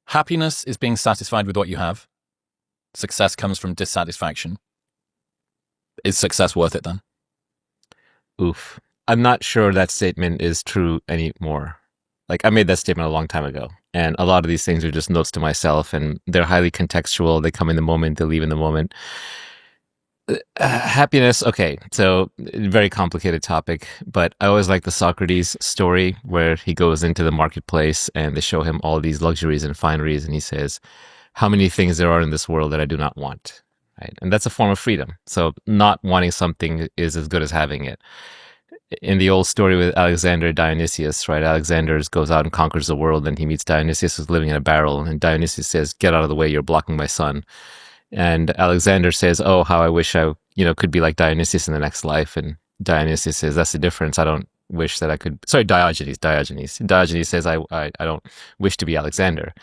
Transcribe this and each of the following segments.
Happiness is being satisfied with what you have. Success comes from dissatisfaction. Is success worth it then? Oof. I'm not sure that statement is true anymore. Like, I made that statement a long time ago. And a lot of these things are just notes to myself, and they're highly contextual. They come in the moment, they leave in the moment. Happiness, okay, so very complicated topic, but I always like the Socrates story where he goes into the marketplace and they show him all these luxuries and fineries, and he says, how many things there are in this world that I do not want, right? And that's a form of freedom. So not wanting something is as good as having it. In the old story with Alexander Dionysius, right? Alexander goes out and conquers the world, and he meets Dionysius who's living in a barrel, and Dionysius says, get out of the way, you're blocking my sun. And Alexander says, oh, how I wish I, could be like Dionysius in the next life. And Dionysius says, that's the difference. I don't wish that I could, sorry, Diogenes says, I don't wish to be Alexander.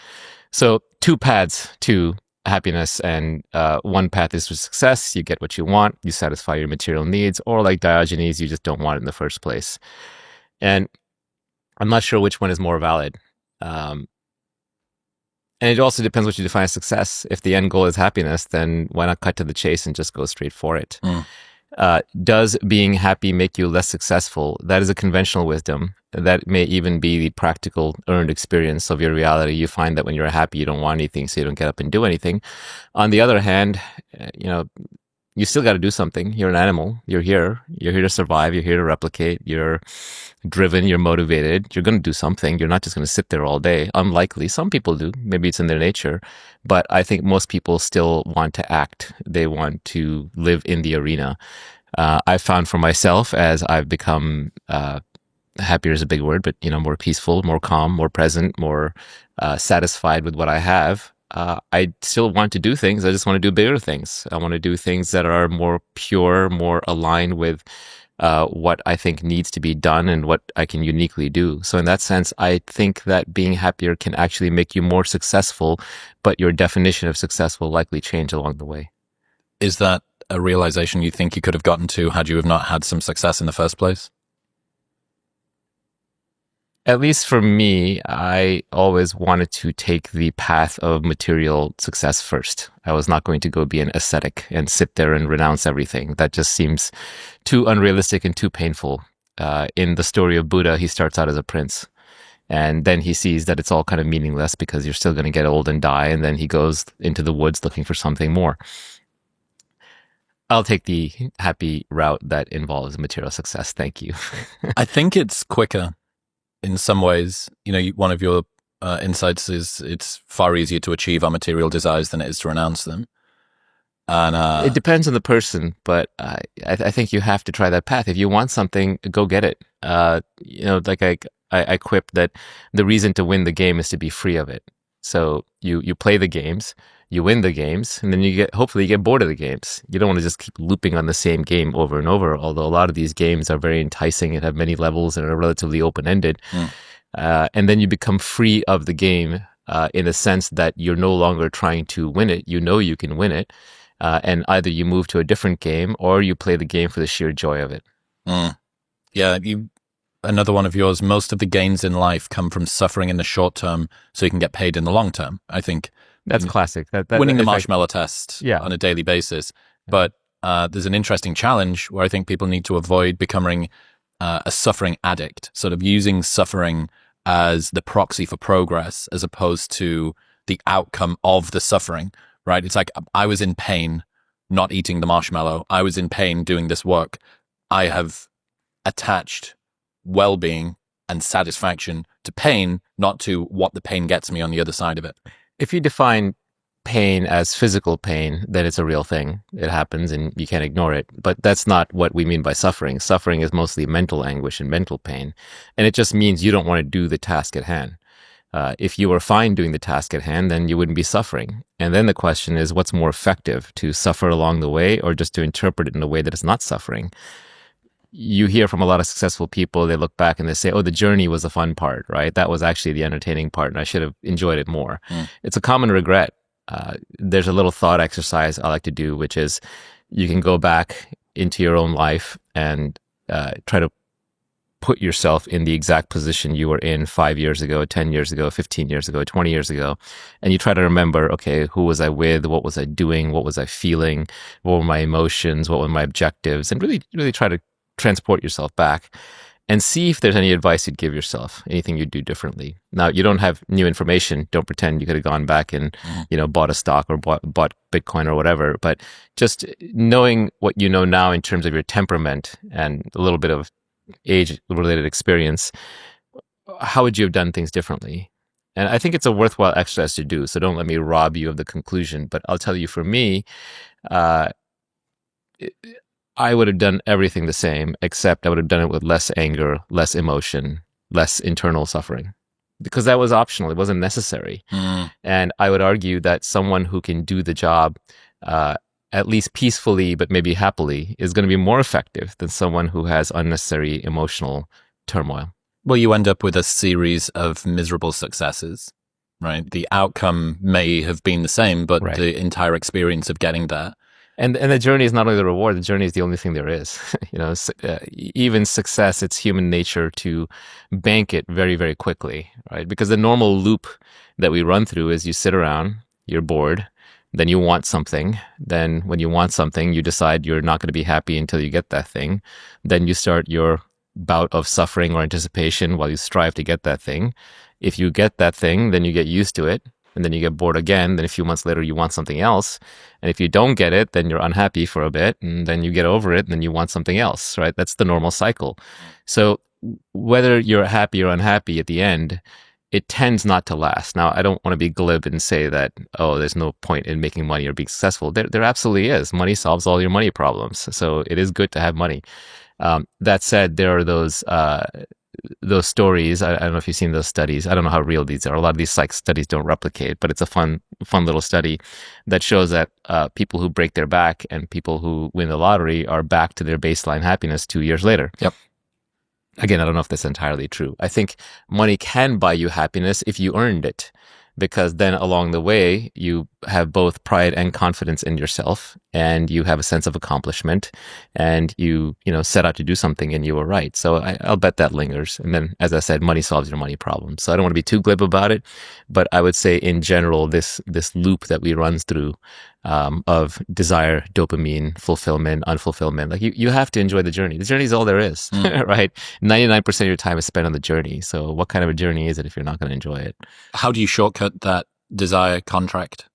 So two paths to happiness, and one path is to success. You get what you want, you satisfy your material needs, or like Diogenes, you just don't want it in the first place. And I'm not sure which one is more valid. And it also depends what you define as success. If the end goal is happiness, then why not cut to the chase and just go straight for it? Does being happy make you less successful? That is a conventional wisdom. That may even be the practical earned experience of your reality. You find that when you're happy, you don't want anything, so you don't get up and do anything. On the other hand, you still got to do something. You're an animal. You're here to survive. You're here to replicate. You're driven. You're motivated. You're going to do something. You're not just going to sit there all day. Unlikely. Some people do. Maybe it's in their nature. But I think most people still want to act. They want to live in the arena. I've found for myself, as I've become, happier is a big word, but, more peaceful, more calm, more present, more satisfied with what I have. I still want to do things. I just want to do bigger things. I want to do things that are more pure, more aligned with what I think needs to be done and what I can uniquely do. So in that sense, I think that being happier can actually make you more successful, but your definition of success will likely change along the way. Is that a realization you think you could have gotten to had you have not had some success in the first place? At least for me, I always wanted to take the path of material success first. I was not going to go be an ascetic and sit there and renounce everything. That just seems too unrealistic and too painful. In the story of Buddha, he starts out as a prince. And then he sees that it's all kind of meaningless because you're still going to get old and die. And then he goes into the woods looking for something more. I'll take the happy route that involves material success. Thank you. I think it's quicker. In some ways, one of your insights is it's far easier to achieve our material desires than it is to renounce them. And it depends on the person, but I think you have to try that path. If you want something, go get it. Like I quip that the reason to win the game is to be free of it. So you play the games, you win the games, and then hopefully you get bored of the games. You don't want to just keep looping on the same game over and over, although a lot of these games are very enticing and have many levels and are relatively open-ended. And then you become free of the game in the sense that you're no longer trying to win it. You know you can win it. And either you move to a different game or you play the game for the sheer joy of it. Yeah, another one of yours, most of the gains in life come from suffering in the short term so you can get paid in the long term. I think that's classic. Winning the marshmallow test on a daily basis. But there's an interesting challenge where I think people need to avoid becoming a suffering addict, sort of using suffering as the proxy for progress as opposed to the outcome of the suffering, right? It's like I was in pain not eating the marshmallow. I was in pain doing this work. I have attached well-being and satisfaction to pain, not to what the pain gets me on the other side of it. If you define pain as physical pain, then it's a real thing. It happens and you can't ignore it. But that's not what we mean by suffering. Suffering is mostly mental anguish and mental pain. And it just means you don't want to do the task at hand. If you were fine doing the task at hand, then you wouldn't be suffering. And then the question is, what's more effective, to suffer along the way or just to interpret it in a way that is not suffering? You hear from a lot of successful people, they look back and they say, oh, the journey was the fun part, right? That was actually the entertaining part and I should have enjoyed it more. It's a common regret. There's a little thought exercise I like to do, which is you can go back into your own life and try to put yourself in the exact position you were in 5 years ago, 10 years ago, 15 years ago, 20 years ago. And you try to remember, okay, who was I with? What was I doing? What was I feeling? What were my emotions? What were my objectives? And really, really try to transport yourself back and see if there's any advice you'd give yourself, anything you'd do differently. Now, you don't have new information. Don't pretend you could have gone back and, bought a stock or bought Bitcoin or whatever. But just knowing what you know now in terms of your temperament and a little bit of age-related experience, how would you have done things differently? And I think it's a worthwhile exercise to do. So don't let me rob you of the conclusion. But I'll tell you, for me, I would have done everything the same, except I would have done it with less anger, less emotion, less internal suffering, because that was optional. It wasn't necessary. And I would argue that someone who can do the job at least peacefully, but maybe happily, is going to be more effective than someone who has unnecessary emotional turmoil. Well, you end up with a series of miserable successes, right? The outcome may have been the same, but the entire experience of getting there. And the journey is not only the reward, the journey is the only thing there is. Even success, it's human nature to bank it very, very quickly, right? Because the normal loop that we run through is you sit around, you're bored, then you want something. Then when you want something, you decide you're not going to be happy until you get that thing. Then you start your bout of suffering or anticipation while you strive to get that thing. If you get that thing, then you get used to it. And then you get bored again. Then a few months later, you want something else. And if you don't get it, then you're unhappy for a bit. And then you get over it, and then you want something else, right? That's the normal cycle. So whether you're happy or unhappy at the end, it tends not to last. Now, I don't want to be glib and say that, oh, there's no point in making money or being successful. There absolutely is. Money solves all your money problems. So it is good to have money. That said, there are those stories. I don't know if you've seen those studies. I don't know how real these are. A lot of these psych studies don't replicate, but it's a fun little study that shows that people who break their back and people who win the lottery are back to their baseline happiness 2 years later. Yep. Again, I don't know if that's entirely true. I think money can buy you happiness if you earned it, because then along the way, you have both pride and confidence in yourself, and you have a sense of accomplishment, and you set out to do something and you were right. So I'll bet that lingers. And then, as I said, money solves your money problem. So I don't want to be too glib about it, but I would say in general, this loop that we run through of desire, dopamine, fulfillment, unfulfillment, like you have to enjoy the journey. The journey is all there is, right? 99% of your time is spent on the journey. So what kind of a journey is it if you're not going to enjoy it? How do you shortcut that desire contract?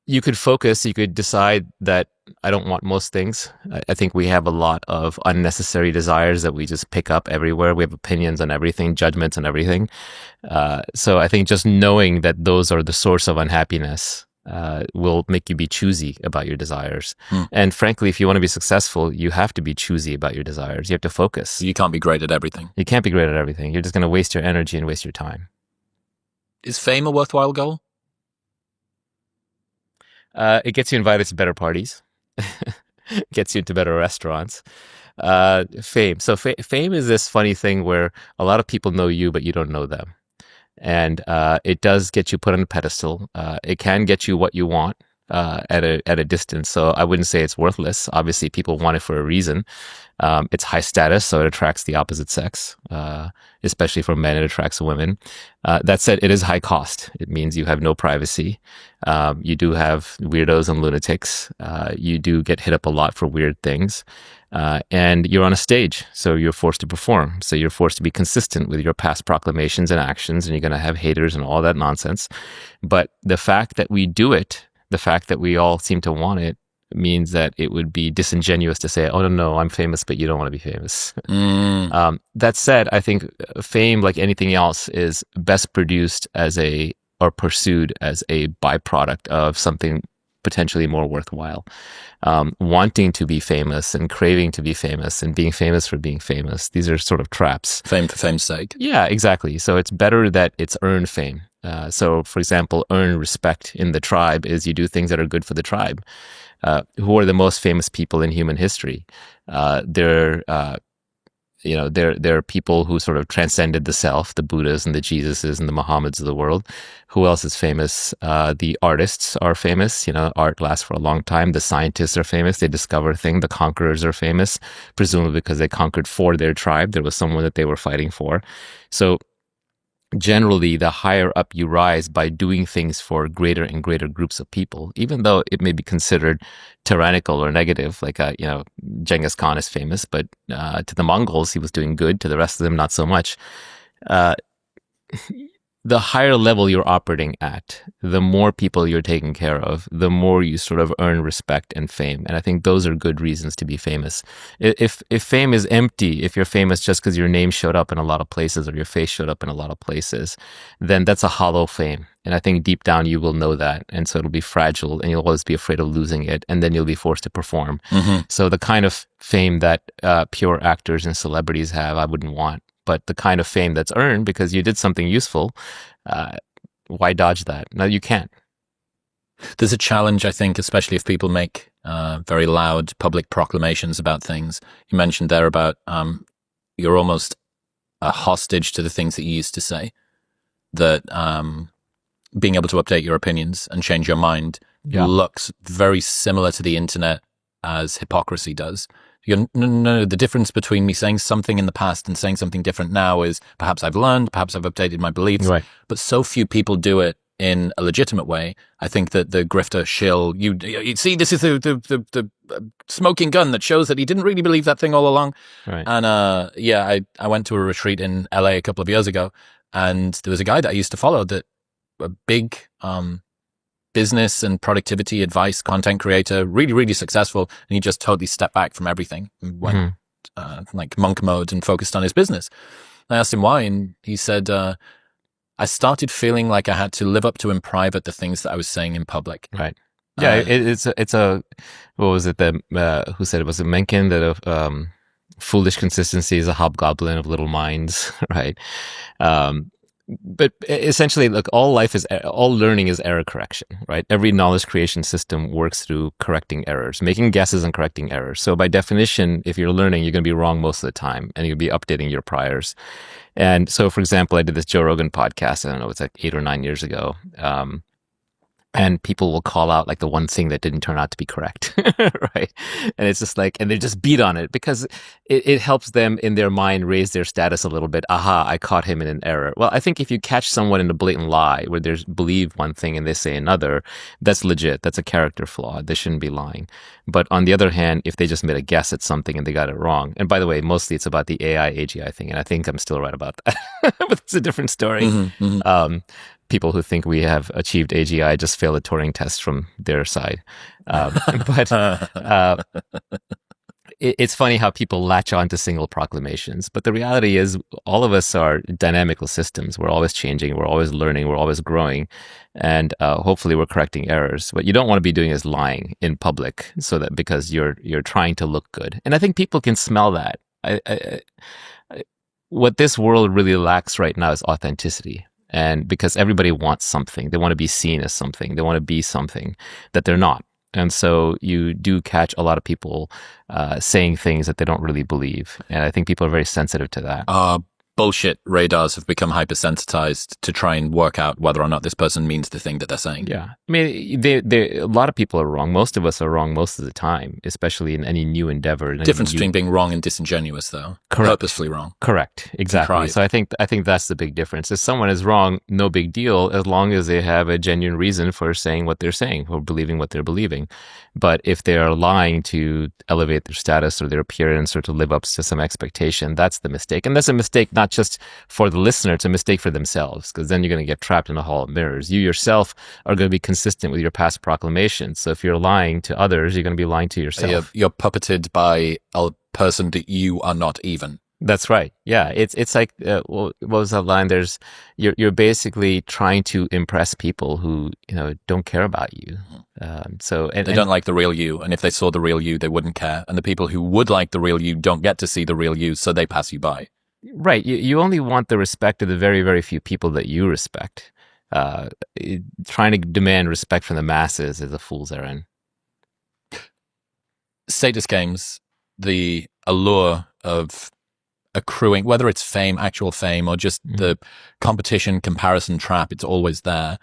You could focus. You could decide that I don't want most things. I think we have a lot of unnecessary desires that we just pick up everywhere. We have opinions on everything, judgments on everything. So I think just knowing that those are the source of unhappiness will make you be choosy about your desires. And frankly, if you want to be successful, you have to be choosy about your desires. You have to focus. You can't be great at everything. You can't be great at everything. You're just going to waste your energy and waste your time. Is fame a worthwhile goal? It gets you invited to better parties, gets you into better restaurants. Fame. So fame is this funny thing where a lot of people know you, but you don't know them. And it does get you put on a pedestal. It can get you what you want at a distance. So I wouldn't say it's worthless. Obviously, people want it for a reason. It's high status, so it attracts the opposite sex, especially for men, it attracts women. That said, it is high cost. It means you have no privacy. You do have weirdos and lunatics. You do get hit up a lot for weird things. And you're on a stage, so you're forced to perform. So you're forced to be consistent with your past proclamations and actions, and you're going to have haters and all that nonsense. But the fact that we do it, the fact that we all seem to want it, means that it would be disingenuous to say, oh, no, I'm famous, but you don't want to be famous. That said, I think fame, like anything else, is best produced or pursued as a byproduct of something potentially more worthwhile. Wanting to be famous and craving to be famous and being famous for being famous, these are sort of traps. Fame for fame's sake. Yeah, exactly. So it's better that it's earned fame. So, for example, earn respect in the tribe is you do things that are good for the tribe. Who are the most famous people in human history? They're there are people who sort of transcended the self, the Buddhas and the Jesuses and the Muhammads of the world. Who else is famous? The artists are famous. Art lasts for a long time. The scientists are famous. They discover things. The conquerors are famous, presumably because they conquered for their tribe. There was someone that they were fighting for. So generally, the higher up you rise by doing things for greater and greater groups of people, even though it may be considered tyrannical or negative, like, Genghis Khan is famous, but to the Mongols, he was doing good. To the rest of them, not so much. The higher level you're operating at, the more people you're taking care of, the more you sort of earn respect and fame. And I think those are good reasons to be famous. If fame is empty, if you're famous just because your name showed up in a lot of places or your face showed up in a lot of places, then that's a hollow fame. And I think deep down you will know that. And so it'll be fragile and you'll always be afraid of losing it. And then you'll be forced to perform. Mm-hmm. So the kind of fame that pure actors and celebrities have, I wouldn't want. But the kind of fame that's earned because you did something useful, why dodge that? No, you can't. There's a challenge, I think, especially if people make very loud public proclamations about things. You mentioned there about you're almost a hostage to the things that you used to say, that being able to update your opinions and change your mind looks very similar to the internet as hypocrisy does. No, the difference between me saying something in the past and saying something different now is perhaps I've learned, perhaps I've updated my beliefs, right. But so few people do it in a legitimate way. I think that the grifter shill, you see, this is the smoking gun that shows that he didn't really believe that thing all along. Right. And I went to a retreat in LA a couple of years ago, and there was a guy that I used to follow, that a big business and productivity advice content creator, really, really successful. And he just totally stepped back from everything and went like monk mode and focused on his business. I asked him why, and he said, I started feeling like I had to live up to in private the things that I was saying in public. Right. Yeah, it's a what was it that who said it? Was it Mencken that foolish consistency is a hobgoblin of little minds, right? But essentially, look, all learning is error correction, right? Every knowledge creation system works through correcting errors, making guesses and correcting errors. So by definition, if you're learning, you're going to be wrong most of the time, and you'll be updating your priors. And so, for example, I did this Joe Rogan podcast, I don't know, it's like 8 or 9 years ago. And people will call out like the one thing that didn't turn out to be correct, right? And it's just like, and they just beat on it because it helps them in their mind raise their status a little bit. Aha, I caught him in an error. Well, I think if you catch someone in a blatant lie where they believe one thing and they say another, that's legit. That's a character flaw. They shouldn't be lying. But on the other hand, if they just made a guess at something and they got it wrong, and by the way, mostly it's about the AI AGI thing, and I think I'm still right about that, but it's a different story. Mm-hmm, mm-hmm. People who think we have achieved AGI just fail a Turing test from their side. But it's funny how people latch on to single proclamations. But the reality is all of us are dynamical systems. We're always changing. We're always learning. We're always growing. And hopefully we're correcting errors. What you don't want to be doing is lying in public because you're trying to look good. And I think people can smell that. What this world really lacks right now is authenticity. And because everybody wants something, they want to be seen as something, they want to be something that they're not. And so you do catch a lot of people saying things that they don't really believe. And I think people are very sensitive to that. Bullshit radars have become hypersensitized to try and work out whether or not this person means the thing that they're saying. Yeah. I mean, a lot of people are wrong. Most of us are wrong most of the time, especially in any new endeavor. Difference between being wrong and disingenuous, though. Correct. Purposefully wrong. Correct. Exactly. So I think that's the big difference. If someone is wrong, no big deal, as long as they have a genuine reason for saying what they're saying or believing what they're believing. But if they are lying to elevate their status or their appearance or to live up to some expectation, that's the mistake. And that's a mistake not just for the listener, it's a mistake for themselves, because then you're going to get trapped in a hall of mirrors. You yourself are going to be consistent with your past proclamations. So if you're lying to others, you're going to be lying to yourself. You're puppeted by a person that you are not even. That's right. Yeah, it's like what was that line? You're basically trying to impress people who don't care about you. They don't like the real you, and if they saw the real you, they wouldn't care. And the people who would like the real you don't get to see the real you, so they pass you by. Right. You only want the respect of the very, very few people that you respect. Trying to demand respect from the masses is a fool's errand. Sadist games, the allure of accruing, whether it's fame, actual fame, or just the competition comparison trap, it's always there.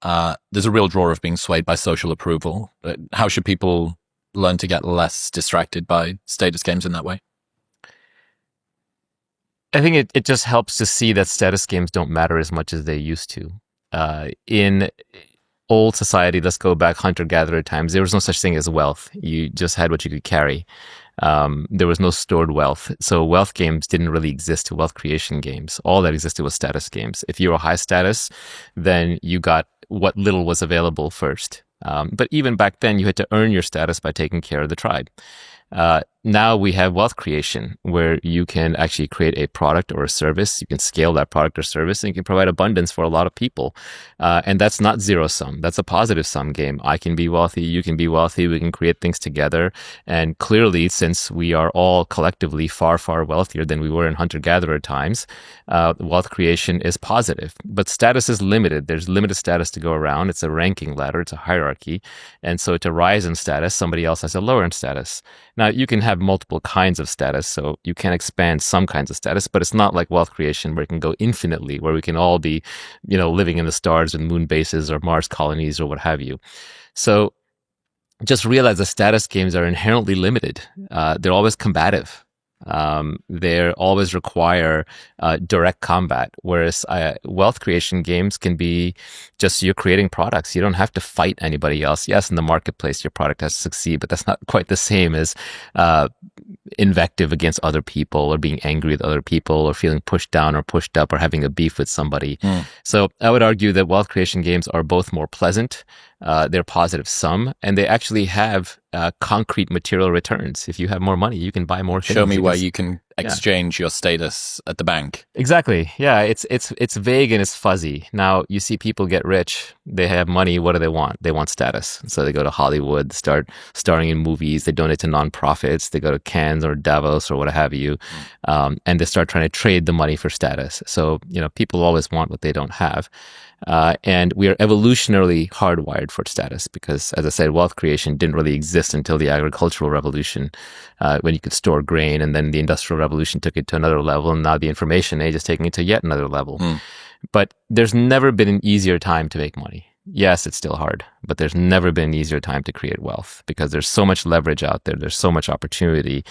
There's a real draw of being swayed by social approval. How should people learn to get less distracted by status games in that way? I think it just helps to see that status games don't matter as much as they used to. In old society, let's go back hunter-gatherer times, there was no such thing as wealth. You just had what you could carry. There was no stored wealth. So wealth games didn't really exist to wealth creation games. All that existed was status games. If you were high status, then you got what little was available first. But even back then, you had to earn your status by taking care of the tribe. Now we have wealth creation where you can actually create a product or a service. You can scale that product or service and you can provide abundance for a lot of people. And that's not zero sum. That's a positive sum game. I can be wealthy. You can be wealthy. We can create things together. And clearly, since we are all collectively far, far wealthier than we were in hunter-gatherer times, wealth creation is positive. But status is limited. There's limited status to go around. It's a ranking ladder. It's a hierarchy. And so to rise in status, somebody else has to lower in status. Now, you can have multiple kinds of status, so you can expand some kinds of status, but it's not like wealth creation where it can go infinitely, where we can all be, living in the stars with moon bases or Mars colonies or what have you. So just realize the status games are inherently limited. They're always combative. They always require direct combat, whereas wealth creation games can be just you're creating products. You don't have to fight anybody else. Yes, in the marketplace, your product has to succeed, but that's not quite the same as invective against other people or being angry with other people or feeling pushed down or pushed up or having a beef with somebody. So I would argue that wealth creation games are both more pleasant. They're positive sum, and they actually have concrete material returns. If you have more money, you can buy more things. Show me where you can exchange your status at the bank. Exactly. Yeah, it's vague and it's fuzzy. Now, you see people get rich. They have money. What do they want? They want status. So they go to Hollywood, start starring in movies. They donate to nonprofits. They go to Cannes or Davos or what have you. And they start trying to trade the money for status. So, people always want what they don't have. And we are evolutionarily hardwired for status because, as I said, wealth creation didn't really exist until the agricultural revolution, when you could store grain, and then the industrial revolution took it to another level, and now the information age is taking it to yet another level. But there's never been an easier time to make money. Yes, it's still hard, but there's never been an easier time to create wealth because there's so much leverage out there. There's so much opportunity.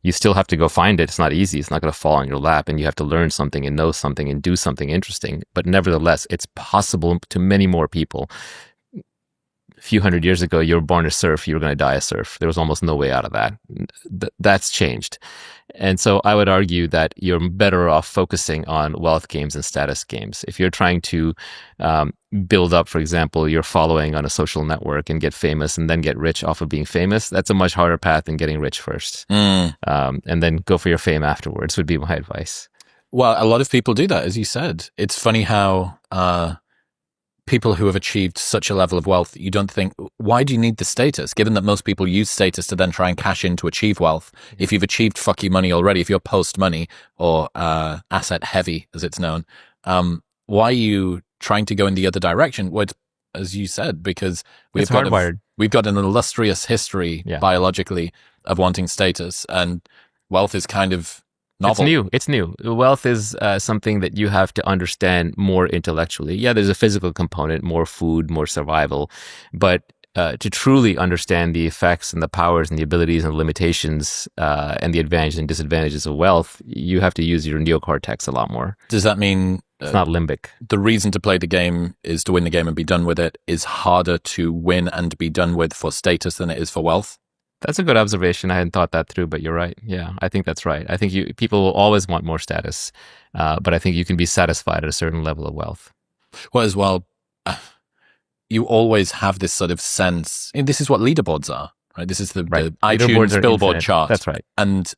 You still have to go find it. It's not easy. It's not going to fall on your lap, and you have to learn something and know something and do something interesting. But nevertheless, it's possible to many more people. A few hundred years ago, you were born a serf, you were going to die a serf. There was almost no way out of that. That's changed. And so I would argue that you're better off focusing on wealth games and status games. If you're trying to build up, for example, your following on a social network and get famous and then get rich off of being famous, that's a much harder path than getting rich first. And then go for your fame afterwards would be my advice. Well, a lot of people do that, as you said. It's funny how people who have achieved such a level of wealth, you don't think, why do you need the status? Given that most people use status to then try and cash in to achieve wealth. If you've achieved fuck you money already, if you're post money or asset heavy, as it's known, why are you trying to go in the other direction? Well, as you said, because we've got an illustrious history biologically of wanting status, and wealth is kind of novel. It's new. Wealth is something that you have to understand more intellectually. Yeah, there's a physical component, more food, more survival. But to truly understand the effects and the powers and the abilities and limitations and the advantages and disadvantages of wealth, you have to use your neocortex a lot more. Does that mean it's not limbic? The reason to play the game is to win the game and be done with it is harder to win and be done with for status than it is for wealth? That's a good observation. I hadn't thought that through, but you're right. Yeah, I think that's right. I think people will always want more status, but I think you can be satisfied at a certain level of wealth. Well, you always have this sort of sense. And this is what leaderboards are, right? This is the iTunes Billboard chart. That's right. And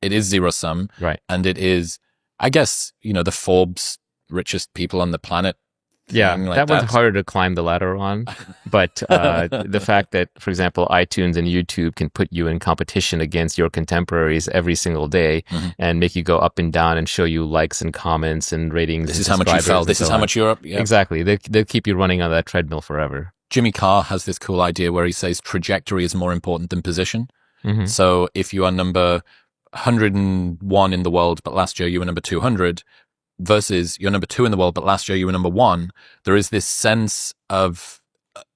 it is zero sum. Right. And it is, I guess, the Forbes richest people on the planet. Yeah, that one's harder to climb the ladder on. But the fact that, for example, iTunes and YouTube can put you in competition against your contemporaries every single day and make you go up and down and show you likes and comments and ratings. This is how much you fell. This is how much you're up. Yeah. Exactly. They'll keep you running on that treadmill forever. Jimmy Carr has this cool idea where he says trajectory is more important than position. So if you are number 101 in the world, but last year you were number 200, versus you're number 2 in the world, but last year you were number 1, there is this sense of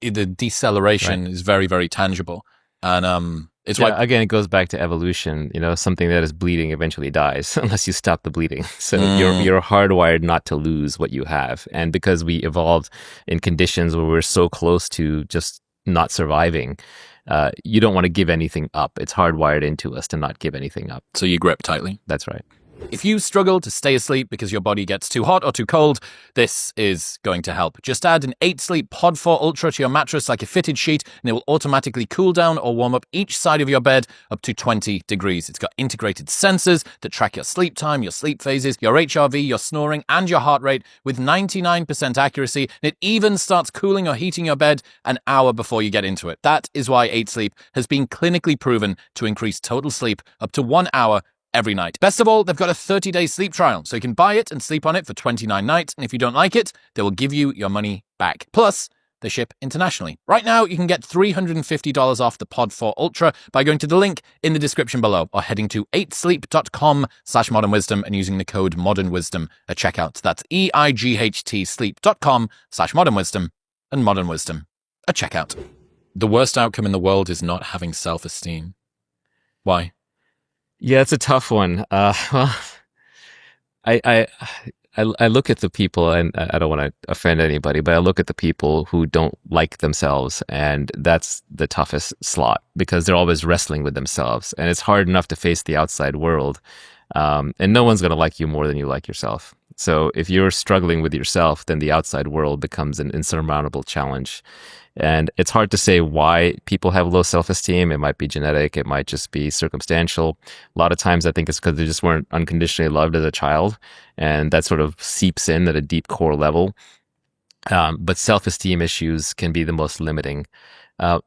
the deceleration is very, very tangible. And it's why, again, it goes back to evolution. Something that is bleeding eventually dies unless you stop the bleeding. So you're hardwired not to lose what you have. And because we evolved in conditions where we're so close to just not surviving, you don't want to give anything up. It's hardwired into us to not give anything up. So you grip tightly. That's right. If you struggle to stay asleep because your body gets too hot or too cold, this is going to help. Just add an 8 Sleep Pod 4 Ultra to your mattress like a fitted sheet, and it will automatically cool down or warm up each side of your bed up to 20 degrees. It's got integrated sensors that track your sleep time, your sleep phases, your HRV, your snoring, and your heart rate with 99% accuracy. And it even starts cooling or heating your bed an hour before you get into it. That is why 8 Sleep has been clinically proven to increase total sleep up to 1 hour every night. Best of all, they've got a 30-day sleep trial, so you can buy it and sleep on it for 29 nights, and if you don't like it, they will give you your money back. Plus, they ship internationally. Right now, you can get $350 off the Pod 4 Ultra by going to the link in the description below or heading to 8sleep.com/modernwisdom and using the code modernwisdom at checkout. That's EIGHT sleep.com/modernwisdom and modernwisdom at checkout. The worst outcome in the world is not having self-esteem. Why? Yeah, it's a tough one. Well, I look at the people, and I don't want to offend anybody, but I look at the people who don't like themselves, and that's the toughest slot because they're always wrestling with themselves, and it's hard enough to face the outside world, and no one's going to like you more than you like yourself. So if you're struggling with yourself, then the outside world becomes an insurmountable challenge. And it's hard to say why people have low self-esteem. It might be genetic. It might just be circumstantial. A lot of times I think it's because they just weren't unconditionally loved as a child. And that sort of seeps in at a deep core level. But self-esteem issues can be the most limiting.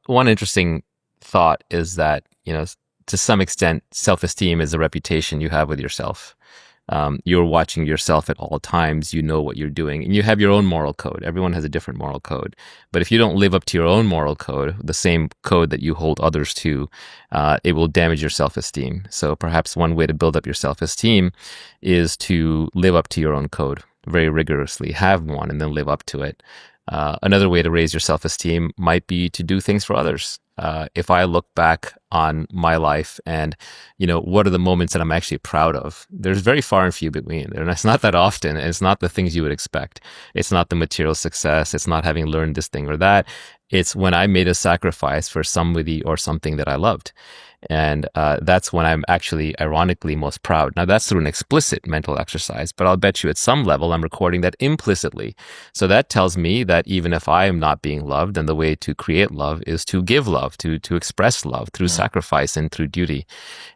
One interesting thought is that, to some extent, self-esteem is a reputation you have with yourself. You're watching yourself at all times. You know what you're doing, and you have your own moral code. Everyone has a different moral code. But if you don't live up to your own moral code, the same code that you hold others to, it will damage your self-esteem. So perhaps one way to build up your self-esteem is to live up to your own code very rigorously, have one, and then live up to it. Another way to raise your self-esteem might be to do things for others. If I look back on my life and, what are the moments that I'm actually proud of? There's very far and few between. And it's not that often. And it's not the things you would expect. It's not the material success. It's not having learned this thing or that. It's when I made a sacrifice for somebody or something that I loved. And that's when I'm actually, ironically, most proud. Now, that's through an explicit mental exercise, but I'll bet you at some level I'm recording that implicitly. So that tells me that even if I am not being loved, then the way to create love is to give love, to express love through sacrifice and through duty.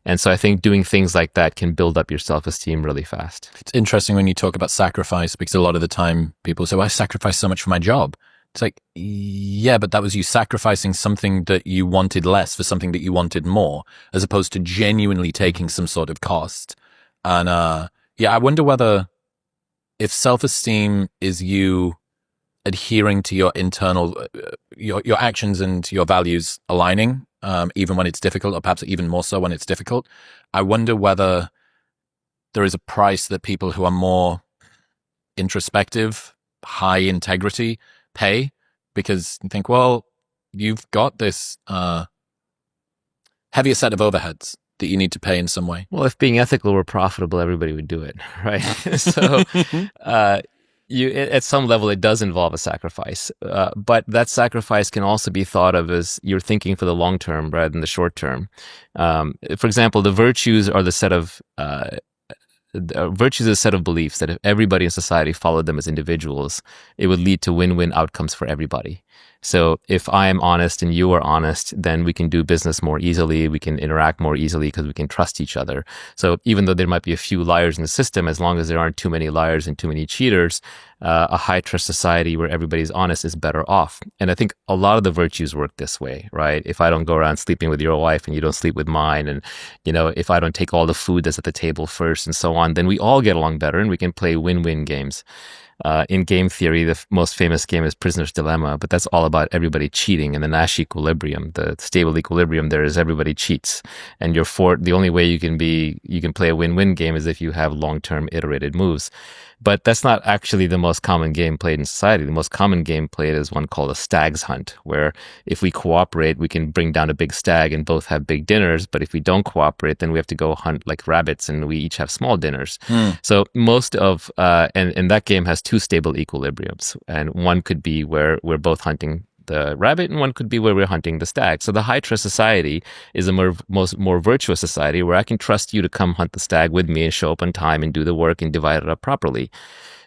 And so I think doing things like that can build up your self-esteem really fast. It's interesting when you talk about sacrifice, because a lot of the time people say, well, I sacrificed so much for my job. It's like, yeah, but that was you sacrificing something that you wanted less for something that you wanted more, as opposed to genuinely taking some sort of cost. And I wonder whether if self-esteem is you adhering to your internal, your actions and your values aligning, even when it's difficult, or perhaps even more so when it's difficult. I wonder whether there is a price that people who are more introspective, high integrity, pay, because you think, well, you've got this heavier set of overheads that you need to pay in some way. Well, if being ethical were profitable, everybody would do it, right? So at some level, it does involve a sacrifice. But that sacrifice can also be thought of as you're thinking for the long term rather than the short term. For example, the virtues are the set of virtues is a set of beliefs that if everybody in society followed them as individuals, it would lead to win-win outcomes for everybody. So if I am honest and you are honest, then we can do business more easily. We can interact more easily because we can trust each other. So even though there might be a few liars in the system, as long as there aren't too many liars and too many cheaters, a high trust society where everybody's honest is better off. And I think a lot of the virtues work this way, right? If I don't go around sleeping with your wife and you don't sleep with mine, and if I don't take all the food that's at the table first and so on, then we all get along better and we can play win-win games. In game theory, the most famous game is Prisoner's Dilemma, but that's all about everybody cheating in the Nash equilibrium. The stable equilibrium there is everybody cheats, and the only way you can play a win-win game is if you have long-term iterated moves. But that's not actually the most common game played in society. The most common game played is one called a stag's hunt, where if we cooperate, we can bring down a big stag and both have big dinners. But if we don't cooperate, then we have to go hunt like rabbits and we each have small dinners. So most of, and that game has two stable equilibriums. And one could be where we're both hunting the rabbit, and one could be where we're hunting the stag. So the high trust society is a more virtuous society where I can trust you to come hunt the stag with me and show up on time and do the work and divide it up properly.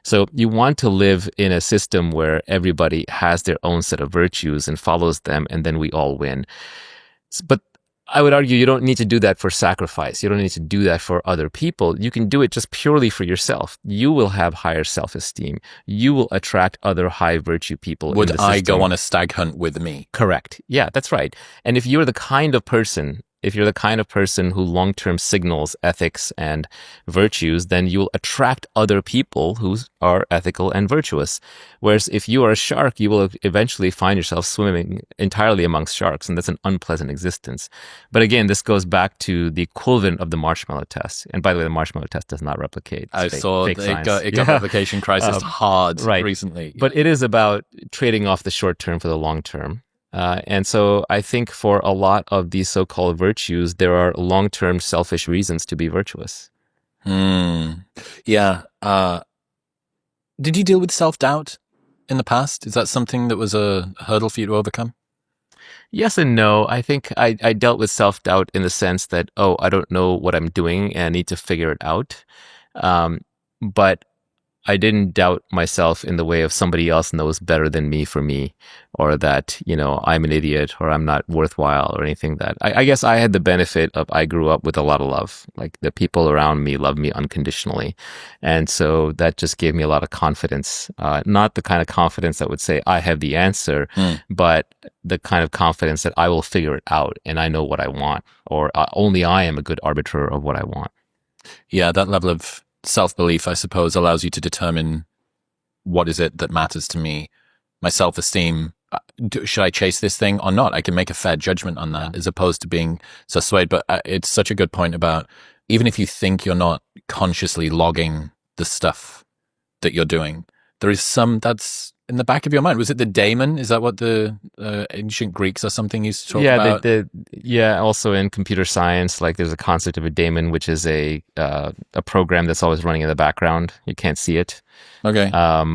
So you want to live in a system where everybody has their own set of virtues and follows them, and then we all win. But I would argue you don't need to do that for sacrifice. You don't need to do that for other people. You can do it just purely for yourself. You will have higher self-esteem. You will attract other high virtue people. Would I go on a stag hunt with me? Correct. Yeah, that's right. And if you're the kind of person who long-term signals ethics and virtues, then you'll attract other people who are ethical and virtuous. Whereas if you are a shark, you will eventually find yourself swimming entirely amongst sharks, and that's an unpleasant existence. But again, this goes back to the equivalent of the marshmallow test. And by the way, the marshmallow test does not replicate. I saw it got replication crisis hard recently. But it is about trading off the short term for the long term. And so I think for a lot of these so-called virtues, there are long-term selfish reasons to be virtuous. Yeah. Did you deal with self-doubt in the past? Is that something that was a hurdle for you to overcome? Yes and no. I think I dealt with self-doubt in the sense that, I don't know what I'm doing and I need to figure it out. But I didn't doubt myself in the way of somebody else knows better than me for me, or that, I'm an idiot or I'm not worthwhile or anything that I guess I had the benefit of, I grew up with a lot of love. Like the people around me loved me unconditionally. And so that just gave me a lot of confidence, not the kind of confidence that would say I have the answer, but the kind of confidence that I will figure it out and I know what I want, or only I am a good arbiter of what I want. Yeah, that level of self-belief, I suppose, allows you to determine what is it that matters to me. My self-esteem, should I chase this thing or not? I can make a fair judgment on that as opposed to being so swayed. But it's such a good point about, even if you think you're not consciously logging the stuff that you're doing, there is some that's in the back of your mind. Was it the daemon? Is that what the ancient Greeks or something used to talk about? Also in computer science, like there's a concept of a daemon, which is a program that's always running in the background. You can't see it. Okay.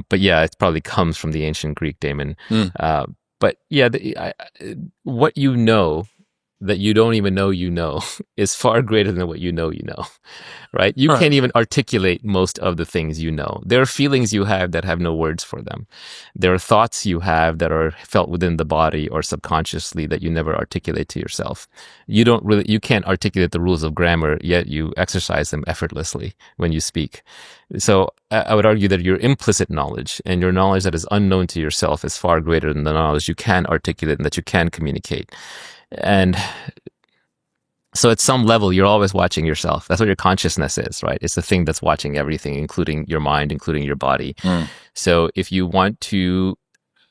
But yeah, it probably comes from the ancient Greek daemon. But yeah, what you know that you don't even know is far greater than what you know, right? You can't even articulate most of the things you know. There are feelings you have that have no words for them. There are thoughts you have that are felt within the body or subconsciously that you never articulate to yourself. You can't articulate the rules of grammar, yet you exercise them effortlessly when you speak. So I would argue that your implicit knowledge and your knowledge that is unknown to yourself is far greater than the knowledge you can articulate and that you can communicate. And so at some level, you're always watching yourself. That's what your consciousness is, right? It's the thing that's watching everything, including your mind, including your body. So if you want to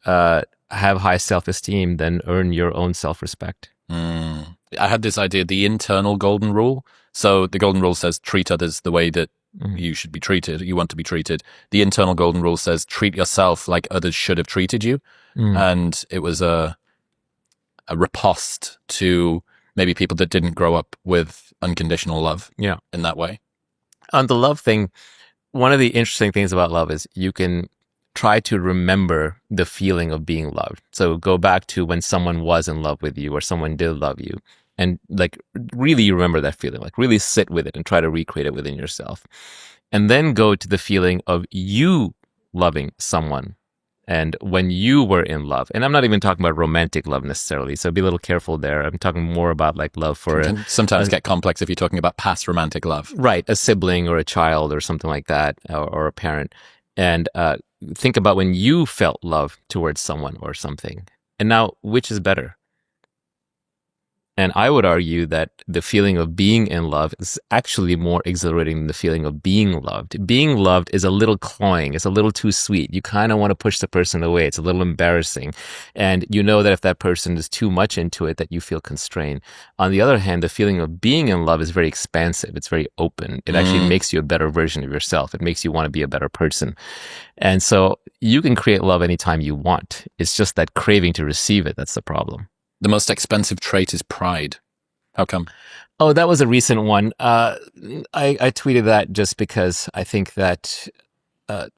have high self-esteem, then earn your own self-respect. I had this idea, the internal golden rule. So the golden rule says, treat others the way that you should be treated, you want to be treated. The internal golden rule says, treat yourself like others should have treated you. And it was a riposte to maybe people that didn't grow up with unconditional love in that way. On the love thing, one of the interesting things about love is you can try to remember the feeling of being loved. So go back to when someone was in love with you or someone did love you, and like really remember that feeling, like really sit with it and try to recreate it within yourself. And then go to the feeling of you loving someone and when you were in love. And I'm not even talking about romantic love necessarily, so be a little careful there. I'm talking more about like love for... It can sometimes get complex if you're talking about past romantic love. Right, a sibling or a child or something like that, or a parent. And think about when you felt love towards someone or something. And now, which is better? And I would argue that the feeling of being in love is actually more exhilarating than the feeling of being loved. Being loved is a little cloying. It's a little too sweet. You kind of want to push the person away. It's a little embarrassing. And you know that if that person is too much into it, that you feel constrained. On the other hand, the feeling of being in love is very expansive. It's very open. It actually makes you a better version of yourself. It makes you want to be a better person. And so you can create love anytime you want. It's just that craving to receive it. That's the problem. The most expensive trait is pride. How come? Oh, that was a recent one. I tweeted that just because I think that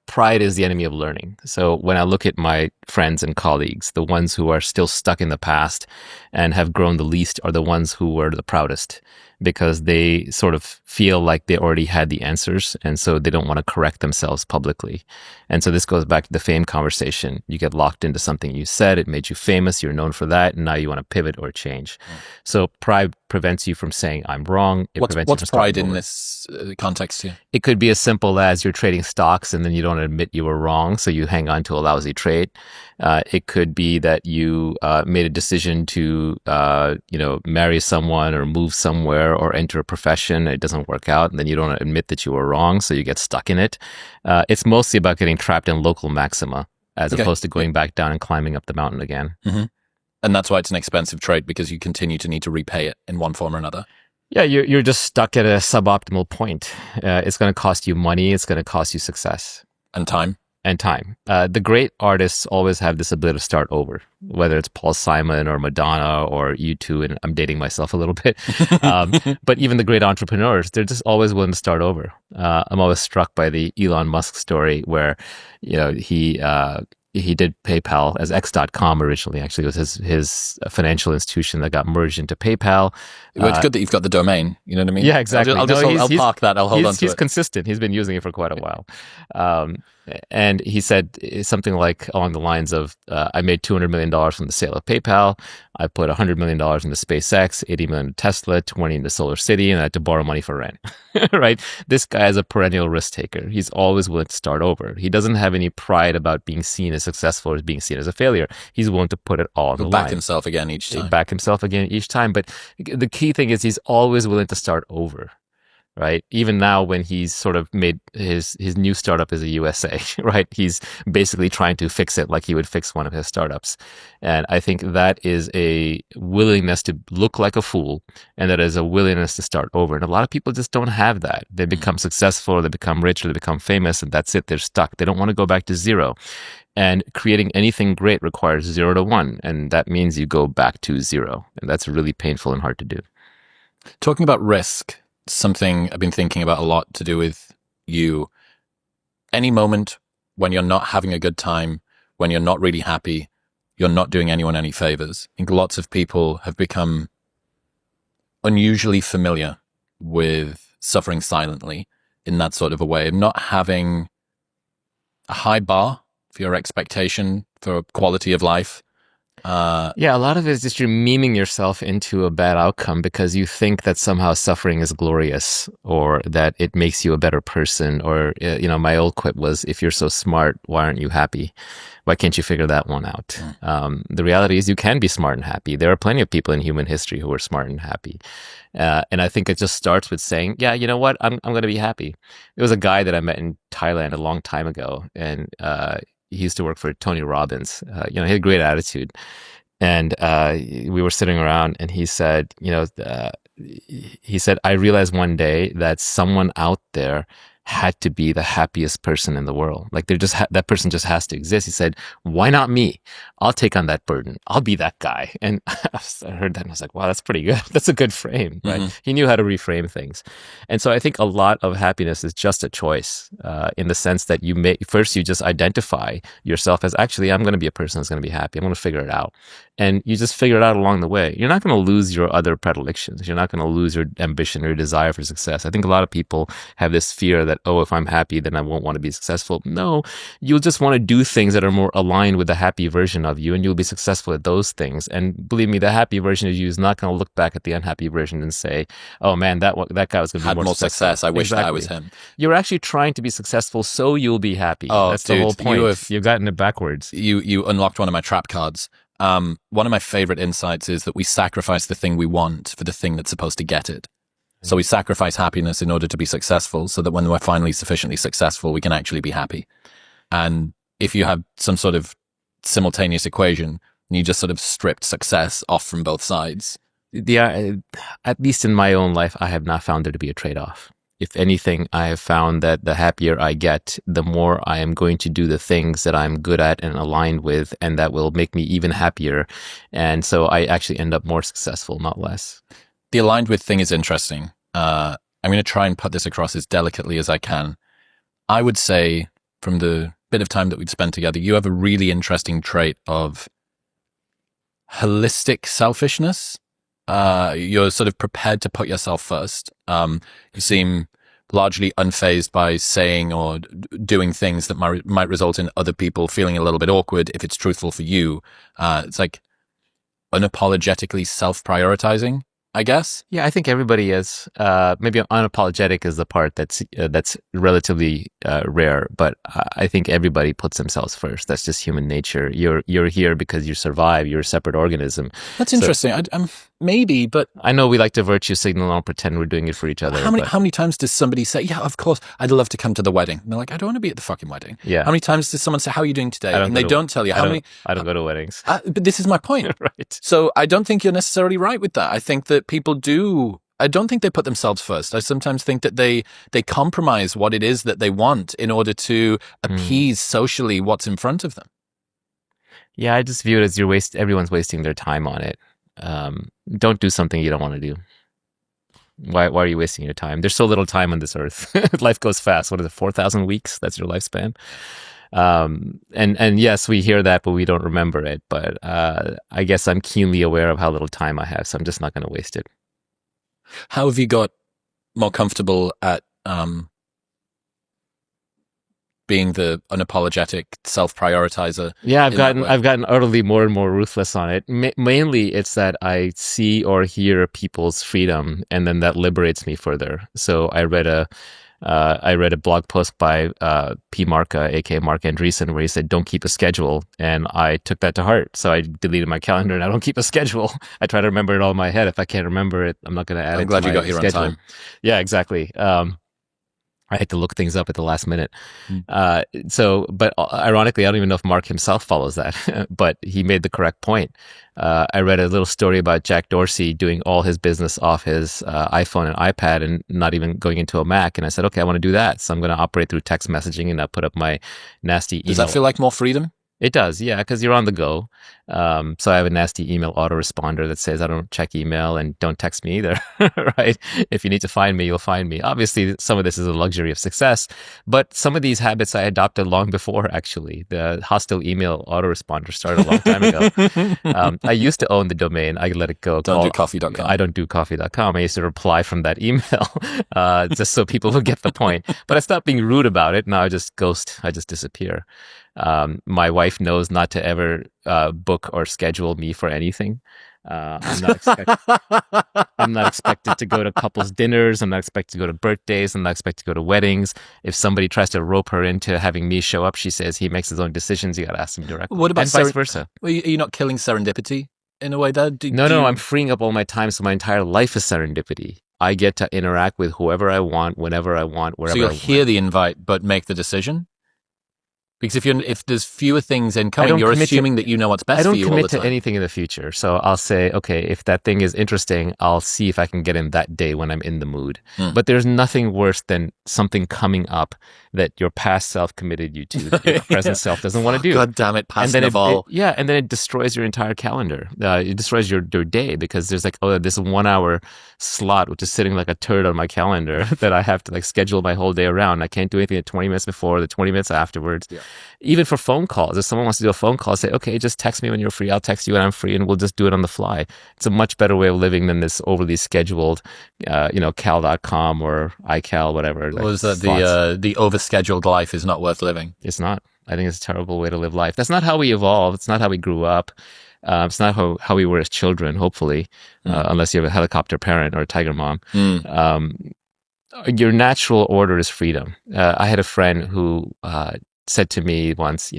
pride is the enemy of learning. So when I look at my friends and colleagues, the ones who are still stuck in the past and have grown the least are the ones who were the proudest, because they sort of feel like they already had the answers, and so they don't want to correct themselves publicly. And so this goes back to the fame conversation. You get locked into something you said, it made you famous, you're known for that, and now you want to pivot or change. So pride prevents you from saying, I'm wrong. What's pride in this context here? It could be as simple as you're trading stocks and then you don't admit you were wrong, so you hang on to a lousy trade. It could be that you made a decision to marry someone or move somewhere or enter a profession. It doesn't work out, and then you don't admit that you were wrong, so you get stuck in it. It's mostly about getting trapped in local maxima as opposed to going back down and climbing up the mountain again. Mm-hmm. And that's why it's an expensive trait, because you continue to need to repay it in one form or another. Yeah, you're just stuck at a suboptimal point. It's going to cost you money. It's going to cost you success. And time. The great artists always have this ability to start over, whether it's Paul Simon or Madonna or U2, and I'm dating myself a little bit. But even the great entrepreneurs, they're just always willing to start over. I'm always struck by the Elon Musk story where, he did PayPal as X.com originally. Actually, it was his financial institution that got merged into PayPal. Well, it's good that you've got the domain. You know what I mean? Yeah, exactly. I'll park that. I'll hold on to it. He's consistent. He's been using it for quite a while. And he said something like along the lines of, I made $200 million from the sale of PayPal. I put $100 million into SpaceX, $80 million into Tesla, $20 into Solar City, and I had to borrow money for rent. Right? This guy is a perennial risk taker. He's always willing to start over. He doesn't have any pride about being seen as successful or being seen as a failure. He's willing to put it all on the line. Back himself again each time. But the key thing is he's always willing to start over. Right. Even now, when he's sort of made his new startup is a USA, right? He's basically trying to fix it like he would fix one of his startups. And I think that is a willingness to look like a fool, and that is a willingness to start over. And a lot of people just don't have that. They become successful, or they become rich, or they become famous, and that's it. They're stuck. They don't want to go back to zero. And creating anything great requires 0 to 1. And that means you go back to zero. And that's really painful and hard to do. Talking about risk, something I've been thinking about a lot to do with you. Any moment when you're not having a good time, when you're not really happy, you're not doing anyone any favors. I think lots of people have become unusually familiar with suffering silently in that sort of a way, not having a high bar for your expectation for quality of life. A lot of it is just you're memeing yourself into a bad outcome because you think that somehow suffering is glorious, or that it makes you a better person. Or, my old quip was, if you're so smart, why aren't you happy? Why can't you figure that one out? The reality is you can be smart and happy. There are plenty of people in human history who are smart and happy. And I think it just starts with saying, yeah, you know what? I'm going to be happy. There was a guy that I met in Thailand a long time ago, and he used to work for Tony Robbins. He had a great attitude. And we were sitting around, and he said, I realized one day that someone out there had to be the happiest person in the world. Like that person just has to exist. He said, why not me? I'll take on that burden. I'll be that guy. And I heard that and I was like, wow, that's pretty good. That's a good frame, right? Mm-hmm. He knew how to reframe things. And so I think a lot of happiness is just a choice, in the sense that you just identify yourself as, actually, I'm going to be a person that's going to be happy. I'm going to figure it out. And you just figure it out along the way. You're not going to lose your other predilections. You're not going to lose your ambition or your desire for success. I think a lot of people have this fear that, if I'm happy, then I won't want to be successful. No, you'll just want to do things that are more aligned with the happy version of you, and you'll be successful at those things. And believe me, the happy version of you is not going to look back at the unhappy version and say, oh man, that guy was going to be more successful. I wish that I was him. You're actually trying to be successful so you'll be happy. That's the whole point. You've gotten it backwards. You unlocked one of my trap cards. one of my favorite insights is that we sacrifice the thing we want for the thing that's supposed to get it. So we sacrifice happiness in order to be successful, so that when we're finally sufficiently successful, we can actually be happy. And if you have some sort of simultaneous equation, and you just sort of stripped success off from both sides. Yeah, at least in my own life, I have not found there to be a trade-off. If anything, I have found that the happier I get, the more I am going to do the things that I'm good at and aligned with, and that will make me even happier. And so I actually end up more successful, not less. The aligned with thing is interesting. I'm going to try and put this across as delicately as I can. I would say, from the bit of time that we've spent together, you have a really interesting trait of holistic selfishness. You're sort of prepared to put yourself first. You seem largely unfazed by saying or doing things that might result in other people feeling a little bit awkward if it's truthful for you. It's like unapologetically self-prioritizing, I guess. Yeah, I think everybody is. Maybe unapologetic is the part that's relatively rare, but I think everybody puts themselves first. That's just human nature. You're here because you survive. You're a separate organism. That's interesting. Maybe, but I know we like to virtue signal and pretend we're doing it for each other. How many times does somebody say, "Yeah, of course, I'd love to come to the wedding"? And they're like, "I don't want to be at the fucking wedding." Yeah. How many times does someone say, "How are you doing today?" And they don't tell you. I don't go to weddings. But this is my point. Right. So I don't think you're necessarily right with that. I think that people do. I don't think they put themselves first. I sometimes think that they compromise what it is that they want in order to appease socially what's in front of them. Yeah, I just view it as everyone's wasting their time on it. Don't do something you don't want to do. Why are you wasting your time? There's so little time on this earth. Life goes fast. What is it, 4,000 weeks? That's your lifespan. And yes, we hear that, but we don't remember it. But I guess I'm keenly aware of how little time I have, so I'm just not going to waste it. How have you got more comfortable at being the unapologetic self-prioritizer? Yeah, I've gotten utterly more and more ruthless on it. Mainly, it's that I see or hear people's freedom, and then that liberates me further. So I read a blog post by P. Marca, aka Mark Andreessen, where he said, "Don't keep a schedule," and I took that to heart. So I deleted my calendar, and I don't keep a schedule. I try to remember it all in my head. If I can't remember it, I'm not going to add it. I'm glad to you my got here schedule. on time. Yeah, exactly. I had to look things up at the last minute. But ironically, I don't even know if Mark himself follows that, but he made the correct point. I read a little story about Jack Dorsey doing all his business off his iPhone and iPad and not even going into a Mac. And I said, okay, I want to do that. So I'm going to operate through text messaging and I put up my nasty email. Does that feel like more freedom? It does, yeah, because you're on the go. So I have a nasty email autoresponder that says I don't check email and don't text me either, right? If you need to find me, you'll find me. Obviously, some of this is a luxury of success, but some of these habits I adopted long before, actually. The hostile email autoresponder started a long time ago. I used to own the domain. I let it go. Don't do coffee.com. I don't do coffee.com. I used to reply from that email just so people would get the point. But I stopped being rude about it. Now I just ghost. I just disappear. My wife knows not to ever book or schedule me for anything. I'm not expected to go to couples dinners. I'm not expected to go to birthdays. I'm not expected to go to weddings. If somebody tries to rope her into having me show up, she says he makes his own decisions. You got to ask him directly. What about and vice versa? Are you not killing serendipity in a way there? No, I'm freeing up all my time, so my entire life is serendipity. I get to interact with whoever I want, whenever I want, wherever I want. So you'll hear the invite, but make the decision? Because if there's fewer things incoming, you're assuming that you know what's best for you all the time. I don't commit to anything in the future. So I'll say, okay, if that thing is interesting, I'll see if I can get in that day when I'm in the mood. But there's nothing worse than something coming up that your past self committed you to, that your present self doesn't want to do. God damn it, past Naval. And then it destroys your entire calendar. It destroys your day because there's like, this 1 hour slot, which is sitting like a turd on my calendar that I have to like schedule my whole day around. I can't do anything at 20 minutes before, the 20 minutes afterwards. Yeah. Even for phone calls, if someone wants to do a phone call, say, okay, just text me when you're free. I'll text you when I'm free and we'll just do it on the fly. It's a much better way of living than this overly scheduled, cal.com or iCal, whatever. What was that? The overscheduled life is not worth living. It's not. I think it's a terrible way to live life. That's not how we evolved. It's not how we grew up. It's not how we were as children, hopefully, unless you have a helicopter parent or a tiger mom. Your natural order is freedom. I had a friend who said to me once,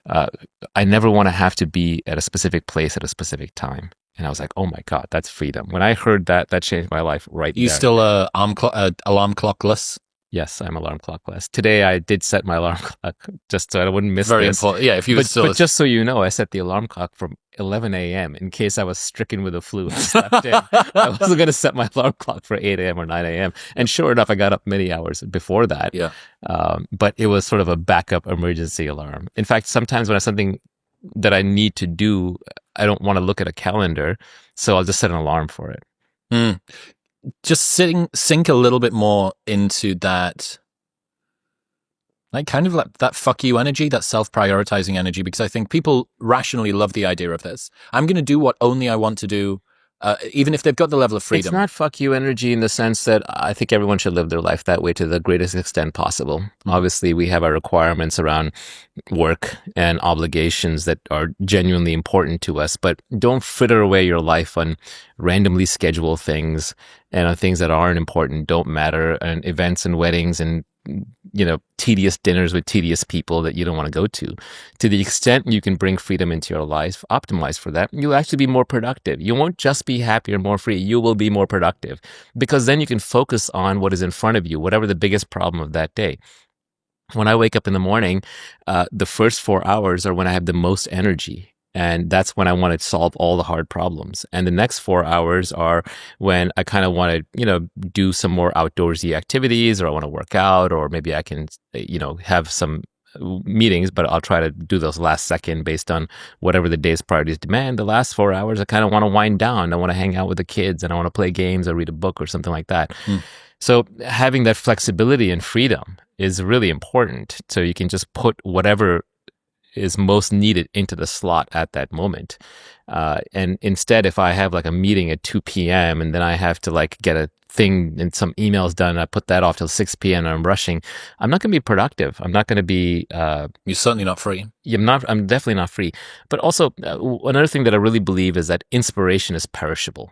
I never want to have to be at a specific place at a specific time. And I was like, oh my God, that's freedom. When I heard that, that changed my life right there. You still alarm clockless? Yes, I'm alarm clockless. Today I did set my alarm clock just so I wouldn't miss Very this. important. Yeah, if you but just so you know, I set the alarm clock from 11 a.m. in case I was stricken with a flu and slept in. I wasn't going to set my alarm clock for 8 a.m. or 9 a.m. And sure enough, I got up many hours before that. Yeah. But it was sort of a backup emergency alarm. In fact, sometimes when I have something that I need to do, I don't want to look at a calendar, so I'll just set an alarm for it. Just sink a little bit more into that, like kind of like that fuck you energy, that self-prioritizing energy, because I think people rationally love the idea of this. I'm going to do what only I want to do, even if they've got the level of freedom. It's not fuck you energy in the sense that I think everyone should live their life that way to the greatest extent possible. Obviously, we have our requirements around work and obligations that are genuinely important to us, but don't fritter away your life on randomly scheduled things and on things that aren't important, don't matter, and events and weddings and tedious dinners with tedious people that you don't want to go to. To the extent you can bring freedom into your life, optimize for that, you'll actually be more productive. You won't just be happier, more free. You will be more productive because then you can focus on what is in front of you, whatever the biggest problem of that day. When I wake up in the morning, the first 4 hours are when I have the most energy. And that's when I want to solve all the hard problems. And the next 4 hours are when I kind of want to, do some more outdoorsy activities, or I want to work out, or maybe I can, have some meetings, but I'll try to do those last second based on whatever the day's priorities demand. The last 4 hours, I kind of want to wind down. I want to hang out with the kids and I want to play games or read a book or something like that. So having that flexibility and freedom is really important. So you can just put whatever is most needed into the slot at that moment. And instead, if I have like a meeting at 2 p.m. and then I have to like get a thing and some emails done, and I put that off till 6 p.m. and I'm rushing, I'm not going to be productive. I'm not going to be... You're certainly not free. I'm definitely not free. But also, another thing that I really believe is that inspiration is perishable.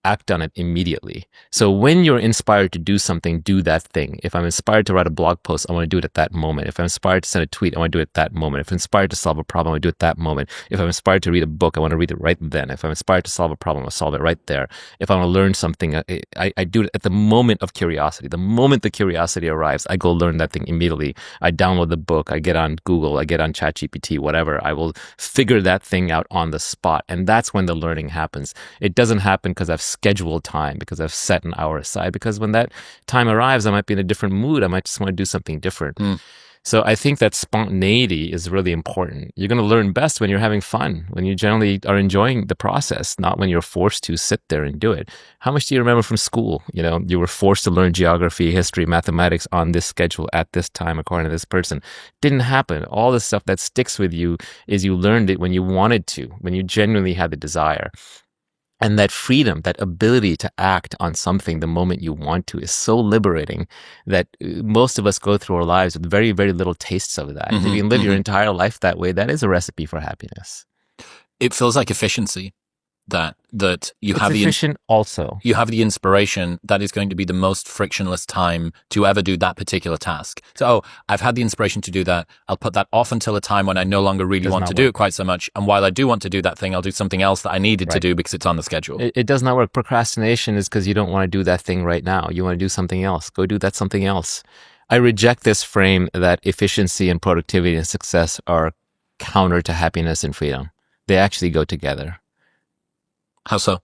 Act on it immediately. So when you're inspired to do something, do that thing. If I'm inspired to write a blog post, I want to do it at that moment. If I'm inspired to send a tweet, I want to do it at that moment. If I'm inspired to solve a problem, I want to do it at that moment. If I'm inspired to read a book, I want to read it right then. If I'm inspired to solve a problem, I'll solve it right there. If I want to learn something, I do it at the moment of curiosity. The moment the curiosity arrives, I go learn that thing immediately. I download the book, I get on Google, I get on ChatGPT, whatever. I will figure that thing out on the spot. And that's when the learning happens. It doesn't happen because I've scheduled time, because I've set an hour aside, because when that time arrives, I might be in a different mood. I might just want to do something different. So I think that spontaneity is really important. You're going to learn best when you're having fun, when you generally are enjoying the process, not when you're forced to sit there and do it. How much do you remember from school? You were forced to learn geography, history, mathematics on this schedule at this time, according to this person. Didn't happen. All the stuff that sticks with you is you learned it when you wanted to, when you genuinely had the desire. And that freedom, that ability to act on something the moment you want to is so liberating that most of us go through our lives with very, very little tastes of that. If you can live your entire life that way, that is a recipe for happiness. It feels like efficiency. That you have you have the inspiration that is going to be the most frictionless time to ever do that particular task. So I've had the inspiration to do that. I'll put that off until a time when I no longer really want to do it quite so much. And while I do want to do that thing, I'll do something else that I needed to do because it's on the schedule. It does not work. Procrastination is because you don't want to do that thing right now. You want to do something else. Go do that something else. I reject this frame that efficiency and productivity and success are counter to happiness and freedom. They actually go together. How so?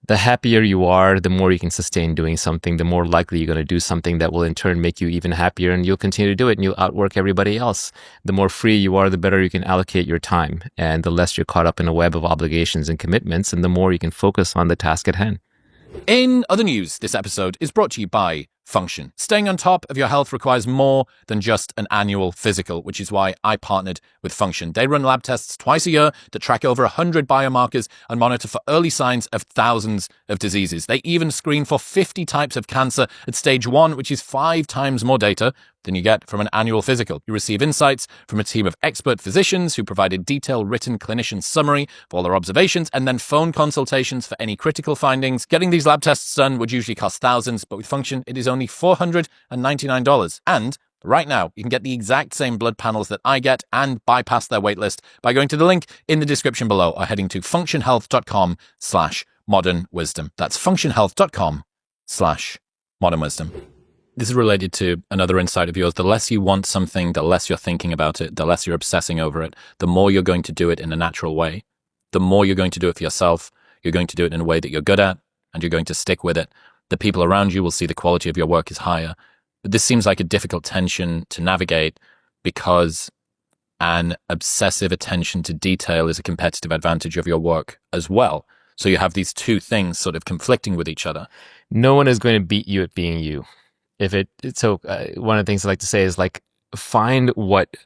The happier you are, the more you can sustain doing something, the more likely you're going to do something that will in turn make you even happier, and you'll continue to do it and you'll outwork everybody else. The more free you are, the better you can allocate your time, and the less you're caught up in a web of obligations and commitments, and the more you can focus on the task at hand. In other news, this episode is brought to you by Function. Staying on top of your health requires more than just an annual physical, which is why I partnered with Function. They run lab tests twice a year that track over 100 biomarkers and monitor for early signs of thousands of diseases. They even screen for 50 types of cancer at stage 1, which is 5 times more data than you get from an annual physical. You receive insights from a team of expert physicians who provided detailed written clinician summary of all their observations, and then phone consultations for any critical findings. Getting these lab tests done would usually cost thousands, but with Function, it is only $499. And right now. You can get the exact same blood panels that I get and bypass their waitlist by going to the link in the description below or heading to functionhealth.com/modernwisdom. That's functionhealth.com/modernwisdom. This is related to another insight of yours. The less you want something, the less you're thinking about it, the less you're obsessing over it, the more you're going to do it in a natural way. The more you're going to do it for yourself, you're going to do it in a way that you're good at, and you're going to stick with it. The people around you will see the quality of your work is higher. But this seems like a difficult tension to navigate because an obsessive attention to detail is a competitive advantage of your work as well. So you have these two things sort of conflicting with each other. No one is going to beat you at being you. One of the things I like to say is like, find what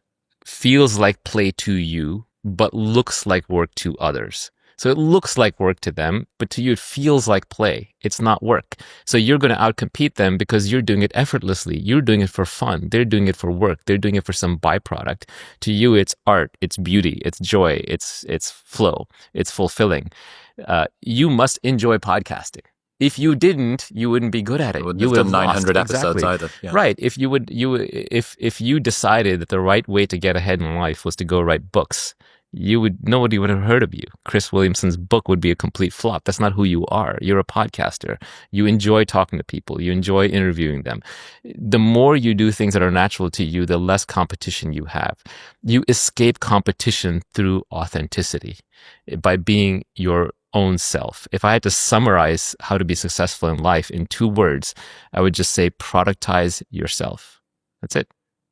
feels like play to you, but looks like work to others. So it looks like work to them, but to you it feels like play. It's not work. So you're going to outcompete them because you're doing it effortlessly. You're doing it for fun. They're doing it for work. They're doing it for some byproduct. To you, it's art, it's beauty, it's joy, it's flow, it's fulfilling. You must enjoy podcasting. If you didn't, you wouldn't be good at it. You would have 900 episodes either. Yeah. Right. If you decided that the right way to get ahead in life was to go write books, nobody would have heard of you. Chris Williamson's book would be a complete flop. That's not who you are. You're a podcaster. You enjoy talking to people. You enjoy interviewing them. The more you do things that are natural to you, the less competition you have. You escape competition through authenticity by being your own self. If I had to summarize how to be successful in life in 2 words, I would just say productize yourself. That's it.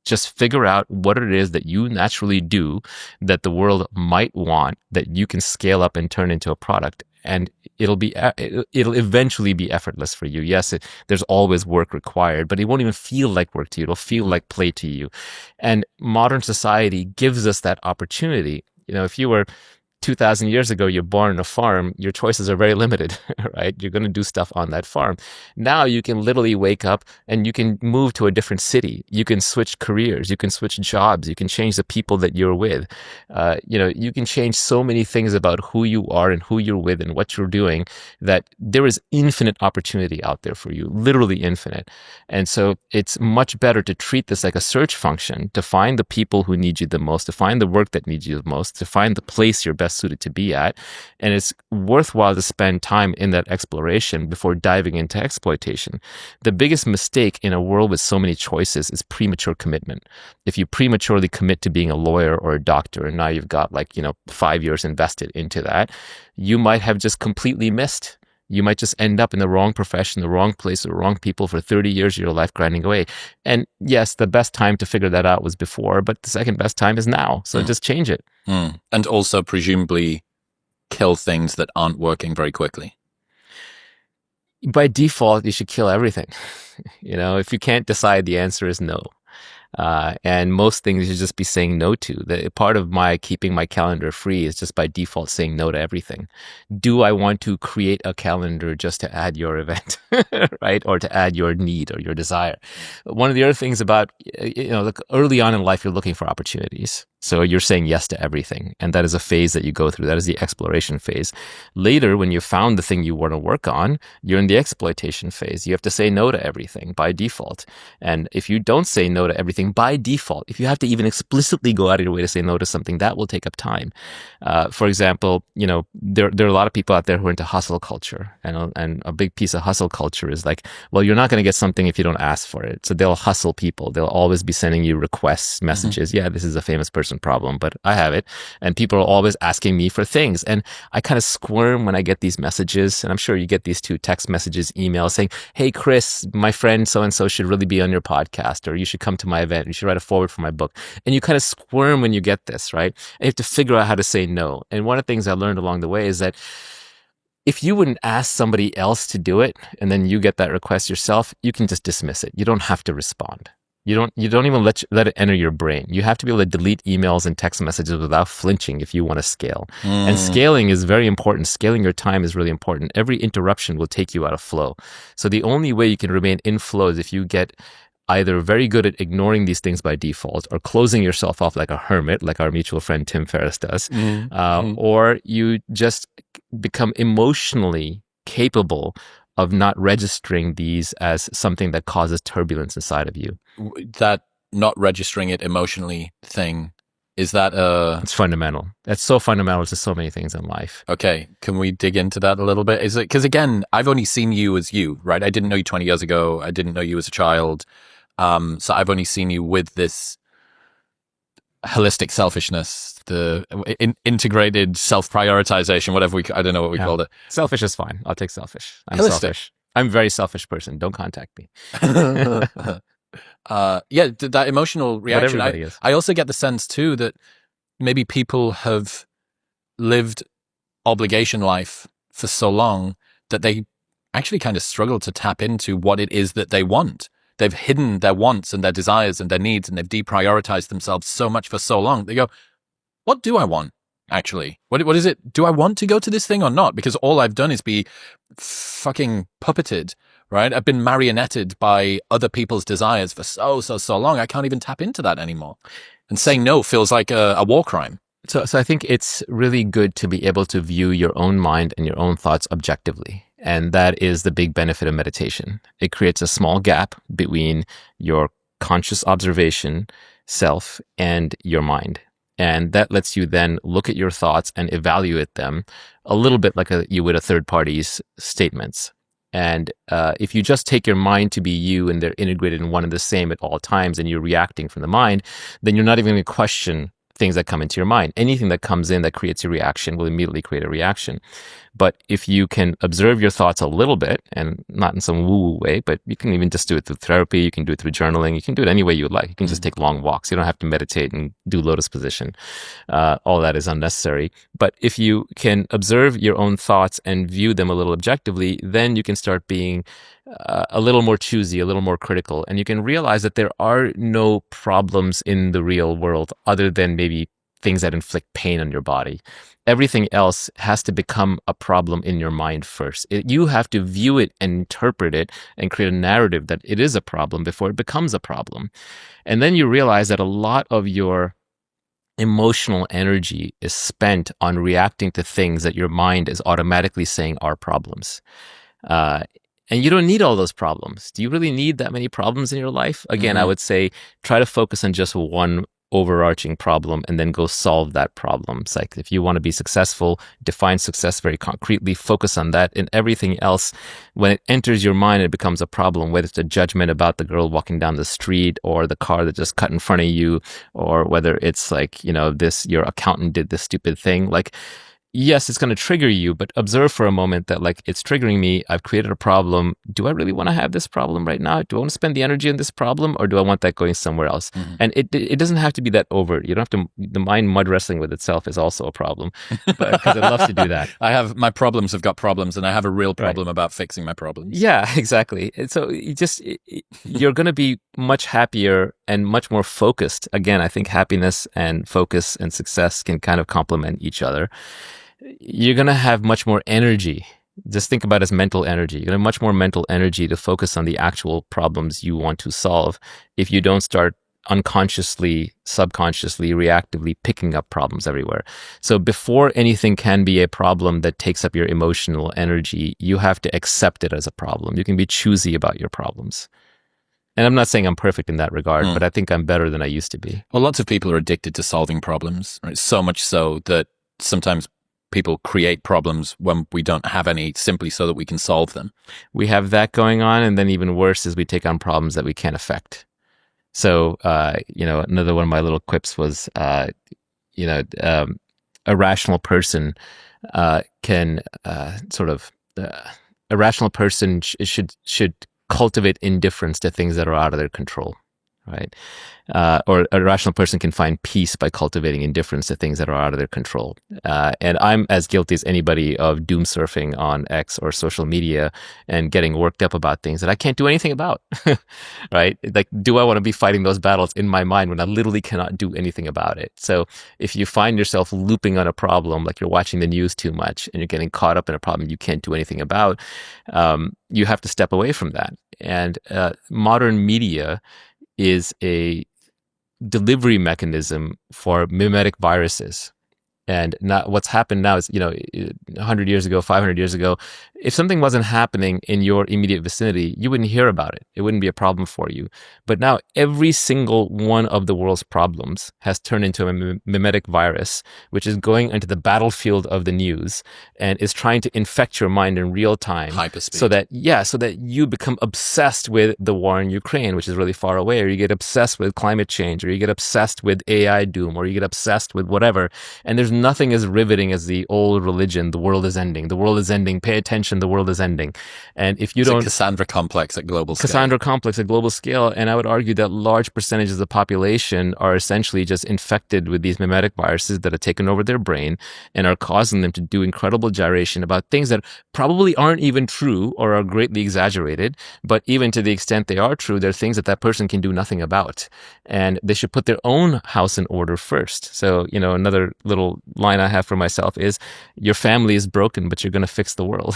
Just figure out what it is that you naturally do that the world might want, that you can scale up and turn into a product. And it'll eventually be effortless for you. Yes, there's always work required, but it won't even feel like work to you. It'll feel like play to you. And modern society gives us that opportunity. If you were 2,000 years ago, you're born on a farm, your choices are very limited, right? You're going to do stuff on that farm. Now you can literally wake up and you can move to a different city. You can switch careers. You can switch jobs. You can change the people that you're with. You can change so many things about who you are and who you're with and what you're doing, that there is infinite opportunity out there for you, literally infinite. And so it's much better to treat this like a search function, to find the people who need you the most, to find the work that needs you the most, to find the place you're best suited to be at. And it's worthwhile to spend time in that exploration before diving into exploitation. The biggest mistake in a world with so many choices is premature commitment. If you prematurely commit to being a lawyer or a doctor, and now you've got 5 years invested into that, you might have just completely missed. You might just end up in the wrong profession, the wrong place, the wrong people for 30 years of your life grinding away. And yes, the best time to figure that out was before, but the second best time is now. So just change it. And also presumably kill things that aren't working very quickly. By default, you should kill everything. If you can't decide, the answer is no. And most things you should just be saying no to. The part of my keeping my calendar free is just by default saying no to everything. Do I want to create a calendar just to add your event, right? Or to add your need or your desire? One of the other things about, early on in life, you're looking for opportunities. So you're saying yes to everything. And that is a phase that you go through. That is the exploration phase. Later, when you found the thing you want to work on, you're in the exploitation phase. You have to say no to everything by default. And if you don't say no to everything by default, if you have to even explicitly go out of your way to say no to something, that will take up time. For example, there are a lot of people out there who are into hustle culture. And a big piece of hustle culture is like, well, you're not going to get something if you don't ask for it. So they'll hustle people. They'll always be sending you requests, messages. Yeah, this is a famous person problem, but I have it. And people are always asking me for things. And I kind of squirm when I get these messages. And I'm sure you get these too, text messages, emails saying, hey, Chris, my friend so-and-so should really be on your podcast, or you should come to my event. You should write a foreword for my book. And you kind of squirm when you get this, right? And you have to figure out how to say no. And one of the things I learned along the way is that if you wouldn't ask somebody else to do it, and then you get that request yourself, you can just dismiss it. You don't have to respond. You don't even let it enter your brain. You have to be able to delete emails and text messages without flinching if you want to scale. And scaling is very important. Scaling your time is really important. Every interruption will take you out of flow. So the only way you can remain in flow is if you get either very good at ignoring these things by default, or closing yourself off like a hermit, like our mutual friend Tim Ferriss does, or you just become emotionally capable of not registering these as something that causes turbulence inside of you. That not registering it emotionally thing, is that It's fundamental. That's so fundamental to so many things in life. Okay, can we dig into that a little bit? Is it because, again, I've only seen you as you, right? I didn't know you 20 years ago. I didn't know you as a child. So I've only seen you with this holistic selfishness, the integrated self-prioritization, whatever I don't know what we called it. Selfish is fine. I'll take selfish. I'm holistic. Selfish. I'm a very selfish person. Don't contact me. That emotional reaction. I also get the sense too that maybe people have lived obligation life for so long that they actually kind of struggle to tap into what it is that they want. They've hidden their wants and their desires and their needs, and they've deprioritized themselves so much for so long. They go, what do I want, actually? What is it? Do I want to go to this thing or not? Because all I've done is be fucking puppeted, right? I've been marionetted by other people's desires for so long. I can't even tap into that anymore. And saying no feels like a war crime. So I think it's really good to be able to view your own mind and your own thoughts objectively. And that is the big benefit of meditation. It creates a small gap between your conscious observation self and your mind. And that lets you then look at your thoughts and evaluate them a little bit like you would a third party's statements. And if you just take your mind to be you and they're integrated in one and the same at all times and you're reacting from the mind, then you're not even going to question things that come into your mind. Anything that comes in that creates a reaction will immediately create a reaction. But if you can observe your thoughts a little bit, and not in some woo-woo way, but you can even just do it through therapy, you can do it through journaling, you can do it any way you like. You can just take long walks. You don't have to meditate and do lotus position. All that is unnecessary. But if you can observe your own thoughts and view them a little objectively, then you can start being a little more choosy, a little more critical, and you can realize that there are no problems in the real world other than maybe things that inflict pain on your body. Everything else has to become a problem in your mind first. You have to view it and interpret it and create a narrative that it is a problem before it becomes a problem. And then you realize that a lot of your emotional energy is spent on reacting to things that your mind is automatically saying are problems. And you don't need all those problems. Do you really need that many problems in your life? Again, I would say try to focus on just one overarching problem and then go solve that problem. It's like if you want to be successful, define success very concretely, focus on that, and everything else, when it enters your mind, it becomes a problem, whether it's a judgment about the girl walking down the street or the car that just cut in front of you, or whether it's like, your accountant did this stupid thing. Like, yes, it's going to trigger you, but observe for a moment that like it's triggering me. I've created a problem. Do I really want to have this problem right now? Do I want to spend the energy on this problem, or do I want that going somewhere else? And it doesn't have to be that overt. You don't have to. The mind mud wrestling with itself is also a problem, because it loves to do that. My problems have got problems, and I have a real problem about fixing my problems. Yeah, exactly. And so you're going to be much happier and much more focused. Again, I think happiness and focus and success can kind of complement each other. You're going to have much more energy. Just think about it as mental energy. You're going to have much more mental energy to focus on the actual problems you want to solve if you don't start unconsciously, subconsciously, reactively picking up problems everywhere. So before anything can be a problem that takes up your emotional energy, you have to accept it as a problem. You can be choosy about your problems. And I'm not saying I'm perfect in that regard, but I think I'm better than I used to be. Well, lots of people are addicted to solving problems, right? So much so that sometimes people create problems when we don't have any, simply so that we can solve them. We have that going on, and then even worse is we take on problems that we can't affect. So, another one of my little quips was, a rational person can a rational person should cultivate indifference to things that are out of their control. Right? Or a rational person can find peace by cultivating indifference to things that are out of their control. And I'm as guilty as anybody of doom surfing on X or social media and getting worked up about things that I can't do anything about. Right? Like, do I want to be fighting those battles in my mind when I literally cannot do anything about it? So if you find yourself looping on a problem, like you're watching the news too much and you're getting caught up in a problem you can't do anything about, you have to step away from that. And modern media is a delivery mechanism for mimetic viruses. And what's happened now is, 100 years ago, 500 years ago, If something wasn't happening in your immediate vicinity, you wouldn't hear about it. It wouldn't be a problem for you. But now every single one of the world's problems has turned into a mimetic virus, which is going into the battlefield of the news and is trying to infect your mind in real time. Hyperspeed. So that you become obsessed with the war in Ukraine, which is really far away, or you get obsessed with climate change, or you get obsessed with AI doom, or you get obsessed with whatever. And there's nothing as riveting as the old religion, the world is ending. The world is ending. Pay attention. The world is ending. And if you it's don't... a Cassandra complex at global scale. Cassandra complex at global scale. And I would argue that large percentages of the population are essentially just infected with these mimetic viruses that have taken over their brain and are causing them to do incredible gyration about things that probably aren't even true or are greatly exaggerated. But even to the extent they are true, they're things that person can do nothing about. And they should put their own house in order first. So, another little line I have for myself is, your family is broken, but you're going to fix the world.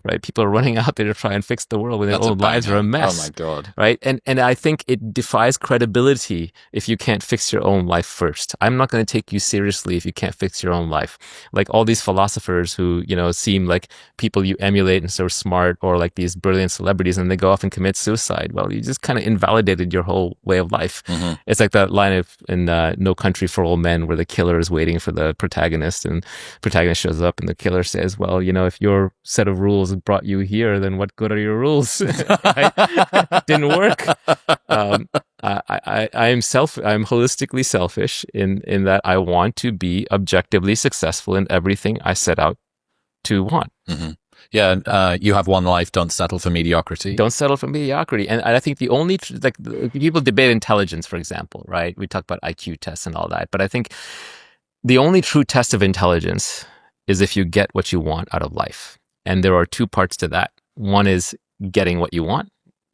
Right? People are running out there to try and fix the world when their own lives are a mess. Oh my God. Right? And I think it defies credibility if you can't fix your own life first. I'm not going to take you seriously if you can't fix your own life. Like all these philosophers who, seem like people you emulate and so smart, or like these brilliant celebrities, and they go off and commit suicide. Well, you just kind of invalidated your whole way of life. Mm-hmm. It's like that line in No Country for Old Men where the killer is waiting for the protagonist, and protagonist shows up and the killer says, well, if your set of rules brought you here, then what good are your rules? Didn't work. I'm holistically selfish in that I want to be objectively successful in everything I set out to want. Mm-hmm. Yeah, you have one life. Don't settle for mediocrity. Don't settle for mediocrity. And I think the only, people debate intelligence, for example, right? We talk about IQ tests and all that. But I think the only true test of intelligence is if you get what you want out of life. And there are two parts to that. One is getting what you want,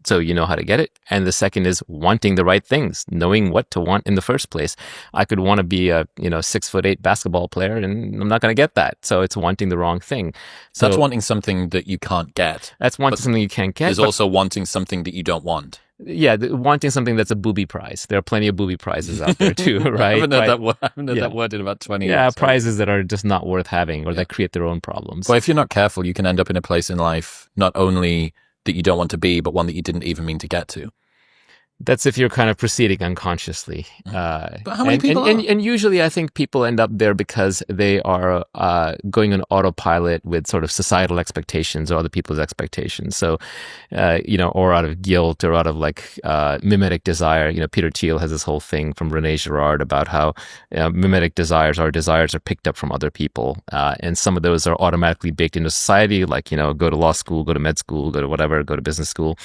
so you know how to get it. And the second is wanting the right things, knowing what to want in the first place. I could want to be a 6'8" basketball player, and I'm not going to get that. So it's wanting the wrong thing. So that's wanting something that you can't get. That's wanting something you can't get. There's also wanting something that you don't want. Yeah, wanting something that's a booby prize. There are plenty of booby prizes out there too, right? I haven't heard that word in about 20 years. Yeah, prizes that are just not worth having, or that create their own problems. Well, if you're not careful, you can end up in a place in life not only that you don't want to be, but one that you didn't even mean to get to. That's if you're kind of proceeding unconsciously. But how many people are? And usually I think people end up there because they are going on autopilot with sort of societal expectations or other people's expectations. So, or out of guilt or out of mimetic desire. Peter Thiel has this whole thing from René Girard about how mimetic desires are picked up from other people. And some of those are automatically baked into society, go to law school, go to med school, go to whatever, go to business school.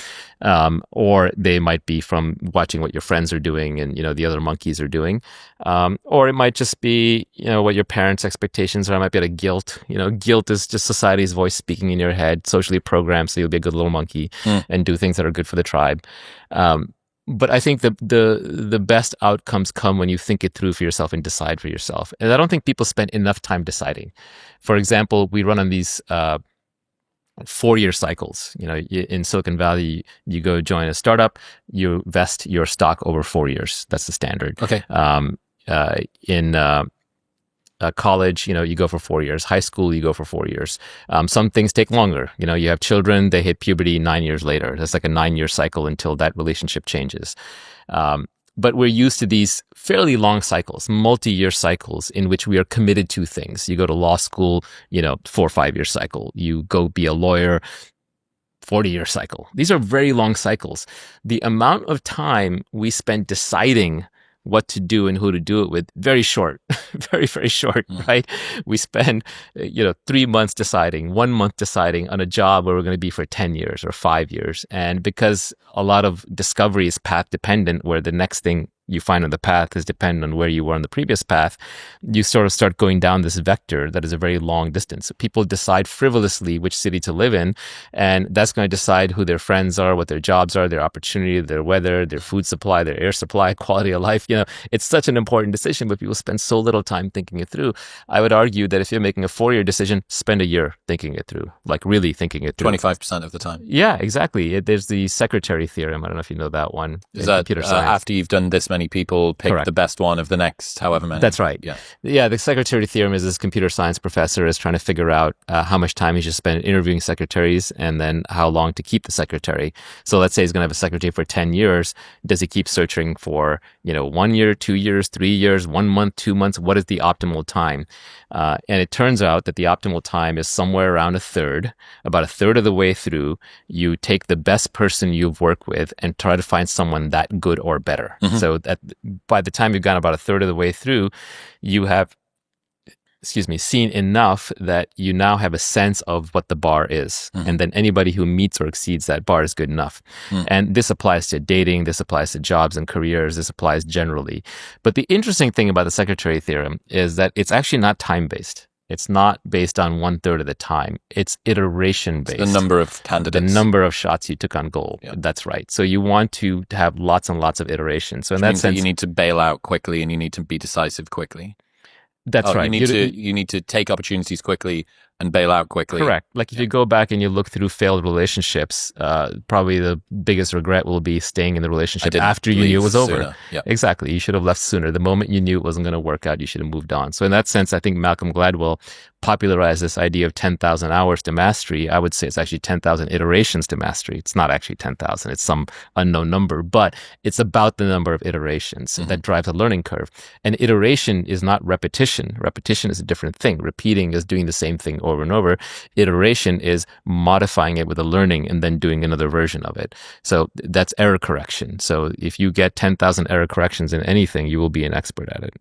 Or they might be from watching what your friends are doing and, the other monkeys are doing. Or it might just be, what your parents' expectations are. It might be out of guilt. Guilt is just society's voice speaking in your head, socially programmed, so you'll be a good little monkey and do things that are good for the tribe. But I think the best outcomes come when you think it through for yourself and decide for yourself. And I don't think people spend enough time deciding. For example, we run on these 4-year cycles. In Silicon Valley, you go join a startup, you vest your stock over 4 years. That's the standard. Okay. In college, you go for 4 years. High school, you go for 4 years. Some things take longer. You have children, they hit puberty 9 years later. That's like a 9-year cycle until that relationship changes. But we're used to these fairly long cycles, multi-year cycles in which we are committed to things. You go to law school, 4 or 5 year cycle. You go be a lawyer, 40-year cycle. These are very long cycles. The amount of time we spend deciding what to do and who to do it with, very short, very, very short, right? We spend, 3 months deciding, 1 month deciding on a job where we're going to be for 10 years or 5 years. And because a lot of discovery is path dependent, where the next thing you find on the path is dependent on where you were on the previous path, you sort of start going down this vector that is a very long distance. People decide frivolously which city to live in, and that's going to decide who their friends are, what their jobs are, their opportunity, their weather, their food supply, their air supply, quality of life. It's such an important decision, but people spend so little time thinking it through. I would argue that if you're making a 4-year decision, spend a year thinking it through, really thinking it through. 25% of the time. Yeah, exactly. There's the secretary theorem. I don't know if you know that one. Is that after you've done this many people, pick Correct. the best one of the next however many. That's right. Yeah. The secretary theorem is this computer science professor is trying to figure out how much time he should spend interviewing secretaries and then how long to keep the secretary. So let's say he's going to have a secretary for 10 years. Does he keep searching for, 1 year, 2 years, 3 years, 1 month, 2 months? What is the optimal time? And it turns out that the optimal time is somewhere around a third. About a third of the way through, you take the best person you've worked with and try to find someone that good or better. Mm-hmm. So that by the time you've gone about a third of the way through, you have seen enough that you now have a sense of what the bar is. Mm-hmm. And then anybody who meets or exceeds that bar is good enough. Mm-hmm. And this applies to dating, this applies to jobs and careers, this applies generally. But the interesting thing about the secretary theorem is that it's actually not time-based. It's not based on 1/3 of the time. It's iteration-based. It's the number of candidates. The number of shots you took on goal. Yeah. That's right. So you want to have lots and lots of iterations. So in that sense, you need to bail out quickly and you need to be decisive quickly. That's right. You need to take opportunities quickly and bail out quickly. Correct. Like if you go back and you look through failed relationships, probably the biggest regret will be staying in the relationship after you knew it was over. Yeah. Exactly. You should have left sooner. The moment you knew it wasn't going to work out, you should have moved on. So in that sense, I think Malcolm Gladwell popularized this idea of 10,000 hours to mastery. I would say it's actually 10,000 iterations to mastery. It's not actually 10,000. It's some unknown number, but it's about the number of iterations that drives a learning curve. And iteration is not repetition. Repetition is a different thing. Repeating is doing the same thing over and over. Iteration is modifying it with a learning and then doing another version of it. So that's error correction. So if you get 10,000 error corrections in anything, you will be an expert at it.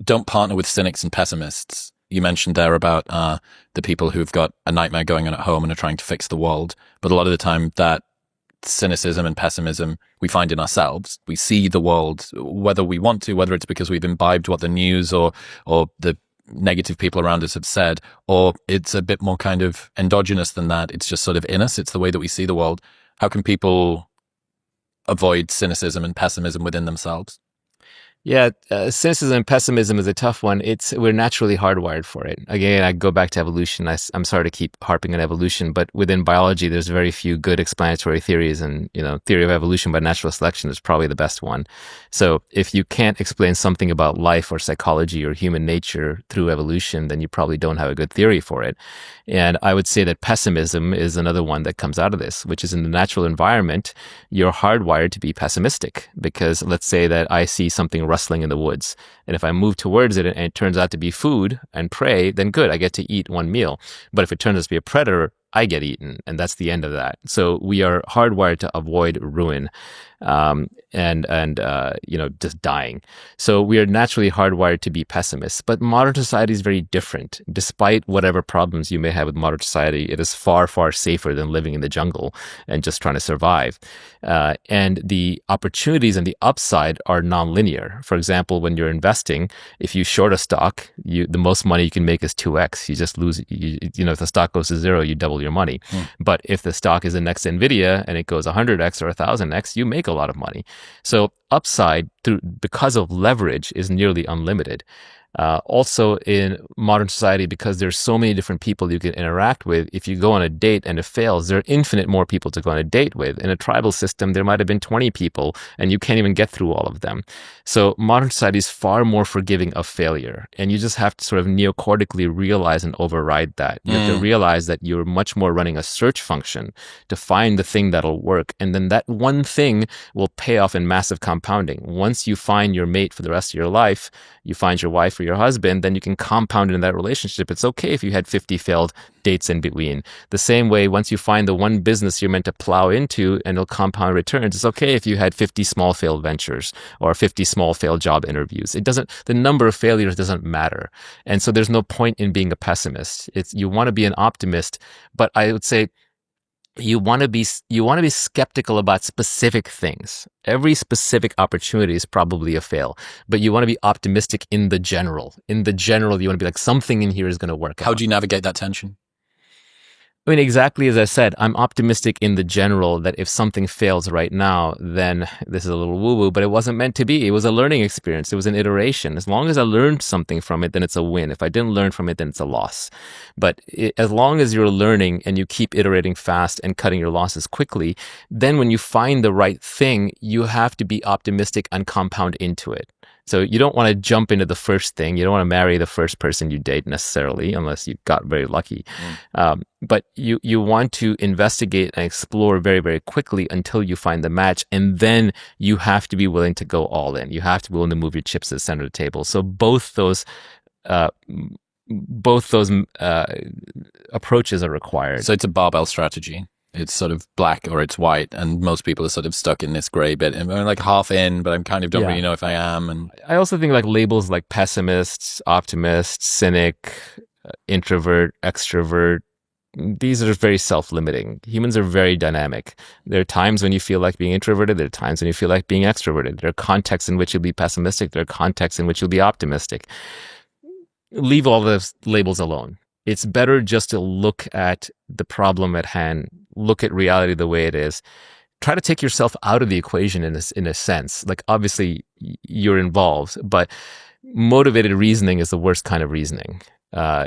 Don't partner with cynics and pessimists. You mentioned there about the people who've got a nightmare going on at home and are trying to fix the world. But a lot of the time that cynicism and pessimism we find in ourselves. We see the world, whether we want to, whether it's because we've imbibed what the news or the negative people around us have said, or it's a bit more kind of endogenous than that. It's just sort of in us. It's the way that we see the world. How can people avoid cynicism and pessimism within themselves? Yeah, cynicism and pessimism is a tough one. We're naturally hardwired for it. Again, I go back to evolution. I'm sorry to keep harping on evolution, but within biology, there's very few good explanatory theories, and theory of evolution by natural selection is probably the best one. So if you can't explain something about life or psychology or human nature through evolution, then you probably don't have a good theory for it. And I would say that pessimism is another one that comes out of this, which is in the natural environment, you're hardwired to be pessimistic because let's say that I see something rustling in the woods. And if I move towards it and it turns out to be food and prey, then good, I get to eat one meal. But if it turns out to be a predator, I get eaten, and that's the end of that. So we are hardwired to avoid ruin, and just dying. So we are naturally hardwired to be pessimists. But modern society is very different. Despite whatever problems you may have with modern society, it is far, far safer than living in the jungle and just trying to survive. And the opportunities and the upside are nonlinear. For example, when you're investing, if you short a stock, the most money you can make is 2x. You just lose. If the stock goes to zero, you double your money. But if the stock is the next NVIDIA and it goes 100x or 1000x, you make a lot of money. So upside because of leverage is nearly unlimited. Also in modern society, because there's so many different people you can interact with, if you go on a date and it fails, there are infinite more people to go on a date with. In a tribal system, there might have been 20 people and you can't even get through all of them. So modern society is far more forgiving of failure. And you just have to sort of neocortically realize and override that. You have to realize that you're much more running a search function to find the thing that'll work. And then that one thing will pay off in massive compounding. Once you find your mate for the rest of your life, you find your wife or your husband, then you can compound in that relationship. It's okay if you had 50 failed dates in between. The same way, once you find the one business you're meant to plow into and it'll compound returns, it's okay if you had 50 small failed ventures or 50 small failed job interviews. The number of failures doesn't matter. And so there's no point in being a pessimist. You want to be an optimist, but I would say you want to be skeptical about specific things. Every specific opportunity is probably a fail, but you want to be optimistic in the general. In the general, you want to be like, something in here is going to work out. How do you navigate that tension? I mean, exactly as I said, I'm optimistic in the general that if something fails right now, then this is a little woo-woo, but it wasn't meant to be. It was a learning experience. It was an iteration. As long as I learned something from it, then it's a win. If I didn't learn from it, then it's a loss. But as long as you're learning and you keep iterating fast and cutting your losses quickly, then when you find the right thing, you have to be optimistic and compound into it. So you don't want to jump into the first thing. You don't want to marry the first person you date necessarily, unless you got very lucky. But you want to investigate and explore very, very quickly until you find the match. And then you have to be willing to go all in. You have to be willing to move your chips to the center of the table. So both those approaches are required. So it's a barbell strategy. It's sort of black or it's white, and most people are sort of stuck in this gray bit. And I'm like half in, but I kind of don't really know if I am. And I also think like labels like pessimist, optimist, cynic, introvert, extrovert, these are very self-limiting. Humans are very dynamic. There are times when you feel like being introverted. There are times when you feel like being extroverted. There are contexts in which you'll be pessimistic. There are contexts in which you'll be optimistic. Leave all those labels alone. It's better just to look at the problem at hand, look at reality the way it is. Try to take yourself out of the equation in a sense. Like obviously you're involved, but motivated reasoning is the worst kind of reasoning.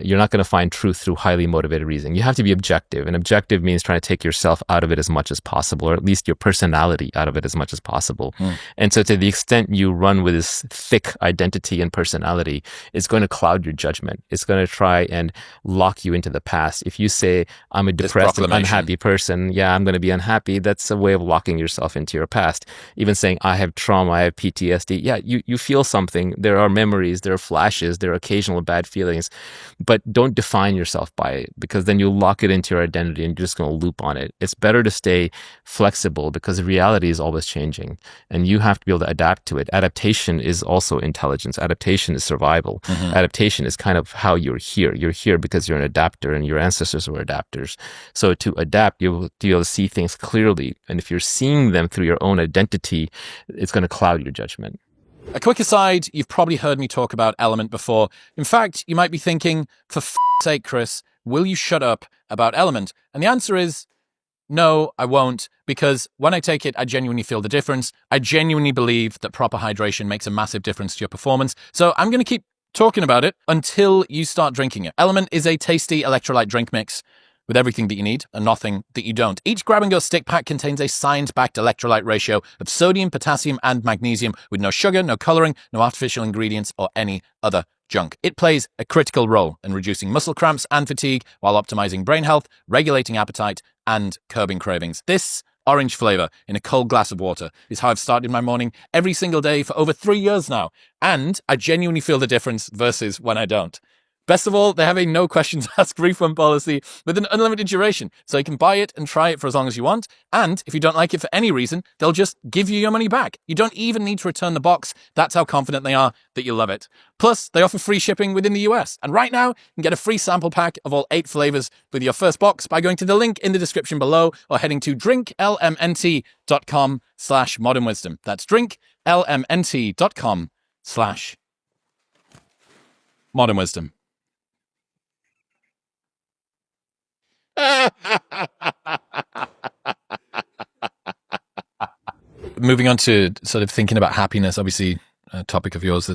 You're not going to find truth through highly motivated reasoning. You have to be objective, and objective means trying to take yourself out of it as much as possible, or at least your personality out of it as much as possible. And so to the extent you run with this thick identity and personality, it's going to cloud your judgment. It's going to try and lock you into the past. If you say, I'm a depressed and unhappy person, I'm going to be unhappy, that's a way of locking yourself into your past. Even saying, I have trauma, I have PTSD, you feel something. There are memories, there are flashes, there are occasional bad feelings. But don't define yourself by it, because then you'll lock it into your identity and you're just going to loop on it. It's better to stay flexible because reality is always changing and you have to be able to adapt to it. Adaptation is also intelligence. Adaptation is survival. Adaptation is kind of how you're here. You're here because you're an adapter and your ancestors were adapters. So to adapt, you'll be able to see things clearly. And if you're seeing them through your own identity, it's going to cloud your judgment. A quick aside, you've probably heard me talk about Element before. In fact, you might be thinking, for f***'s sake, Chris, will you shut up about Element? And the answer is, no, I won't, because when I take it, I genuinely feel the difference. I genuinely believe that proper hydration makes a massive difference to your performance. So I'm going to keep talking about it until you start drinking it. Element is a tasty electrolyte drink mix with everything that you need and nothing that you don't. Each grab-and-go stick pack contains a science-backed electrolyte ratio of sodium, potassium, and magnesium with no sugar, no coloring, no artificial ingredients, or any other junk. It plays a critical role in reducing muscle cramps and fatigue while optimizing brain health, regulating appetite, and curbing cravings. This orange flavor in a cold glass of water is how I've started my morning every single day for over 3 years now. And I genuinely feel the difference versus when I don't. Best of all, they have a no questions asked refund policy with an unlimited duration, so you can buy it and try it for as long as you want. And if you don't like it for any reason, they'll just give you your money back. You don't even need to return the box. That's how confident they are that you'll love it. Plus, they offer free shipping within the US. And right now, you can get a free sample pack of all 8 flavors with your first box by going to the link in the description below or heading to drinklmnt.com/modernwisdom. That's drinklmnt.com/modernwisdom. Moving on to sort of thinking about happiness, obviously a topic of yours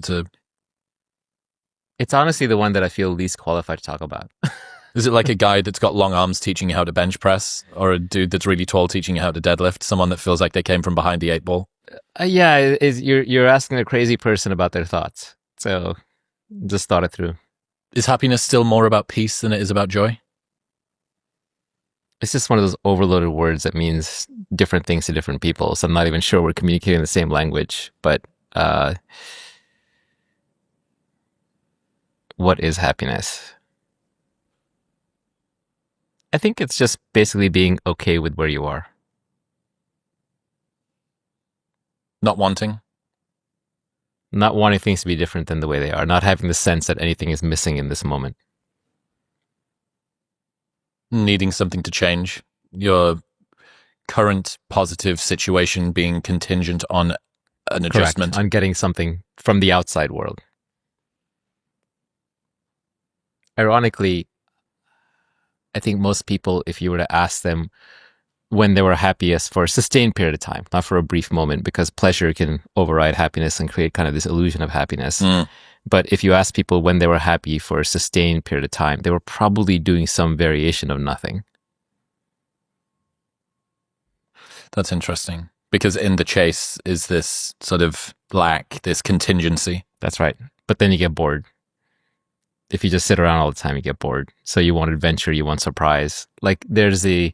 it's honestly the one that I feel least qualified to talk about. Is it like a guy that's got long arms teaching you how to bench press, or a dude that's really tall teaching you how to deadlift, someone that feels like they came from behind the 8 ball? You're asking a crazy person about their thoughts, so just thought it through. Is happiness still more about peace than it is about joy? It's just one of those overloaded words that means different things to different people. So I'm not even sure we're communicating the same language. But what is happiness? I think it's just basically being okay with where you are. Not wanting? Not wanting things to be different than the way they are. Not having the sense that anything is missing in this moment. Needing something to change, your current positive situation being contingent on an adjustment. Correct. On getting something from the outside world. Ironically, I think most people, if you were to ask them when they were happiest for a sustained period of time, not for a brief moment, because pleasure can override happiness and create kind of this illusion of happiness. But if you ask people when they were happy for a sustained period of time, they were probably doing some variation of nothing. That's interesting. Because in the chase is this sort of lack, this contingency. That's right. But then you get bored. If you just sit around all the time, you get bored. So you want adventure, you want surprise. Like there's the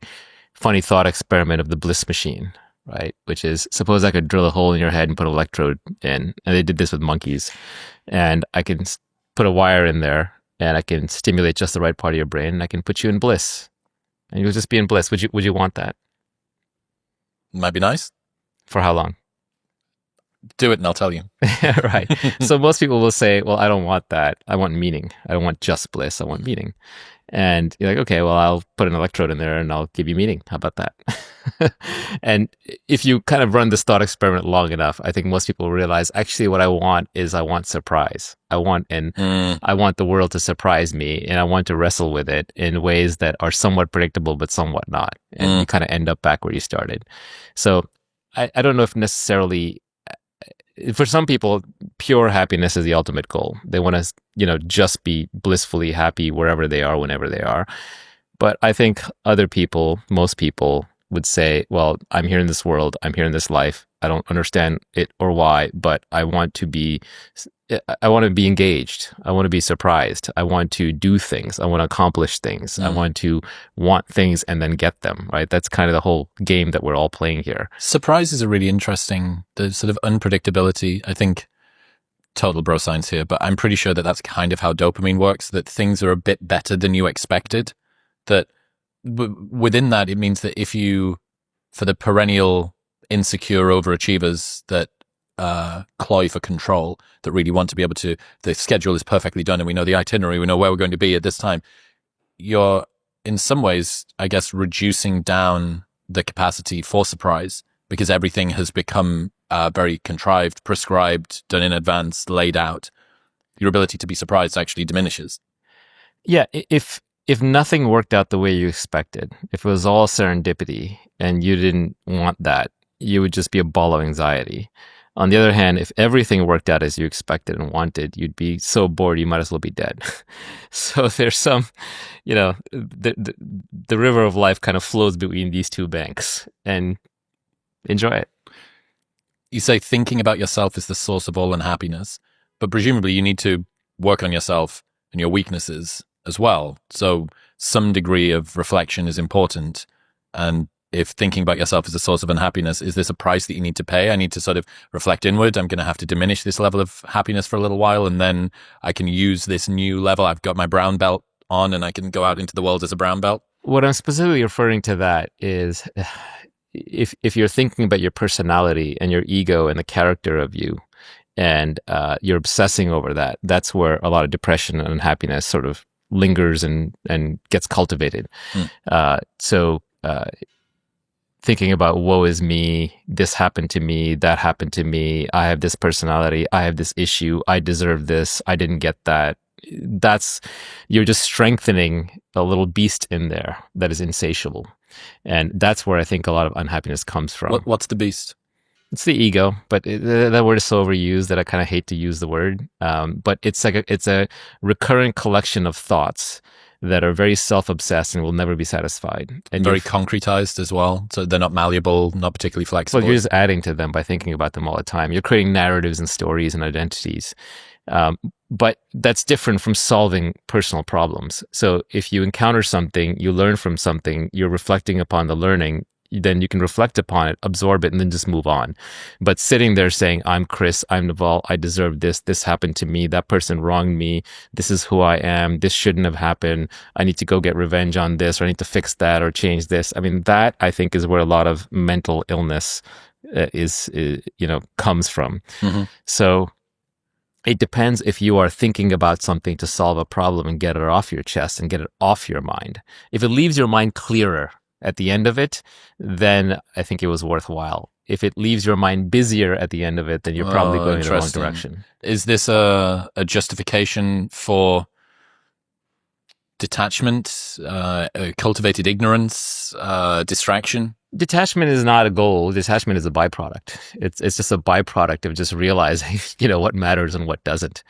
funny thought experiment of the bliss machine, right? Which is, suppose I could drill a hole in your head and put an electrode in. And they did this with monkeys. And I can put a wire in there and I can stimulate just the right part of your brain and I can put you in bliss. And you'll just be in bliss. Would you want that? Might be nice. For how long? Do it and I'll tell you. Right. So most people will say, well, I don't want that. I want meaning. I don't want just bliss. I want meaning. And you're like, okay, well, I'll put an electrode in there and I'll give you meaning. How about that? And if you kind of run this thought experiment long enough, I think most people realize actually what I want is I want surprise. I want the world to surprise me and I want to wrestle with it in ways that are somewhat predictable, but somewhat not. And you kind of end up back where you started. So I don't know if necessarily, for some people, pure happiness is the ultimate goal. They want to, just be blissfully happy wherever they are, whenever they are. But I think other people, most people would say, well, I'm here in this world. I'm here in this life. I don't understand it or why, but I want to be engaged. I want to be surprised. I want to do things. I want to accomplish things. I want things and then get them, right? That's kind of the whole game that we're all playing here. Surprises are really interesting. The sort of unpredictability, I think, total bro science here, but I'm pretty sure that that's kind of how dopamine works, that things are a bit better than you expected. That within that, it means that if you, for the perennial insecure overachievers that cloy for control, that really want to be able to, the schedule is perfectly done and we know the itinerary, we know where we're going to be at this time, you're in some ways, I guess, reducing down the capacity for surprise because everything has become very contrived, prescribed, done in advance, laid out. Your ability to be surprised actually diminishes. Yeah, if nothing worked out the way you expected, if it was all serendipity and you didn't want that, you would just be a ball of anxiety. On the other hand, if everything worked out as you expected and wanted, you'd be so bored you might as well be dead. So there's some, the river of life kind of flows between these two banks, and enjoy it. You say thinking about yourself is the source of all unhappiness, but presumably you need to work on yourself and your weaknesses as well. So some degree of reflection is important. And if thinking about yourself is a source of unhappiness, is this a price that you need to pay? I need to sort of reflect inward. I'm going to have to diminish this level of happiness for a little while, and then I can use this new level. I've got my brown belt on and I can go out into the world as a brown belt. What I'm specifically referring to that is if you're thinking about your personality and your ego and the character of you, and you're obsessing over that, that's where a lot of depression and unhappiness sort of lingers and gets cultivated. Thinking about woe is me, this happened to me, that happened to me, I have this personality, I have this issue, I deserve this, I didn't get that. You're just strengthening a little beast in there that is insatiable. And that's where I think a lot of unhappiness comes from. What's the beast? It's the ego, but that word is so overused that I kind of hate to use the word. But it's a recurrent collection of thoughts that are very self-obsessed and will never be satisfied. And very concretized as well. So they're not malleable, not particularly flexible. Well, you're just adding to them by thinking about them all the time. You're creating narratives and stories and identities. But that's different from solving personal problems. So if you encounter something, you learn from something, you're reflecting upon the learning, then you can reflect upon it, absorb it, and then just move on. But sitting there saying, I'm Chris, I'm Naval, I deserve this happened to me, that person wronged me, this is who I am, this shouldn't have happened, I need to go get revenge on this, or I need to fix that, or change this. I mean, that I think is where a lot of mental illness comes from. Mm-hmm. So it depends if you are thinking about something to solve a problem and get it off your chest and get it off your mind. If it leaves your mind clearer at the end of it, then I think it was worthwhile. If it leaves your mind busier at the end of it, then you're probably going in the wrong direction. Is this a justification for detachment, cultivated ignorance, distraction? Detachment is not a goal. Detachment is a byproduct. It's just a byproduct of just realizing, what matters and what doesn't.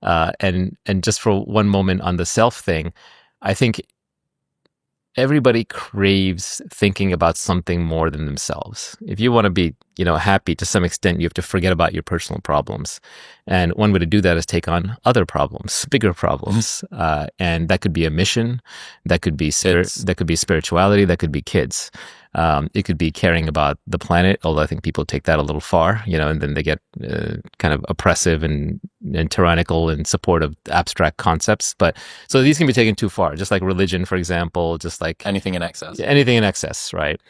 And just for one moment on the self thing, I think everybody craves thinking about something more than themselves. If you want to be, happy to some extent, you have to forget about your personal problems. And one way to do that is take on other problems, bigger problems. And that could be a mission, that could be that could be spirituality, that could be kids. It could be caring about the planet, although I think people take that a little far, and then they get kind of oppressive and tyrannical in support of abstract concepts. But so these can be taken too far, just like religion, for example, just like anything in excess. Anything in excess, right?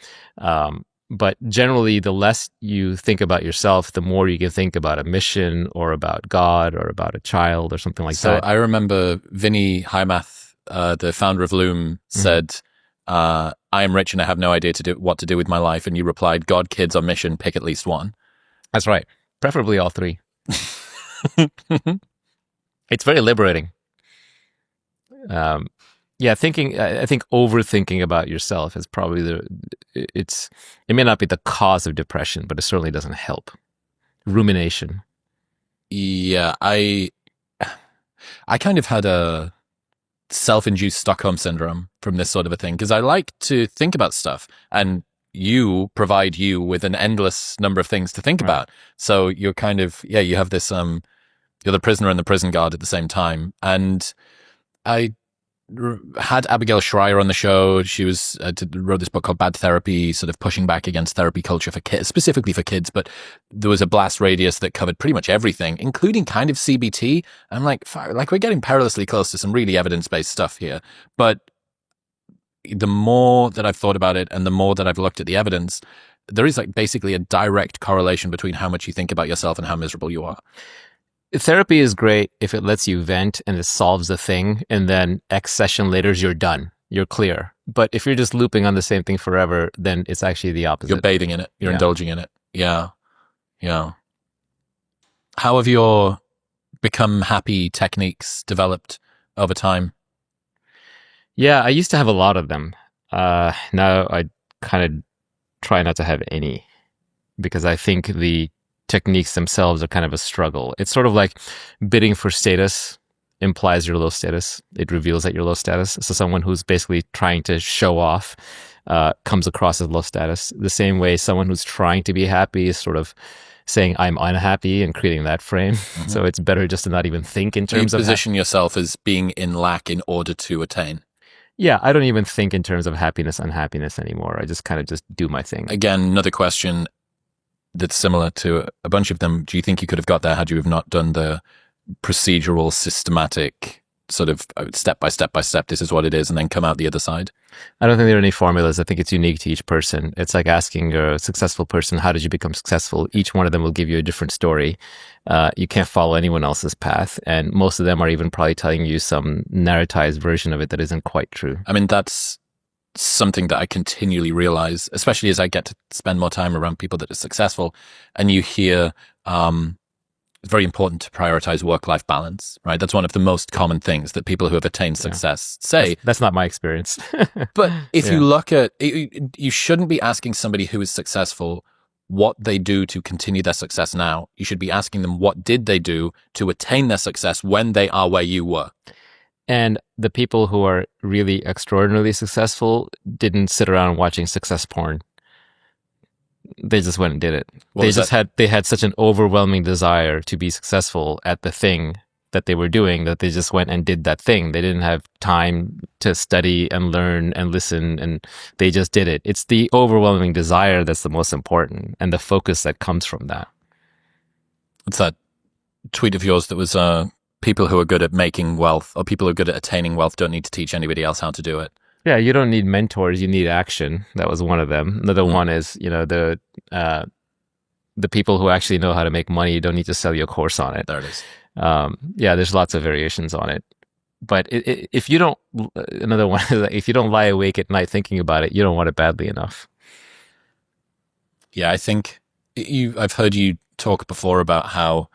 But generally, the less you think about yourself, the more you can think about a mission or about God or about a child or something like that. So I remember Vinny Heimath, the founder of Loom, said, I am rich and I have no idea what to do with my life. And you replied, God, kids, on mission, pick at least one. That's right. Preferably all three. It's very liberating. I think overthinking about yourself is probably it may not be the cause of depression, but it certainly doesn't help. Rumination. Yeah, I kind of had a self-induced Stockholm syndrome from this sort of a thing, because I like to think about stuff, and you provide you with an endless number of things to think about. So you're kind of, you have this, you're the prisoner and the prison guard at the same time. And I had Abigail Schreier on the show. She was wrote this book called Bad Therapy, sort of pushing back against therapy culture for kids, specifically for kids. But there was a blast radius that covered pretty much everything, including kind of CBT. I'm like we're getting perilously close to some really evidence-based stuff here. But the more that I've thought about it and the more that I've looked at the evidence, there is basically a direct correlation between how much you think about yourself and how miserable you are. Therapy is great if it lets you vent and it solves the thing, and then X session later, you're done. You're clear. But if you're just looping on the same thing forever, then it's actually the opposite. You're bathing in it. You're indulging in it. Yeah. Yeah. How have your become happy techniques developed over time? Yeah, I used to have a lot of them. Now I kind of try not to have any, because I think the techniques themselves are kind of a struggle. It's sort of like bidding for status implies your low status. It reveals that you're low status. So someone who's basically trying to show off comes across as low status. The same way someone who's trying to be happy is sort of saying I'm unhappy and creating that frame. Mm-hmm. So it's better just to not even think in terms of position yourself as being in lack in order to attain. Yeah, I don't even think in terms of happiness, unhappiness anymore. I just kind of just do my thing. Again, another question that's similar to a bunch of them. Do you think you could have got there had you have not done the procedural, systematic sort of step by step, this is what it is, and then come out the other side? I don't think there are any formulas. I think it's unique to each person. It's like asking a successful person, how did you become successful? Each one of them will give you a different story. You can't follow anyone else's path. And most of them are even probably telling you some narratized version of it that isn't quite true. I mean, that's something that I continually realize, especially as I get to spend more time around people that are successful, and you hear it's very important to prioritize work-life balance, right? That's one of the most common things that people who have attained success say. That's not my experience. But if you look at it, you shouldn't be asking somebody who is successful what they do to continue their success now. You should be asking them what did they do to attain their success when they are where you were. And the people who are really extraordinarily successful didn't sit around watching success porn. They just went and did it. They had such an overwhelming desire to be successful at the thing that they were doing that they just went and did that thing. They didn't have time to study and learn and listen, and they just did it. It's the overwhelming desire that's the most important, and the focus that comes from that. It's that tweet of yours that was people who are good at making wealth, or people who are good at attaining wealth, don't need to teach anybody else how to do it. Yeah, you don't need mentors, you need action. That was one of them. Another one is, the people who actually know how to make money, you don't need to sell your course on it. There it is. There's lots of variations on it. But if you don't, another one is if you don't lie awake at night thinking about it, you don't want it badly enough. Yeah, I think I've heard you talk before about how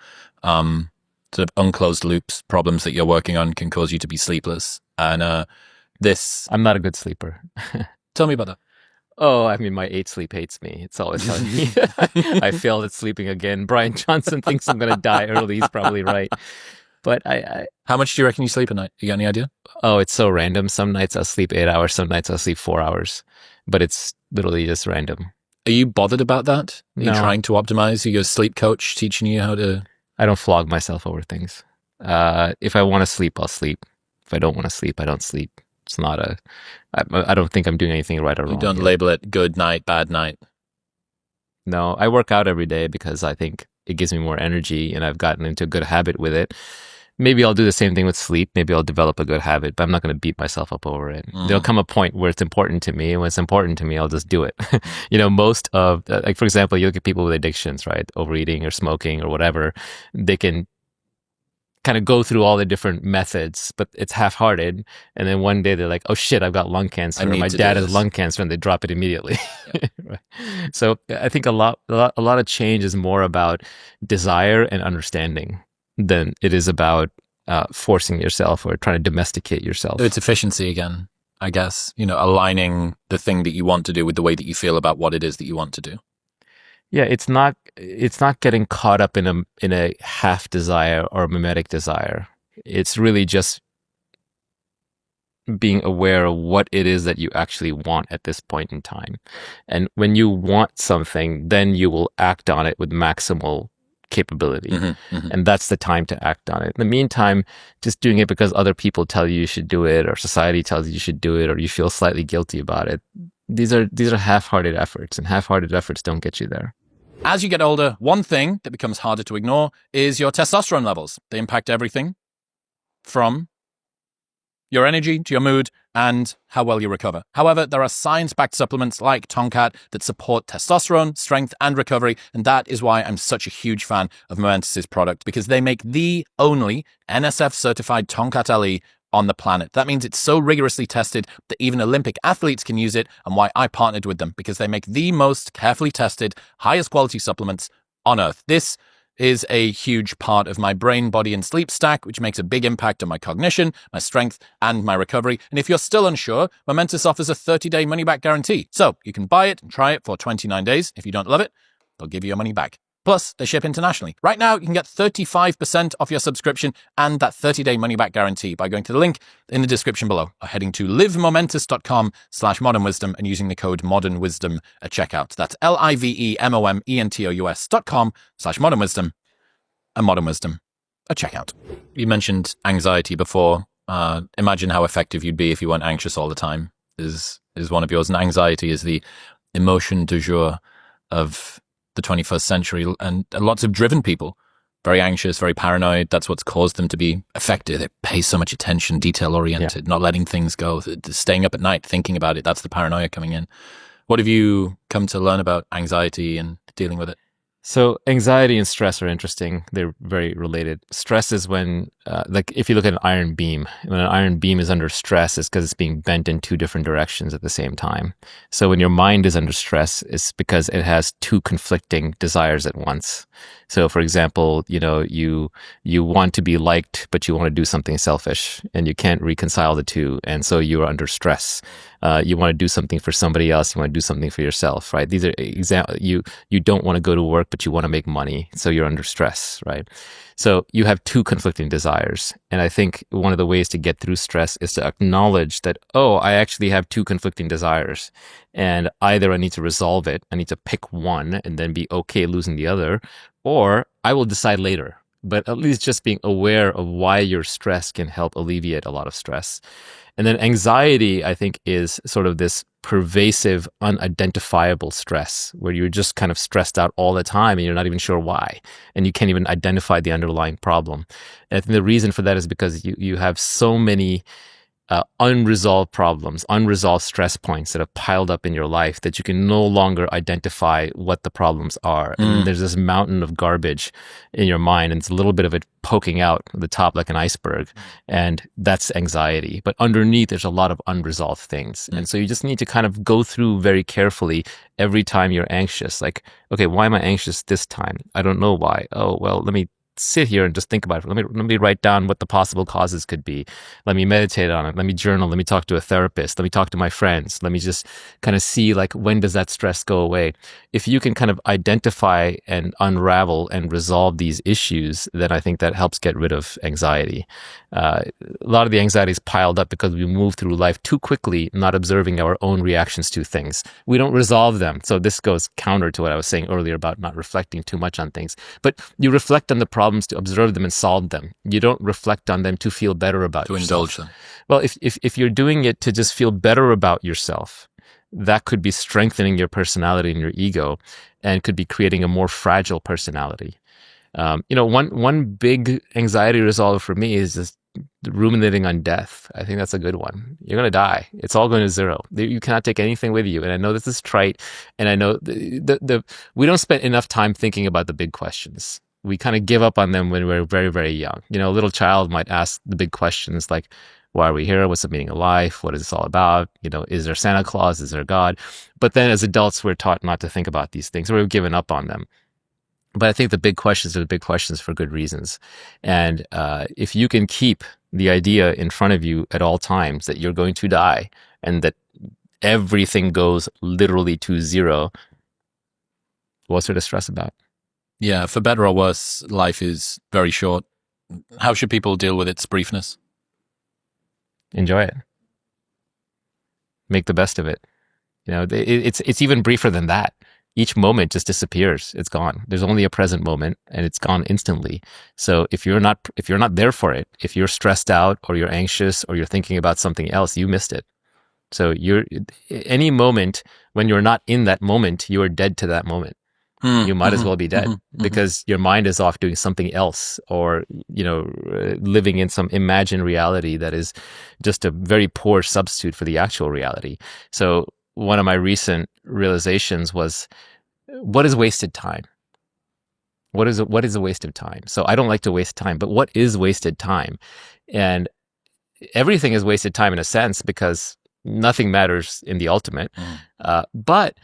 sort of unclosed loops, problems that you're working on can cause you to be sleepless. And I'm not a good sleeper. Tell me about that. Oh, I mean, my 8 sleep hates me. It's always telling me I failed at sleeping again. Brian Johnson thinks I'm going to die early. He's probably right. But How much do you reckon you sleep a night? You got any idea? Oh, it's so random. Some nights I'll sleep 8 hours. Some nights I'll sleep 4 hours. But it's literally just random. Are you bothered about that? Are No. you trying to optimize? Are you a sleep coach teaching you how to... I don't flog myself over things. If I want to sleep, I'll sleep. If I don't want to sleep, I don't sleep. It's not I don't think I'm doing anything right or wrong. You don't label it good night, bad night. No, I work out every day because I think it gives me more energy and I've gotten into a good habit with it. Maybe I'll do the same thing with sleep. Maybe I'll develop a good habit, but I'm not going to beat myself up over it. There'll come a point where it's important to me. And when it's important to me, I'll just do it. Most of, like, for example, you look at people with addictions, right? Overeating or smoking or whatever. They can kind of go through all the different methods, but it's half-hearted. And then one day they're like, oh shit, I've got lung cancer. Or my dad has lung cancer, and they drop it immediately. Yeah. Right. So I think a lot of change is more about desire and understanding than it is about forcing yourself or trying to domesticate yourself. It's efficiency again, I guess. Aligning the thing that you want to do with the way that you feel about what it is that you want to do. Yeah, it's not getting caught up in a half desire or a mimetic desire. It's really just being aware of what it is that you actually want at this point in time. And when you want something, then you will act on it with maximal capability. And that's the time to act on it. In the meantime, just doing it because other people tell you should do it, or society tells you should do it, or you feel slightly guilty about it. These are half-hearted efforts, and half-hearted efforts don't get you there. As you get older, one thing that becomes harder to ignore is your testosterone levels. They impact everything from your energy to your mood and how well you recover. However, there are science-backed supplements like Tongkat that support testosterone, strength, and recovery, and that is why I'm such a huge fan of Momentus's product, because they make the only NSF-certified Tongkat LE on the planet. That means it's so rigorously tested that even Olympic athletes can use it, and why I partnered with them, because they make the most carefully tested, highest quality supplements on earth. This is a huge part of my brain, body, and sleep stack, which makes a big impact on my cognition, my strength, and my recovery. And if you're still unsure, Momentus offers a 30-day money-back guarantee. So you can buy it and try it for 29 days. If you don't love it, they'll give you your money back. Plus, they ship internationally. Right now, you can get 35% off your subscription and that 30-day money-back guarantee by going to the link in the description below, or heading to livemomentus.com/modernwisdom and using the code modernwisdom at checkout. That's livemomentus.com/modernwisdom and modernwisdom at checkout. You mentioned anxiety before. Imagine how effective you'd be if you weren't anxious all the time, is one of yours. And anxiety is the emotion du jour of the 21st century, and lots of driven people, very anxious, very paranoid. That's what's caused them to be effective. They pay so much attention, detail-oriented, not letting things go, staying up at night, thinking about it. That's the paranoia coming in. What have you come to learn about anxiety and dealing with it? So anxiety and stress are interesting. They're very related. Stress is when, like if you look at an iron beam, when an iron beam is under stress, it's because it's being bent in two different directions at the same time. So when your mind is under stress, it's because it has two conflicting desires at once. So for example, you want to be liked, but you want to do something selfish, and you can't reconcile the two. And so you're under stress. You want to do something for somebody else. You want to do something for yourself, right? These are you don't want to go to work, but you want to make money. So you're under stress, right? So you have two conflicting desires. And I think one of the ways to get through stress is to acknowledge that, oh, I actually have two conflicting desires. And either I need to resolve it, I need to pick one and then be okay losing the other, or I will decide later. But at least just being aware of why you're stressed can help alleviate a lot of stress. And then anxiety, I think, is sort of this pervasive, unidentifiable stress where you're just kind of stressed out all the time and you're not even sure why. And you can't even identify the underlying problem. And I think the reason for that is because you have so many unresolved problems, unresolved stress points that have piled up in your life that you can no longer identify what the problems are. And there's this mountain of garbage in your mind, and it's a little bit of it poking out the top like an iceberg. And that's anxiety. But underneath, there's a lot of unresolved things. And so you just need to kind of go through very carefully every time you're anxious. Like, okay, why am I anxious this time? I don't know why. Oh, well, let me sit here and just think about it. Let me write down what the possible causes could be. Let me meditate on it. Let me journal. Let me talk to a therapist. Let me talk to my friends. Let me just kind of see like, when does that stress go away? If you can kind of identify and unravel and resolve these issues, then I think that helps get rid of anxiety. A lot of the anxiety is piled up because we move through life too quickly, not observing our own reactions to things. We don't resolve them. So this goes counter to what I was saying earlier about not reflecting too much on things. But you reflect on the problems to observe them and solve them. You don't reflect on them to feel better about yourself. To indulge them. Well, if you're doing it to just feel better about yourself, that could be strengthening your personality and your ego, and could be creating a more fragile personality. One big anxiety resolver for me is just ruminating on death. I think that's a good one. You're going to die. It's all going to zero. You cannot take anything with you. And I know this is trite, and I know we don't spend enough time thinking about the big questions. We kind of give up on them when we're very, very young. A little child might ask the big questions like, why are we here? What's the meaning of life? What is this all about? Is there Santa Claus? Is there God? But then as adults, we're taught not to think about these things, or we've given up on them. But I think the big questions are the big questions for good reasons. And if you can keep the idea in front of you at all times that you're going to die and that everything goes literally to zero, what's there to stress about? Yeah, for better or worse, life is very short. How should people deal with its briefness? Enjoy it. Make the best of it. It's even briefer than that. Each moment just disappears. It's gone. There's only a present moment, and it's gone instantly. So if you're not there for it, if you're stressed out or you're anxious or you're thinking about something else, you missed it. So any moment when you're not in that moment, you are dead to that moment. You might as well be dead because your mind is off doing something else, or living in some imagined reality that is just a very poor substitute for the actual reality. So one of my recent realizations was, what is wasted time? What is a waste of time? So I don't like to waste time, but what is wasted time? And everything is wasted time in a sense, because nothing matters in the ultimate. But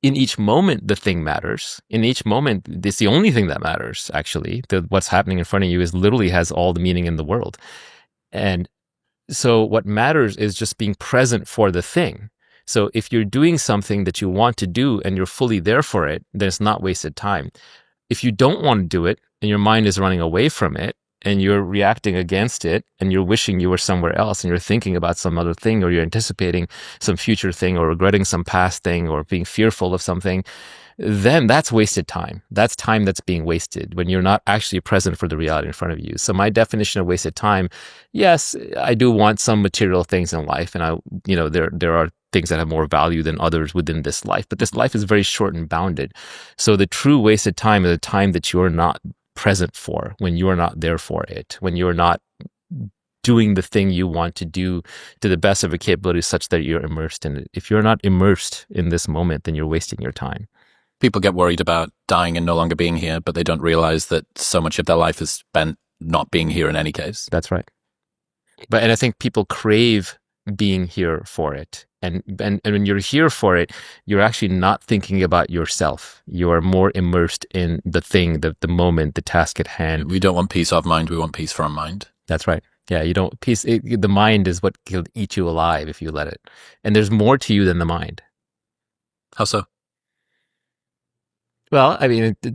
in each moment, the thing matters. In each moment, it's the only thing that matters, actually. What's happening in front of you literally has all the meaning in the world. And so what matters is just being present for the thing. So if you're doing something that you want to do and you're fully there for it, then it's not wasted time. If you don't want to do it and your mind is running away from it and you're reacting against it and you're wishing you were somewhere else and you're thinking about some other thing, or you're anticipating some future thing, or regretting some past thing, or being fearful of something, then that's wasted time. That's time that's being wasted when you're not actually present for the reality in front of you. So my definition of wasted time, yes, I do want some material things in life, and there are things that have more value than others within this life, but this life is very short and bounded. So the true wasted time is a time that you're not present for, when you're not there for it, when you're not doing the thing you want to do to the best of your capability such that you're immersed in it. If you're not immersed in this moment, then you're wasting your time. People get worried about dying and no longer being here, but they don't realize that so much of their life is spent not being here in any case. That's right. And I think people crave being here for it. And when you're here for it, you're actually not thinking about yourself. You are more immersed in the thing, the moment, the task at hand. We don't want peace of mind. We want peace from mind. That's right. Yeah, you don't the mind is what can eat you alive if you let it. And there's more to you than the mind. How so? Well, I mean, if I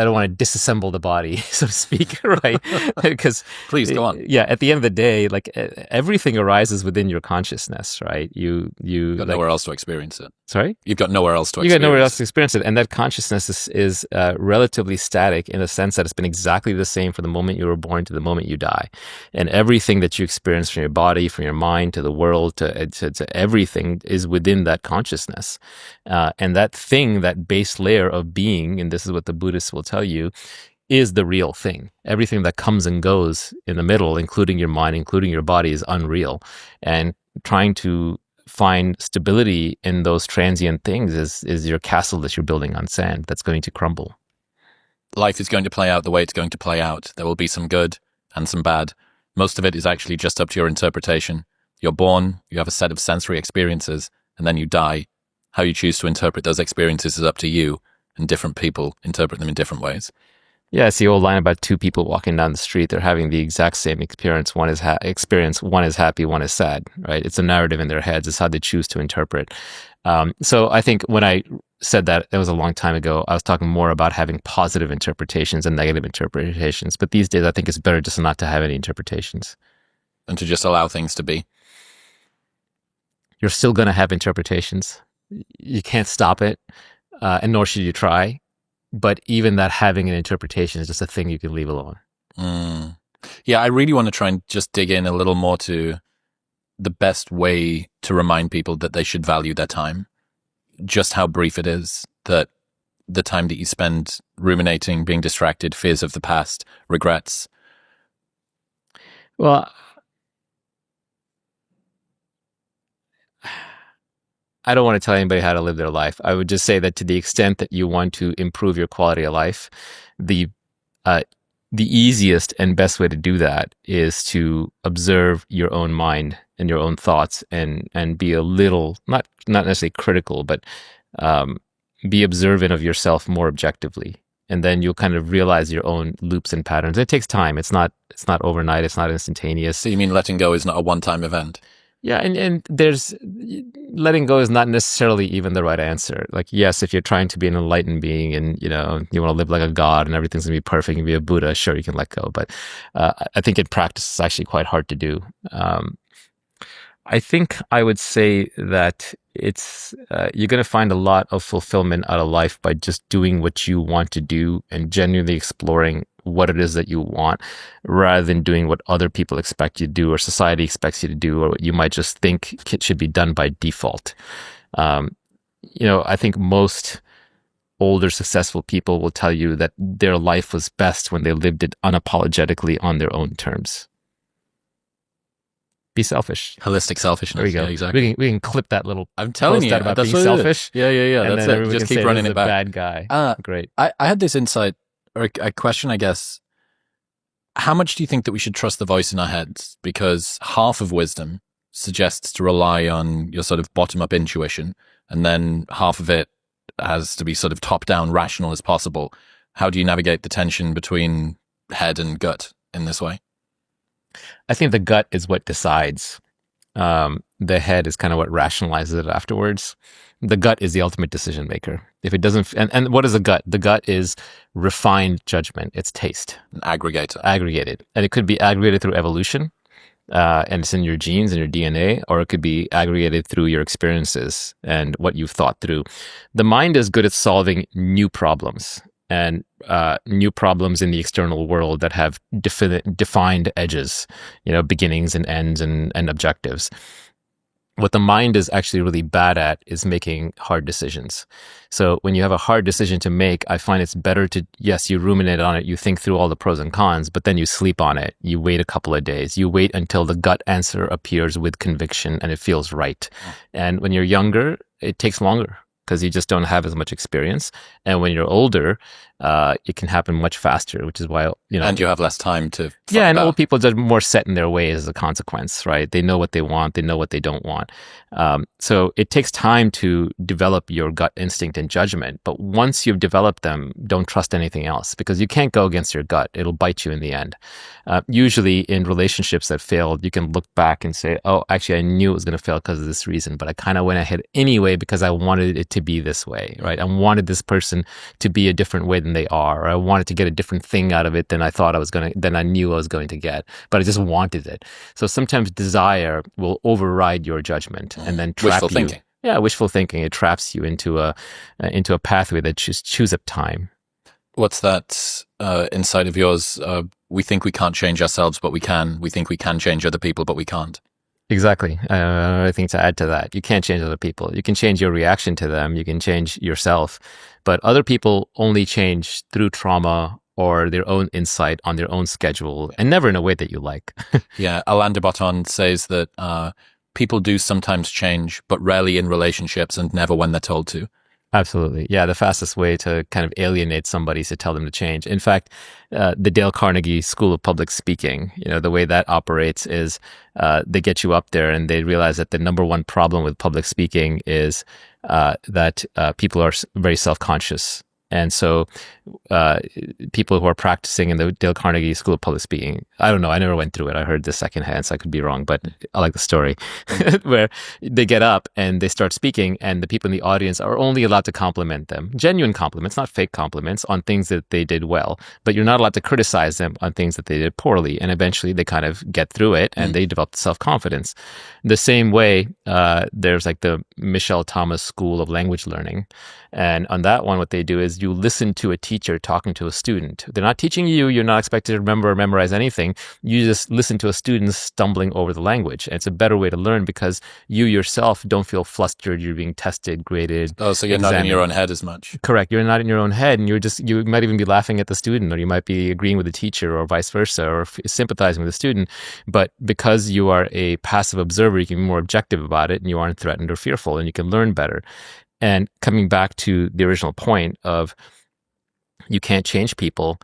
don't want to disassemble the body, so to speak, right? Because please go on. Yeah, at the end of the day, like everything arises within your consciousness, right? You've got nowhere else to experience it. Sorry? You've got nowhere else to experience it. You got nowhere else to experience it. And that consciousness is relatively static in the sense that it's been exactly the same from the moment you were born to the moment you die. And everything that you experience from your body, from your mind, to the world, to everything is within that consciousness. And that thing, that base layer of being, and this is what the Buddhists will tell you, is the real thing. Everything that comes and goes in the middle, including your mind, including your body, is unreal. And trying to find stability in those transient things is your castle that you're building on sand that's going to crumble. Life is going to play out the way it's going to play out. There will be some good and some bad. Most of it is actually just up to your interpretation. You're born, you have a set of sensory experiences, and then you die. How you choose to interpret those experiences is up to you, and different people interpret them in different ways. Yeah, it's the old line about two people walking down the street. They're having the exact same experience. One is one is happy, one is sad, right? It's a narrative in their heads. It's how they choose to interpret. So I think when I said that, it was a long time ago, I was talking more about having positive interpretations and negative interpretations. But these days, I think it's better just not to have any interpretations. And to just allow things to be. You're still going to have interpretations. You can't stop it, and nor should you try. But even that having an interpretation is just a thing you can leave alone. Yeah, I really want to try and just dig in a little more to the best way to remind people that they should value their time. Just how brief it is, that the time that you spend ruminating, being distracted, fears of the past, regrets. Well, I don't want to tell anybody how to live their life. I would just say that to the extent that you want to improve your quality of life, the easiest and best way to do that is to observe your own mind and your own thoughts, and be a little, not necessarily critical, but be observant of yourself more objectively. And then you'll kind of realize your own loops and patterns. It takes time. It's not overnight. It's not instantaneous. So you mean letting go is not a one-time event? Yeah, and there's letting go is not necessarily even the right answer. Like, yes, if you're trying to be an enlightened being and you want to live like a god and everything's gonna be perfect and be a Buddha, sure, you can let go. But I think in practice, it's actually quite hard to do. I think I would say that it's you're going to find a lot of fulfillment out of life by just doing what you want to do and genuinely exploring what it is that you want, rather than doing what other people expect you to do or society expects you to do, or what you might just think it should be done by default. I think most older successful people will tell you that their life was best when they lived it unapologetically on their own terms. Be selfish. Holistic selfishness. There we go. Yeah, exactly. We can clip that little. I'm telling you, about being selfish. Yeah. That's it. Just keep running it back. Bad guy. Great. I had this insight, or a question, I guess. How much do you think that we should trust the voice in our heads? Because half of wisdom suggests to rely on your sort of bottom-up intuition, and then half of it has to be sort of top-down, rational as possible. How do you navigate the tension between head and gut in this way? I think the gut is what decides. The head is kind of what rationalizes it afterwards. The gut is the ultimate decision maker. If it doesn't, and what is the gut? The gut is refined judgment. It's taste. An aggregator. Aggregated. And it could be aggregated through evolution, and it's in your genes and your DNA, or it could be aggregated through your experiences and what you've thought through. The mind is good at solving new problems, and new problems in the external world that have defined edges, beginnings and ends and objectives. What the mind is actually really bad at is making hard decisions. So when you have a hard decision to make, I find it's better to, yes, you ruminate on it, you think through all the pros and cons, but then you sleep on it. You wait a couple of days. You wait until the gut answer appears with conviction and it feels right. And when you're younger, it takes longer, because you just don't have as much experience. And when you're older, it can happen much faster, which is why, And you have less time to... Yeah, and old people are more set in their ways as a consequence, right? They know what they want. They know what they don't want. So it takes time to develop your gut instinct and judgment. But once you've developed them, don't trust anything else, because you can't go against your gut. It'll bite you in the end. Usually in relationships that failed, you can look back and say, oh, actually, I knew it was going to fail because of this reason, but I kind of went ahead anyway because I wanted it to be this way, right? I wanted this person to be a different way than they are, or I wanted to get a different thing out of it than I thought I was going to, than I knew I was going to get, but I just wanted it. So sometimes desire will override your judgment and then trap wishful thinking. Yeah, wishful thinking. It traps you into a pathway that chews up time. What's that insight of yours? We think we can't change ourselves, but we can. We think we can change other people, but we can't. Exactly. I think to add to that, you can't change other people. You can change your reaction to them. You can change yourself. But other people only change through trauma or their own insight on their own schedule, and never in a way that you like. Yeah. Alain de Botton says that people do sometimes change, but rarely in relationships and never when they're told to. Absolutely. Yeah, the fastest way to kind of alienate somebody is to tell them to change. In fact, the Dale Carnegie School of Public Speaking, the way that operates is they get you up there and they realize that the number one problem with public speaking is that people are very self-conscious. And so people who are practicing in the Dale Carnegie School of Public Speaking, I don't know, I never went through it. I heard this secondhand, so I could be wrong, but I like the story where they get up and they start speaking and the people in the audience are only allowed to compliment them. Genuine compliments, not fake compliments, on things that they did well. But you're not allowed to criticize them on things that they did poorly. And eventually they kind of get through it and they develop self-confidence. The same way, there's like the Michelle Thomas School of Language Learning. And on that one, what they do is you listen to a teacher talking to a student. They're not teaching you. You're not expected to remember or memorize anything. You just listen to a student stumbling over the language. And it's a better way to learn because you yourself don't feel flustered. You're being tested, graded. Oh, so you're examined. Not in your own head as much. Correct. You're not in your own head. And you might even be laughing at the student, or you might be agreeing with the teacher, or vice versa, or sympathizing with the student. But because you are a passive observer, you can be more objective about it and you aren't threatened or fearful and you can learn better. And coming back to the original point of you can't change people,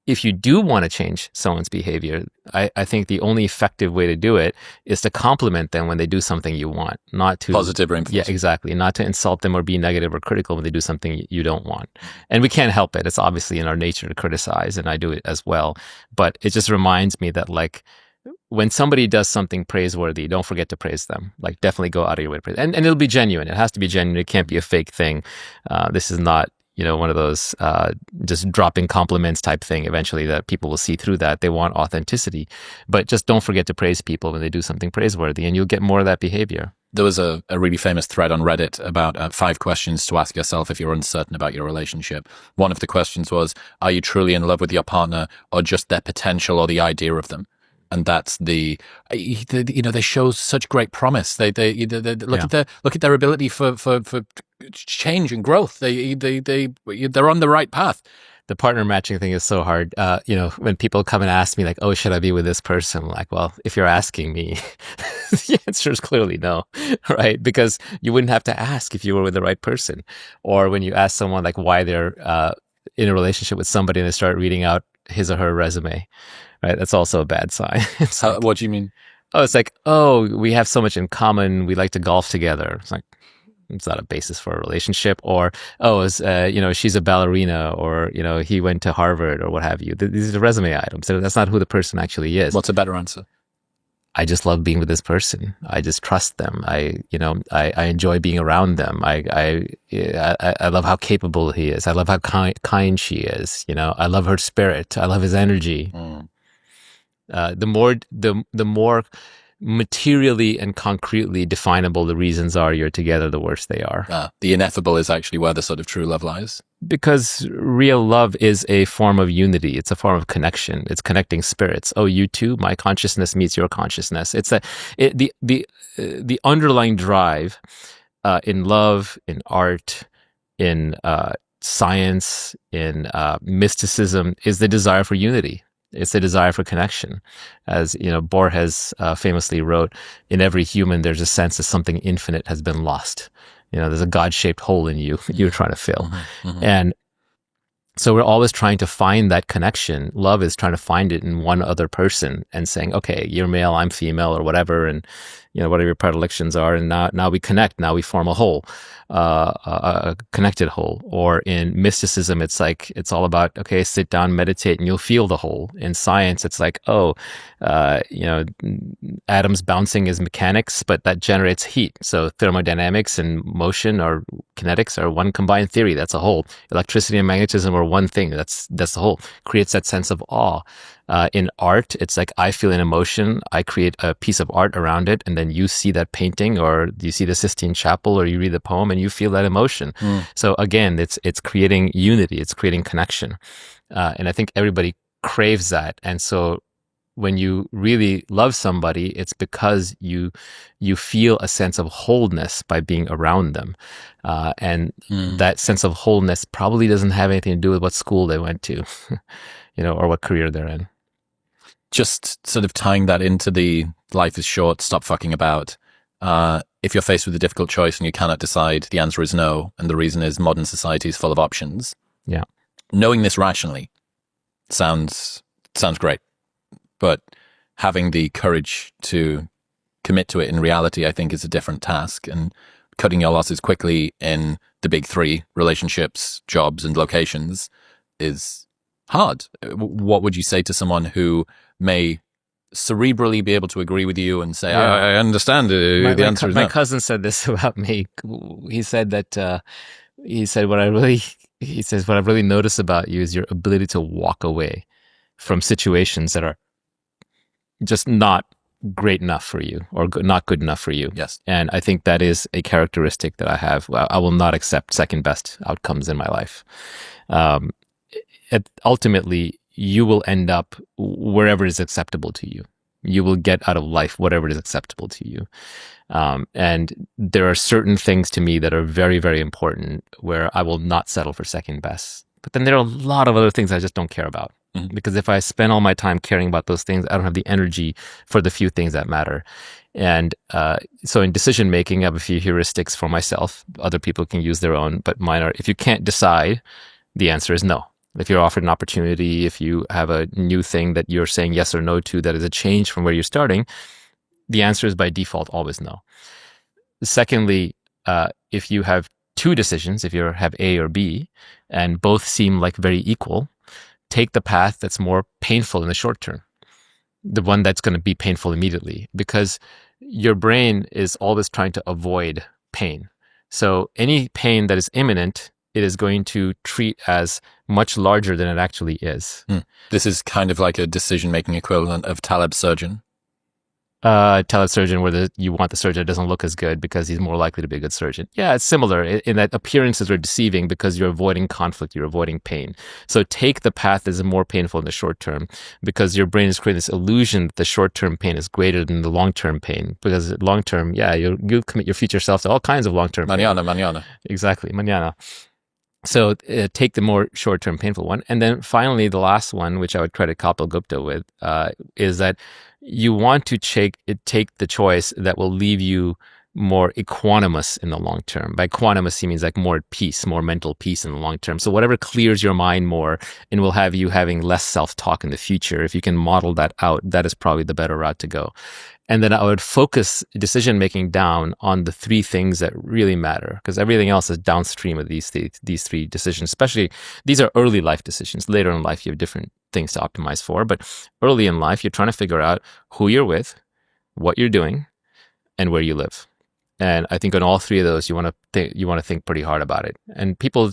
if you do want to change someone's behavior, I think the only effective way to do it is to compliment them when they do something you want, not to... Positive reinforcement. Yeah, exactly. Not to insult them or be negative or critical when they do something you don't want. And we can't help it. It's obviously in our nature to criticize, and I do it as well. But it just reminds me that, like, when somebody does something praiseworthy, don't forget to praise them. Like, definitely go out of your way to praise. And it'll be genuine. It has to be genuine. It can't be a fake thing. This is not, one of those just dropping compliments type thing. Eventually, that people will see through that. They want authenticity. But just don't forget to praise people when they do something praiseworthy, and you'll get more of that behavior. There was a really famous thread on Reddit about 5 questions to ask yourself if you're uncertain about your relationship. One of the questions was, are you truly in love with your partner, or just their potential or the idea of them? And that's they show such great promise. They look at their ability for change and growth. They're on the right path. The partner matching thing is so hard. When people come and ask me, like, oh, should I be with this person? I'm like, well, if you're asking me, the answer is clearly no, right? Because you wouldn't have to ask if you were with the right person. Or when you ask someone, like, why they're in a relationship with somebody and they start reading out his or her resume, right? That's also a bad sign. What do you mean? Oh, it's like, oh, we have so much in common. We like to golf together. It's like, it's not a basis for a relationship. Or, oh, she's a ballerina, or, he went to Harvard, or what have you. These are resume items. So that's not who the person actually is. What's a better answer? I just love being with this person. I just trust them. I enjoy being around them. I love how capable he is. I love how kind she is. I love her spirit. I love his energy. The more materially and concretely definable the reasons are you're together, the worse they are. The ineffable is actually where the sort of true love lies. Because real love is a form of unity. It's a form of connection. It's connecting spirits. Oh, you too? My consciousness meets your consciousness. It's the underlying drive in love, in art, in science, in mysticism is the desire for unity. It's the desire for connection. As Borges famously wrote, in every human, there's a sense that something infinite has been lost. There's a God-shaped hole in you that you're trying to fill. Mm-hmm. And so we're always trying to find that connection. Love is trying to find it in one other person and saying, okay, you're male, I'm female, or whatever, and whatever your predilections are, and now we connect. Now we form a whole, a connected whole. Or in mysticism, it's like it's all about, okay, sit down, meditate, and you'll feel the whole. In science, it's like, atoms bouncing is mechanics, but that generates heat. So thermodynamics and motion or kinetics are one combined theory. That's a whole. Electricity and magnetism are one thing. That's the whole. Creates that sense of awe. In art, it's like I feel an emotion, I create a piece of art around it, and then you see that painting, or you see the Sistine Chapel, or you read the poem, and you feel that emotion. So again, it's creating unity, it's creating connection, and I think everybody craves that. And so when you really love somebody, it's because you feel a sense of wholeness by being around them, and that sense of wholeness probably doesn't have anything to do with what school they went to, or what career they're in. Just sort of tying that into the life is short, stop fucking about. If you're faced with a difficult choice and you cannot decide, the answer is no. And the reason is modern society is full of options. Yeah. Knowing this rationally sounds great. But having the courage to commit to it in reality, I think, is a different task. And cutting your losses quickly in the big three: relationships, jobs, and locations, is hard. What would you say to someone who may cerebrally be able to agree with you and say, I understand. The answer is no. My cousin said this about me. He said that, what I really notice about you is your ability to walk away from situations that are just not great enough for you or not good enough for you. Yes. And I think that is a characteristic that I have. I will not accept second best outcomes in my life. Ultimately, you will end up wherever is acceptable to you. You will get out of life whatever is acceptable to you. And there are certain things to me that are very, very important where I will not settle for second best. But then there are a lot of other things I just don't care about. Mm-hmm. Because if I spend all my time caring about those things, I don't have the energy for the few things that matter. And so in decision making, I have a few heuristics for myself. Other people can use their own, but mine are, if you can't decide, the answer is no. If you're offered an opportunity, if you have a new thing that you're saying yes or no to that is a change from where you're starting, the answer is by default always no. Secondly, if you have two decisions, if you have A or B, and both seem like very equal, take the path that's more painful in the short term, the one that's going to be painful immediately, because your brain is always trying to avoid pain. So any pain that is imminent, it is going to treat as much larger than it actually is. This is kind of like a decision-making equivalent of Taleb's surgeon. Taleb's surgeon, where you want the surgeon that doesn't look as good because he's more likely to be a good surgeon. Yeah, it's similar in that appearances are deceiving because you're avoiding conflict, you're avoiding pain. So take the path that is more painful in the short term because your brain is creating this illusion that the short-term pain is greater than the long-term pain. Because long-term, you'll commit your future self to all kinds of long-term pain. Mañana. Exactly, mañana. So take the more short-term painful one. And then finally, the last one, which I would credit Kapil Gupta with, is that you want to take the choice that will leave you more equanimous in the long term. By equanimous, he means like more at peace, more mental peace in the long term. So whatever clears your mind more and will have you having less self-talk in the future, if you can model that out, that is probably the better route to go. And then I would focus decision-making down on the three things that really matter, because everything else is downstream of these three decisions. Especially, these are early life decisions. Later in life, you have different things to optimize for. But early in life, you're trying to figure out who you're with, what you're doing, and where you live. And I think on all three of those, you want to think pretty hard about it. And people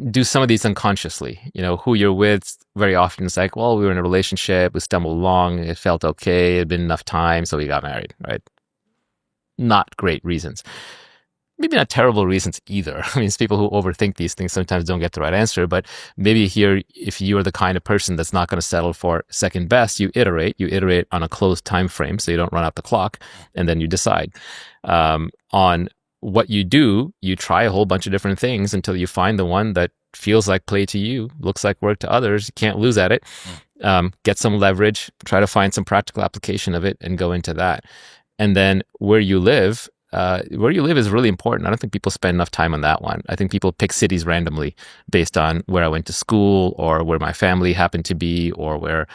do some of these unconsciously. Who you're with, very often it's like, well, we were in a relationship, we stumbled along, it felt okay, it had been enough time, so we got married, right? Not great reasons. Maybe not terrible reasons either. I mean, it's people who overthink these things sometimes don't get the right answer, but maybe here, if you're the kind of person that's not going to settle for second best, you iterate on a closed time frame so you don't run out the clock, and then you decide. On what you do, you try a whole bunch of different things until you find the one that feels like play to you, looks like work to others. You can't lose at it. Get some leverage, try to find some practical application of it and go into that. And then where you live is really important. I don't think people spend enough time on that one. I think people pick cities randomly based on where I went to school or where my family happened to be or where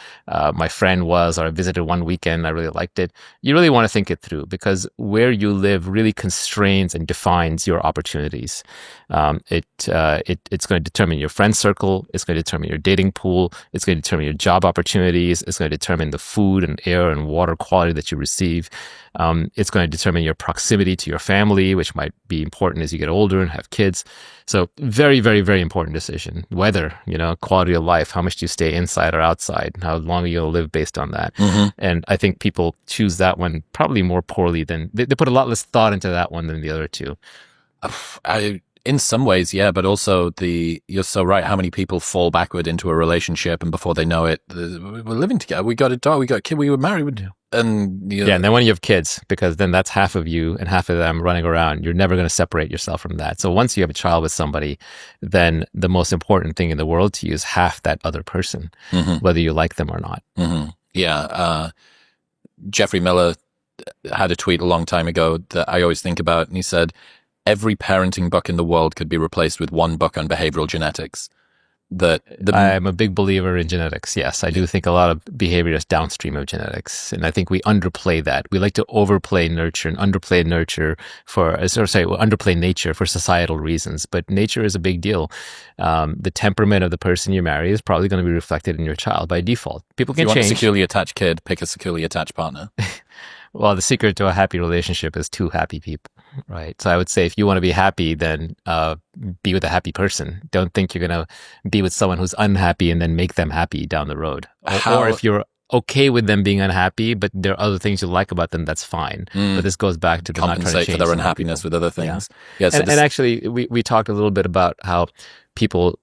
my friend was, or I visited one weekend, I really liked it. You really want to think it through because where you live really constrains and defines your opportunities. It's going to determine your friend circle. It's going to determine your dating pool. It's going to determine your job opportunities. It's going to determine the food and air and water quality that you receive. It's going to determine your proximity to your family, which might be important as you get older and have kids. So very, very, very important decision. Weather, quality of life, how much do you stay inside or outside? How long are you going to live based on that? Mm-hmm. And I think people choose that one probably more poorly than, they put a lot less thought into that one than the other two. In some ways, yeah, but also you're so right. How many people fall backward into a relationship and before they know it, we're living together. We got a dog. We got a kid. We were married. And and then when you have kids, because then that's half of you and half of them running around. You're never going to separate yourself from that. So once you have a child with somebody, then the most important thing in the world to you is half that other person, mm-hmm. whether you like them or not. Mm-hmm. Yeah. Jeffrey Miller had a tweet a long time ago that I always think about, and he said, every parenting book in the world could be replaced with one book on behavioral genetics. I'm a big believer in genetics. Yes, I do think a lot of behavior is downstream of genetics, and I think we underplay that. We like to overplay nurture and underplay underplay nature for societal reasons. But nature is a big deal. The temperament of the person you marry is probably going to be reflected in your child by default. People can change. If you want a securely attached kid, pick a securely attached partner. Well, the secret to a happy relationship is two happy people, right? So I would say if you want to be happy, then be with a happy person. Don't think you're going to be with someone who's unhappy and then make them happy down the road. Or if you're okay with them being unhappy, but there are other things you like about them, that's fine. But this goes back to the not trying to change for their unhappiness with other things. Yeah. And actually, we talked a little bit about how people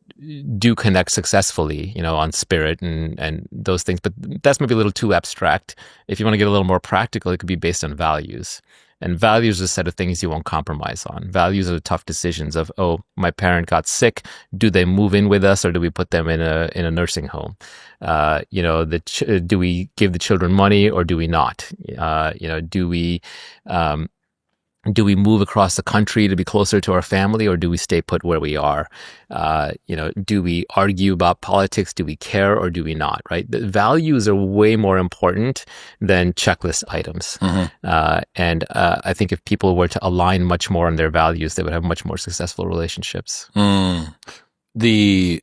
do connect successfully, on spirit and those things, but that's maybe a little too abstract. If you want to get a little more practical, it could be based on values. And values are a set of things you won't compromise on. Values are the tough decisions of, my parent got sick. Do they move in with us or do we put them in a nursing home? Do we give the children money or do we not? Do we move across the country to be closer to our family or do we stay put where we are? Do we argue about politics? Do we care or do we not, right? The values are way more important than checklist items. And I think if people were to align much more on their values, they would have much more successful relationships. The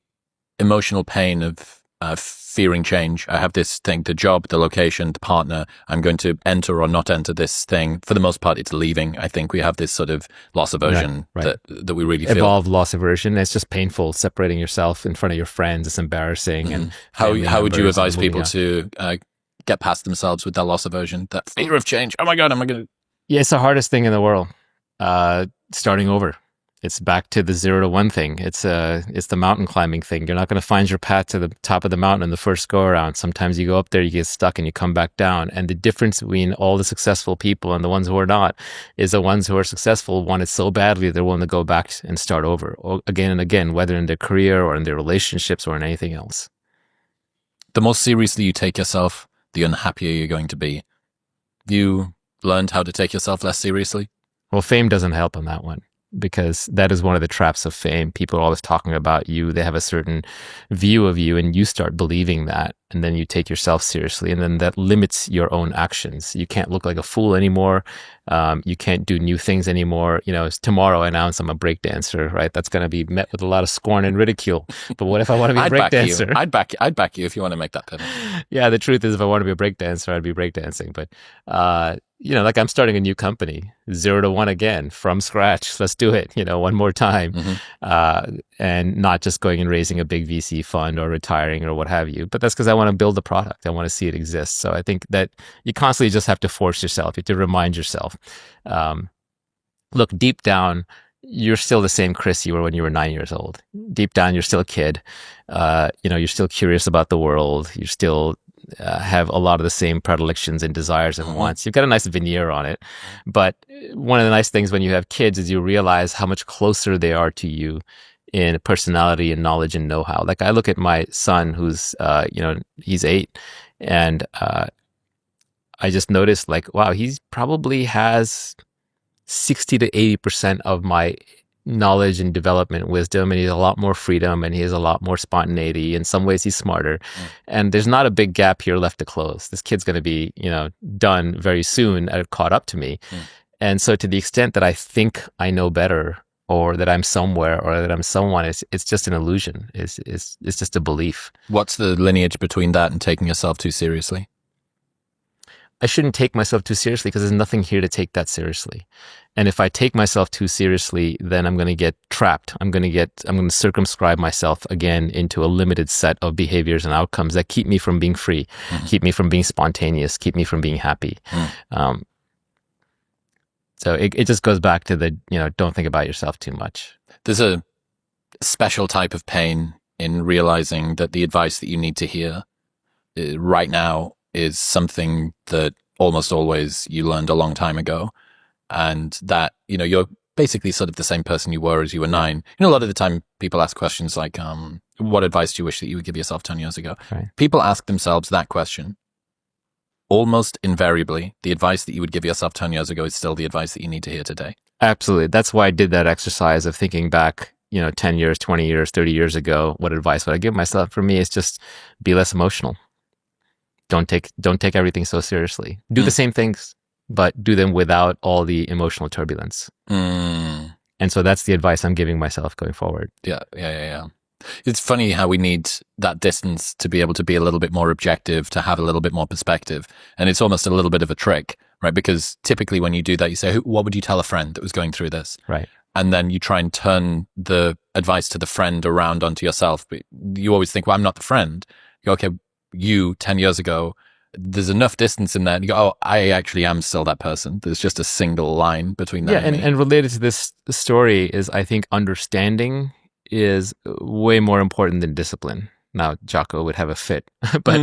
emotional pain of fearing change. I have this thing, the job, the location, the partner. I'm going to enter or not enter this thing. For the most part, it's leaving. I think we have this sort of loss aversion that we really feel. Evolved loss aversion. It's just painful separating yourself in front of your friends. It's embarrassing. And how would you advise people to get past themselves with that loss aversion, that fear of change? Oh my God, am I going to... Yeah, it's the hardest thing in the world. Starting over. It's back to the 0 to 1 thing. It's the mountain climbing thing. You're not going to find your path to the top of the mountain in the first go around. Sometimes you go up there, you get stuck, and you come back down. And the difference between all the successful people and the ones who are not is the ones who are successful want it so badly they're willing to go back and start over again and again, whether in their career or in their relationships or in anything else. The more seriously you take yourself, the unhappier you're going to be. Have you learned how to take yourself less seriously? Well, fame doesn't help on that one, because that is one of the traps of fame. People are always talking about you. They have a certain view of you and you start believing that. And then you take yourself seriously. And then that limits your own actions. You can't look like a fool anymore. You can't do new things anymore. Tomorrow I announce I'm a breakdancer, right? That's going to be met with a lot of scorn and ridicule. But what if I want to be a breakdancer? I'd back you if you want to make that pivot. Yeah, the truth is if I want to be a breakdancer, I'd be breakdancing. But, like I'm starting a new company, 0 to 1 again, from scratch. Let's do it, one more time. And not just going and raising a big VC fund or retiring or what have you. But that's because I want to build the product. I want to see it exist. So I think that you constantly just have to force yourself. You have to remind yourself. Look, deep down, you're still the same Chris you were when you were 9 years old. Deep down, you're still a kid. You're still curious about the world. You still have a lot of the same predilections and desires and wants. You've got a nice veneer on it. But one of the nice things when you have kids is you realize how much closer they are to you in personality and knowledge and know-how. Like I look at my son who's, he's 8, and I just noticed wow, he probably has 60 to 80% of my knowledge and development wisdom, and he has a lot more freedom and he has a lot more spontaneity. In some ways he's smarter. And there's not a big gap here left to close. This kid's going to be, done very soon, caught up to me. And so to the extent that I think I know better, or that I'm somewhere, or that I'm someone, it's just an illusion. It's just a belief. What's the lineage between that and taking yourself too seriously? I shouldn't take myself too seriously because there's nothing here to take that seriously. And if I take myself too seriously, then I'm going to get trapped. I'm going to circumscribe myself again into a limited set of behaviors and outcomes that keep me from being free, keep me from being spontaneous, keep me from being happy. So it just goes back to the, don't think about yourself too much. There's a special type of pain in realizing that the advice that you need to hear right now is something that almost always you learned a long time ago. And that, you're basically sort of the same person you were as you were 9. A lot of the time people ask questions like, what advice do you wish that you would give yourself 10 years ago? Right. People ask themselves that question. Almost invariably, the advice that you would give yourself 10 years ago is still the advice that you need to hear today. Absolutely. That's why I did that exercise of thinking back 10 years, 20 years, 30 years ago, what advice would I give myself? For me, it's just be less emotional. Don't take everything so seriously. Do the same things, but do them without all the emotional turbulence. And so that's the advice I'm giving myself going forward. Yeah. It's funny how we need that distance to be able to be a little bit more objective, to have a little bit more perspective. And it's almost a little bit of a trick, right? Because typically when you do that, you say, what would you tell a friend that was going through this? Right. And then you try and turn the advice to the friend around onto yourself. But you always think, well, I'm not the friend. You go, okay, you 10 years ago, there's enough distance in there. And you go, oh, I actually am still that person. There's just a single line between that. Yeah, and related to this story is, I think, understanding is way more important than discipline. Now, Jocko would have a fit, but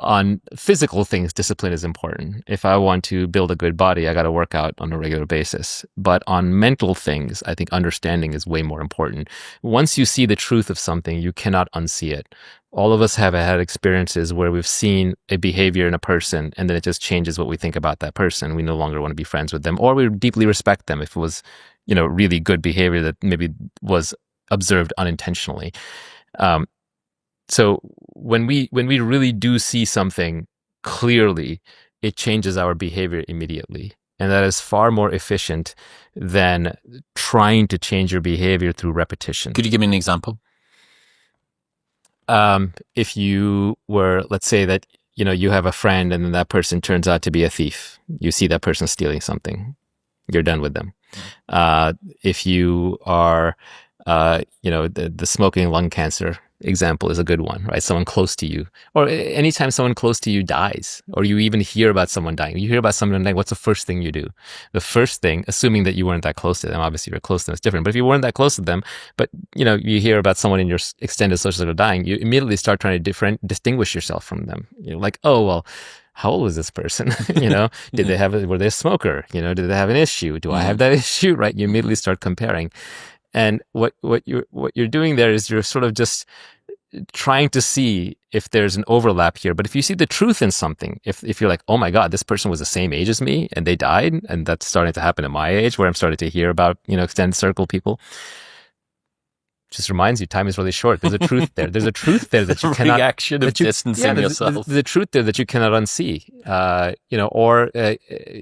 on physical things, discipline is important. If I want to build a good body, I got to work out on a regular basis. But on mental things, I think understanding is way more important. Once you see the truth of something, you cannot unsee it. All of us have had experiences where we've seen a behavior in a person, and then it just changes what we think about that person. We no longer want to be friends with them, or we deeply respect them if it was, really good behavior that maybe was observed unintentionally. So when we really do see something clearly, it changes our behavior immediately. And that is far more efficient than trying to change your behavior through repetition. Could you give me an example? If you were, let's say that, you have a friend and then that person turns out to be a thief. You see that person stealing something. You're done with them. If you are the smoking lung cancer example is a good one, right? Someone close to you, or anytime someone close to you dies, or you even hear about someone dying, what's the first thing you do? The first thing, assuming that you weren't that close to them, obviously you're close to them, it's different, but if you weren't that close to them, but you hear about someone in your extended social circle dying, you immediately start trying to distinguish yourself from them. You're like, oh, well, how old was this person? Were they a smoker? Did they have an issue? Do I have that issue? Right? You immediately start comparing. And what you're doing there is you're sort of just trying to see if there's an overlap here. But if you see the truth in something, if you're like, oh my God, this person was the same age as me and they died, and that's starting to happen at my age where I'm starting to hear about, extended circle people, just reminds you time is really short. There's a truth there. There's a truth there that you cannot... Reaction of distancing yourself. There's a truth there that you cannot unsee.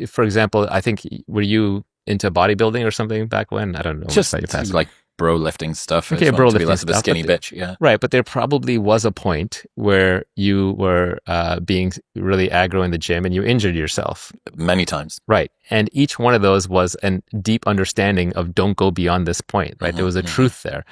For example, I think, were you into bodybuilding or something back when? I don't know. Just like bro lifting stuff. Okay, bro lifting less stuff. Of a skinny bitch, yeah. Right, but there probably was a point where you were being really aggro in the gym and you injured yourself. Many times. Right, and each one of those was a deep understanding of don't go beyond this point, right? There was a truth there.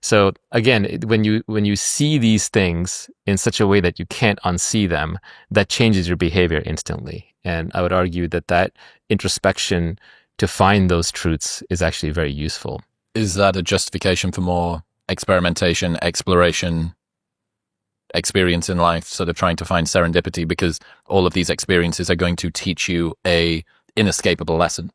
So again, when you see these things in such a way that you can't unsee them, that changes your behavior instantly. And I would argue that introspection to find those truths is actually very useful. Is that a justification for more experimentation, exploration, experience in life, sort of trying to find serendipity, because all of these experiences are going to teach you a inescapable lesson?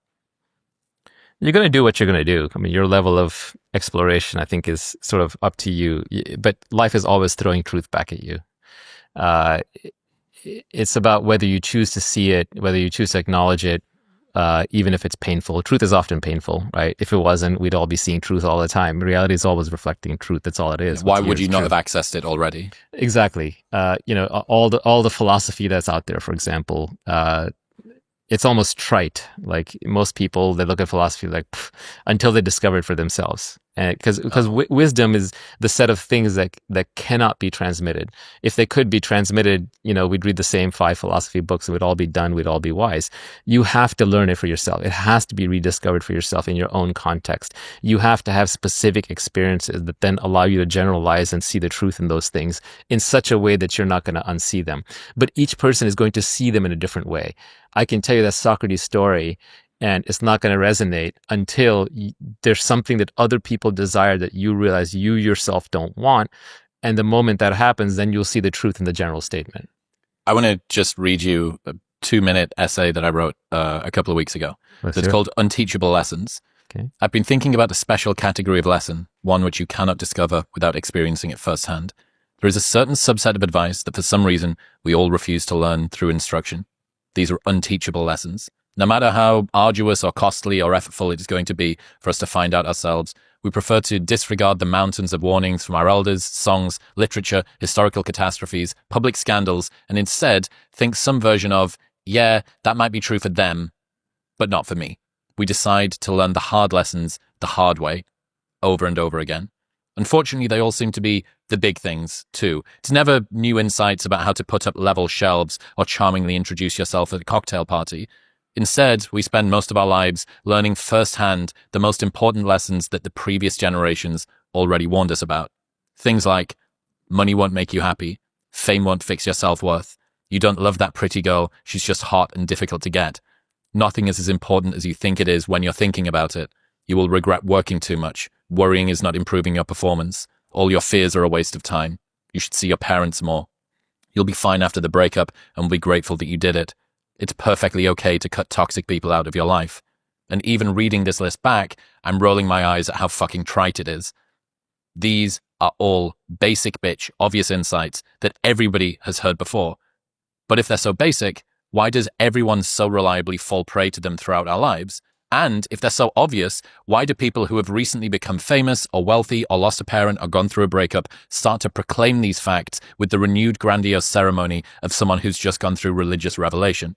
You're going to do what you're going to do. I mean, your level of exploration, I think, is sort of up to you. But life is always throwing truth back at you. It's about whether you choose to see it, whether you choose to acknowledge it, even if it's painful. Truth is often painful, right? If it wasn't, we'd all be seeing truth all the time. Reality is always reflecting truth. That's all it is. Why would you not have accessed it already? Exactly. All the philosophy that's out there, for example, it's almost trite. Like most people, they look at philosophy like until they discover it for themselves. Because wisdom is the set of things that cannot be transmitted. If they could be transmitted, we'd read the same 5 philosophy books and we'd all be done, we'd all be wise. You have to learn it for yourself. It has to be rediscovered for yourself in your own context. You have to have specific experiences that then allow you to generalize and see the truth in those things in such a way that you're not going to unsee them. But each person is going to see them in a different way. I can tell you that Socrates story, and it's not going to resonate until there's something that other people desire that you realize you yourself don't want. And the moment that happens, then you'll see the truth in the general statement. I want to just read you a 2-minute essay that I wrote a couple of weeks ago. It's called Unteachable Lessons. Okay. I've been thinking about a special category of lesson, one which you cannot discover without experiencing it firsthand. There is a certain subset of advice that for some reason we all refuse to learn through instruction. These are unteachable lessons. No matter how arduous or costly or effortful it is going to be for us to find out ourselves, We prefer to disregard the mountains of warnings from our elders, songs, literature, historical catastrophes, public scandals, and instead think some version of, yeah, that might be true for them, but not for me. We decide to learn the hard lessons the hard way, over and over again. Unfortunately, they all seem to be the big things, too. It's never new insights about how to put up level shelves or charmingly introduce yourself at a cocktail party. Instead, we spend most of our lives learning firsthand the most important lessons that the previous generations already warned us about. Things like, money won't make you happy, fame won't fix your self-worth, you don't love that pretty girl, she's just hot and difficult to get. Nothing is as important as you think it is when you're thinking about it. You will regret working too much. Worrying is not improving your performance. All your fears are a waste of time. You should see your parents more. You'll be fine after the breakup and will be grateful that you did it. It's perfectly okay to cut toxic people out of your life. And even reading this list back, I'm rolling my eyes at how fucking trite it is. These are all basic bitch, obvious insights that everybody has heard before. But if they're so basic, why does everyone so reliably fall prey to them throughout our lives? And if they're so obvious, why do people who have recently become famous or wealthy or lost a parent or gone through a breakup start to proclaim these facts with the renewed grandiose ceremony of someone who's just gone through religious revelation?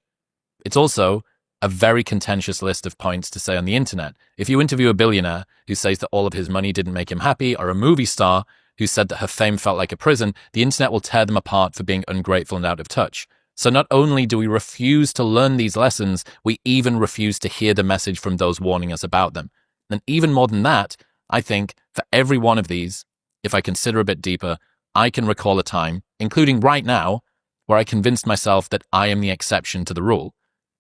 It's also a very contentious list of points to say on the internet. If you interview a billionaire who says that all of his money didn't make him happy, or a movie star who said that her fame felt like a prison, the internet will tear them apart for being ungrateful and out of touch. So not only do we refuse to learn these lessons, we even refuse to hear the message from those warning us about them. And even more than that, I think for every one of these, if I consider a bit deeper, I can recall a time, including right now, where I convinced myself that I am the exception to the rule,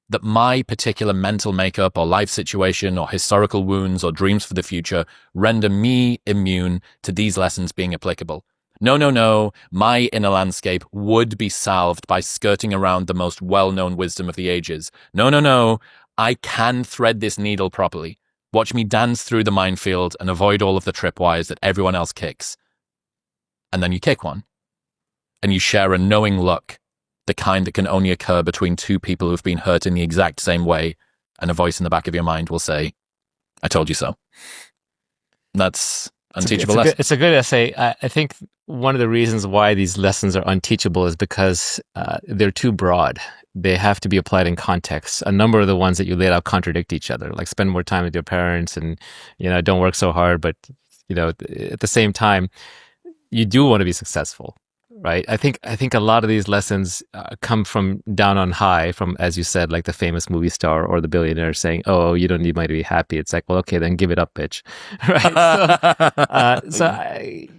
that my particular mental makeup or life situation or historical wounds or dreams for the future render me immune to these lessons being applicable. No, my inner landscape would be salved by skirting around the most well-known wisdom of the ages. No, I can thread this needle properly. Watch me dance through the minefield and avoid all of the tripwires that everyone else kicks. And then you kick one. And you share a knowing look, the kind that can only occur between two people who've been hurt in the exact same way, and a voice in the back of your mind will say, I told you so. That's unteachable lesson. It's a good essay. I think one of the reasons why these lessons are unteachable is because they're too broad. They have to be applied in context. A number of the ones that you laid out contradict each other, like spend more time with your parents and, don't work so hard. But, at the same time, you do want to be successful, right? I think a lot of these lessons come from down on high, from, as you said, like the famous movie star or the billionaire saying, "Oh, you don't need money to be happy." It's like, well, okay, then give it up, bitch, right?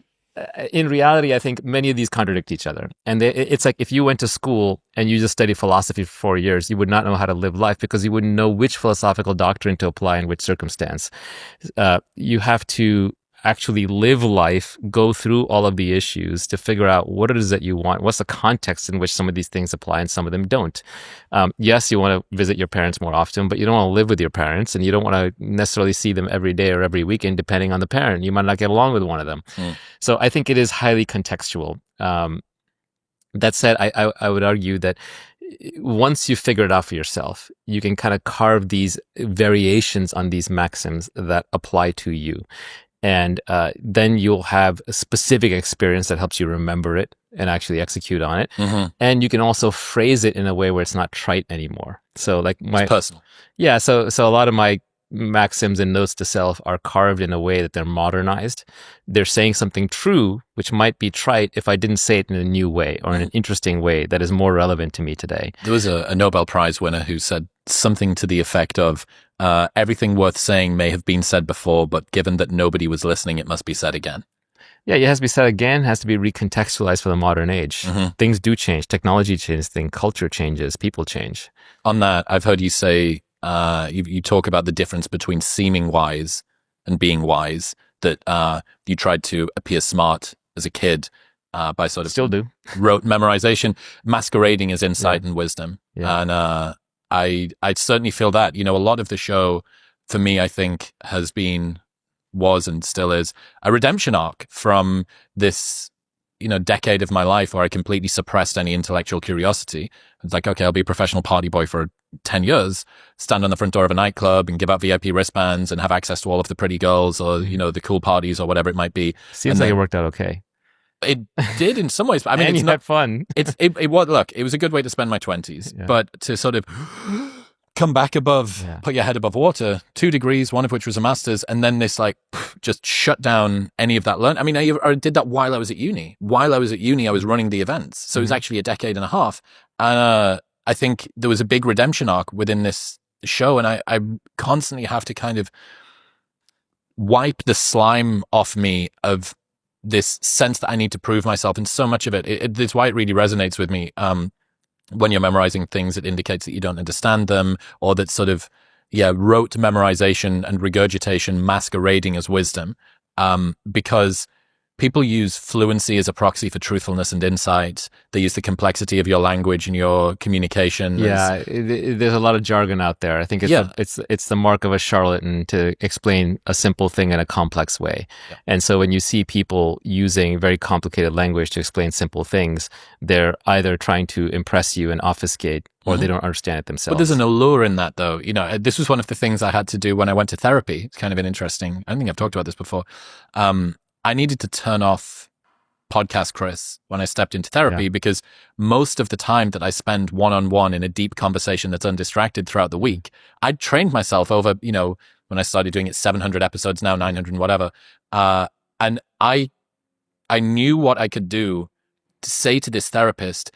In reality, I think many of these contradict each other. And it's like if you went to school and you just studied philosophy for 4 years, you would not know how to live life because you wouldn't know which philosophical doctrine to apply in which circumstance. You have to actually live life, go through all of the issues to figure out what it is that you want, what's the context in which some of these things apply and some of them don't. Yes, you want to visit your parents more often, but you don't want to live with your parents and you don't want to necessarily see them every day or every weekend, depending on the parent. You might not get along with one of them. So I think it is highly contextual. That said, I would argue that once you figure it out for yourself, you can kind of carve these variations on these maxims that apply to you. And then you'll have a specific experience that helps you remember it and actually execute on it. Mm-hmm. And you can also phrase it in a way where it's not trite anymore. So like it's personal. Yeah. So a lot of my maxims and notes to self are carved in a way that they're modernized. They're saying something true, which might be trite if I didn't say it in a new way or in an interesting way that is more relevant to me today. There was a Nobel Prize winner who said something to the effect of, everything worth saying may have been said before, but given that nobody was listening, it must be said again. Yeah, it has to be said again, has to be recontextualized for the modern age. Mm-hmm. Things do change. Technology changes things. Culture changes. People change. On that, I've heard you say, you talk about the difference between seeming wise and being wise, that you tried to appear smart as a kid by sort of... Still do. Rote memorization, masquerading as insight and wisdom. Yeah. And I certainly feel that. A lot of the show, for me, I think, was and still is a redemption arc from this, decade of my life where I completely suppressed any intellectual curiosity. It's like, okay, I'll be a professional party boy for 10 years, stand on the front door of a nightclub and give out VIP wristbands and have access to all of the pretty girls or, the cool parties or whatever it might be. Seems like it worked out okay. It did in some ways. But I mean, and it's you not had fun. It was, look, it was a good way to spend my 20s, but to sort of come back above, put your head above water, 2 degrees, one of which was a master's, and then this just shut down any of that learn. I mean, I did that while I was at uni. While I was at uni, I was running the events. So it was actually a decade and a half. And I think there was a big redemption arc within this show, and I constantly have to kind of wipe the slime off me of this sense that I need to prove myself. And so much of it's why it really resonates with me. When you're memorizing things, it indicates that you don't understand them, or that sort of, rote memorization and regurgitation masquerading as wisdom. Because people use fluency as a proxy for truthfulness and insight. They use the complexity of your language and your communication. There's a lot of jargon out there. I think it's the mark of a charlatan to explain a simple thing in a complex way. Yeah. And so when you see people using very complicated language to explain simple things, they're either trying to impress you and obfuscate, or they don't understand it themselves. But there's an allure in that, though. This was one of the things I had to do when I went to therapy. It's kind of an interesting, I don't think I've talked about this before. I needed to turn off Podcast Chris when I stepped into therapy, because most of the time that I spend one-on-one in a deep conversation that's undistracted throughout the week, I'd trained myself over, when I started doing it, 700 episodes, now 900 and whatever. And I knew what I could do to say to this therapist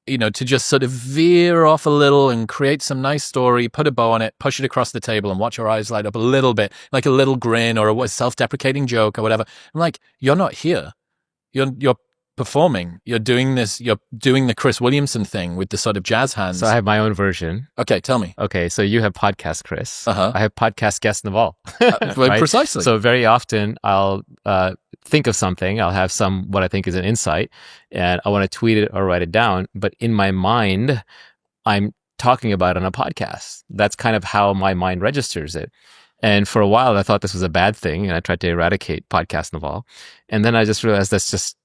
to just sort of veer off a little and create some nice story, put a bow on it, push it across the table and watch her eyes light up a little bit, like a little grin or a self-deprecating joke or whatever. I'm like, you're not here. You're performing. You're doing this. You're doing the Chris Williamson thing with the sort of jazz hands. So I have my own version. Okay, tell me. Okay, so you have Podcast Chris. I have Podcast Guest Naval. Right? Precisely. So very often I'll think of something. I'll have what I think is an insight, and I want to tweet it or write it down. But in my mind, I'm talking about it on a podcast. That's kind of how my mind registers it. And for a while, I thought this was a bad thing, and I tried to eradicate Podcast Naval. And then I just realized that's just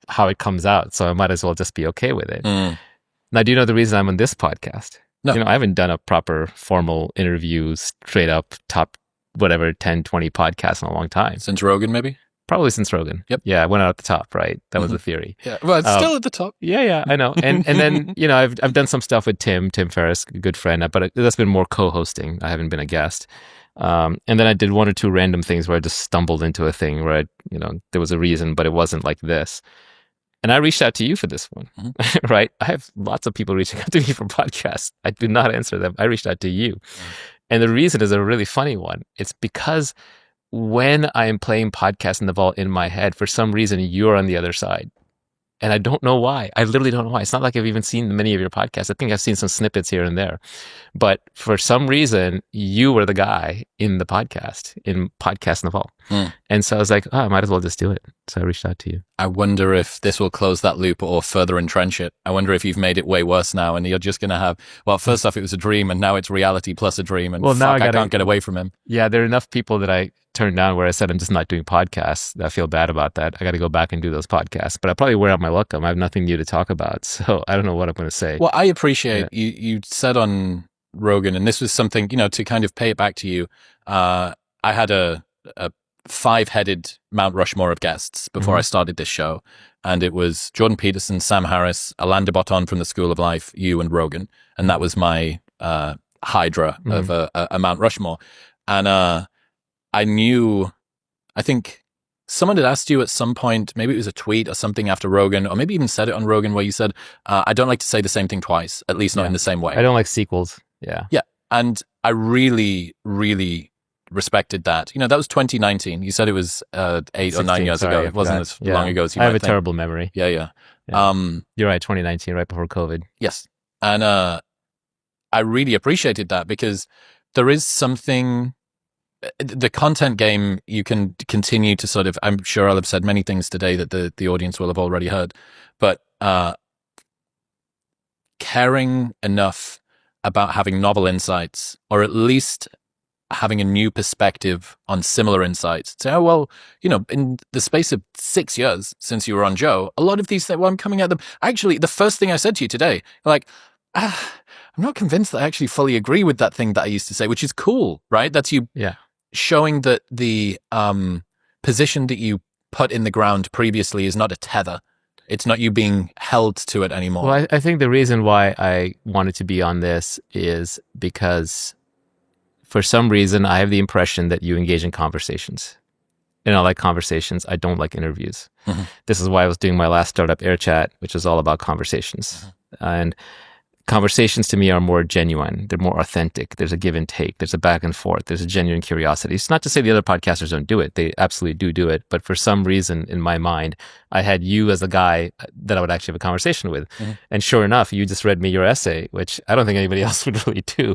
how it comes out. So I might as well just be okay with it. Now, do you know the reason I'm on this podcast? No. I haven't done a proper formal interview, straight up top, 10, 20 podcasts in a long time. Since Rogan, maybe? Probably since Rogan. Yep. Yeah, I went out at the top, right? That was the theory. Yeah, well, it's still at the top. Yeah, I know. And then, I've done some stuff with Tim Ferriss, a good friend, but that's been more co-hosting. I haven't been a guest. And then I did 1 or 2 random things where I just stumbled into a thing where there was a reason, but it wasn't like this. And I reached out to you for this one, right? I have lots of people reaching out to me for podcasts. I do not answer them. I reached out to you. And the reason is a really funny one. It's because when I am playing Podcast Naval in my head, for some reason, you're on the other side. And I don't know why. I literally don't know why. It's not like I've even seen many of your podcasts. I think I've seen some snippets here and there. But for some reason, you were the guy in the podcast, in Podcast Naval. And so I was like, I might as well just do it. So I reached out to you. I wonder if this will close that loop or further entrench it. I wonder if you've made it way worse now and you're just going to have, first off, it was a dream and now it's reality plus a dream. And now I can't get away from him. Yeah, there are enough people that I turned down where I said I'm just not doing podcasts. I feel bad about that. I got to go back and do those podcasts. But I probably wear out my welcome. I have nothing new to talk about. So I don't know what I'm going to say. Well, I appreciate you said on Rogan, and this was something, to kind of pay it back to you. I had a 5-headed Mount Rushmore of guests before I started this show. And it was Jordan Peterson, Sam Harris, Alain de Botton from the School of Life, you and Rogan. And that was my hydra of a Mount Rushmore. And I think someone had asked you at some point, maybe it was a tweet or something after Rogan, or maybe even said it on Rogan, where you said, I don't like to say the same thing twice, at least not in the same way. I don't like sequels. Yeah. Yeah. And I really, really respected that. That was 2019. You said it was 8 or 9 years ago. It wasn't as long ago as you might think. I have a terrible memory. Yeah. You're right, 2019, right before COVID. Yes. And I really appreciated that because there is something... The content game, you can continue to sort of, I'm sure I'll have said many things today that the audience will have already heard, but caring enough about having novel insights, or at least having a new perspective on similar insights. Say, oh, well, in the space of 6 years since you were on Joe, a lot of these things, I'm coming at them. Actually, the first thing I said to you today, like, I'm not convinced that I actually fully agree with that thing that I used to say, which is cool, right? That's you showing that the position that you put in the ground previously is not a tether. It's not you being held to it anymore. Well, I think the reason why I wanted to be on this is because for some reason, I have the impression that you engage in conversations. And I like conversations. I don't like interviews. Mm-hmm. This is why I was doing my last startup, AirChat, which is all about conversations. Mm-hmm. And conversations to me are more genuine. They're more authentic. There's a give and take. There's a back and forth. There's a genuine curiosity. It's not to say the other podcasters don't do it. They absolutely do it. But for some reason in my mind, I had you as a guy that I would actually have a conversation with. Mm-hmm. And sure enough, you just read me your essay, which I don't think anybody else would really do,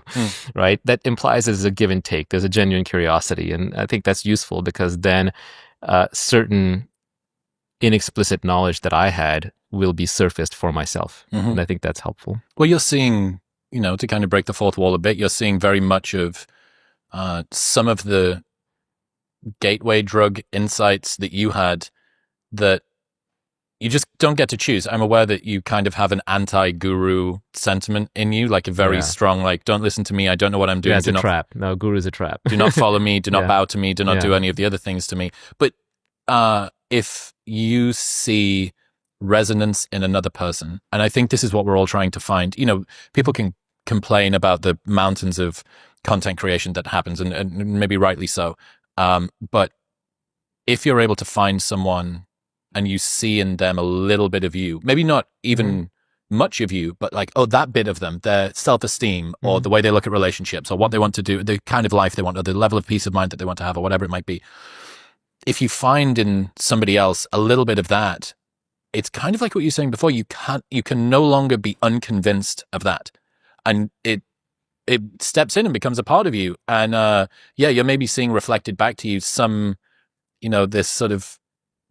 right? That implies there's a give and take. There's a genuine curiosity. And I think that's useful because then certain inexplicit knowledge that I had will be surfaced for myself. Mm-hmm. And I think that's helpful. Well, you're seeing, to kind of break the fourth wall a bit, you're seeing very much of some of the gateway drug insights that you had that you just don't get to choose. I'm aware that you kind of have an anti-guru sentiment in you, like a very strong, like, don't listen to me. I don't know what I'm doing. Yeah, it's a trap. No, guru's a trap. Do not follow me. Do not bow to me. Do not do any of the other things to me. But if you see resonance in another person, and I think this is what we're all trying to find. People can complain about the mountains of content creation that happens, and maybe rightly so. But if you're able to find someone and you see in them a little bit of you, maybe not even much of you, but like, that bit of them, their self-esteem or the way they look at relationships or what they want to do, the kind of life they want, or the level of peace of mind that they want to have, or whatever it might be. If you find in somebody else a little bit of that, it's kind of like what you were saying before. You can no longer be unconvinced of that. And it steps in and becomes a part of you. And you're maybe seeing reflected back to you some, this sort of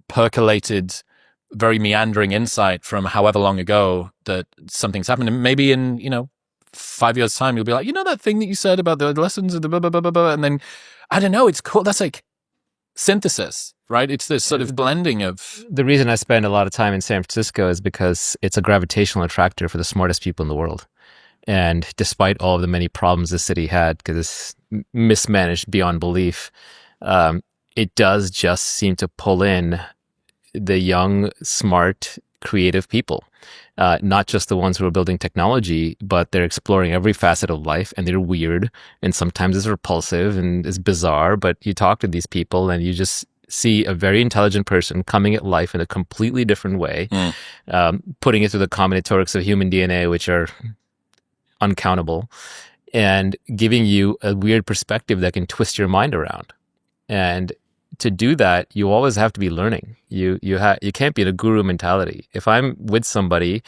percolated, very meandering insight from however long ago that something's happened. And maybe in, 5 years' time, you'll be like, that thing that you said about the lessons of the blah, blah, blah, blah, blah. And then, I don't know, it's cool. That's like synthesis, right? It's this sort of blending of... The reason I spend a lot of time in San Francisco is because it's a gravitational attractor for the smartest people in the world. And despite all of the many problems the city had, because it's mismanaged beyond belief, it does just seem to pull in the young, smart, creative people. Not just the ones who are building technology, but they're exploring every facet of life, and they're weird, and sometimes it's repulsive and it's bizarre, but you talk to these people and you just see a very intelligent person coming at life in a completely different way, putting it through the combinatorics of human DNA, which are uncountable, and giving you a weird perspective that can twist your mind around. And to do that, you always have to be learning. You can't be in a guru mentality. If I'm with somebody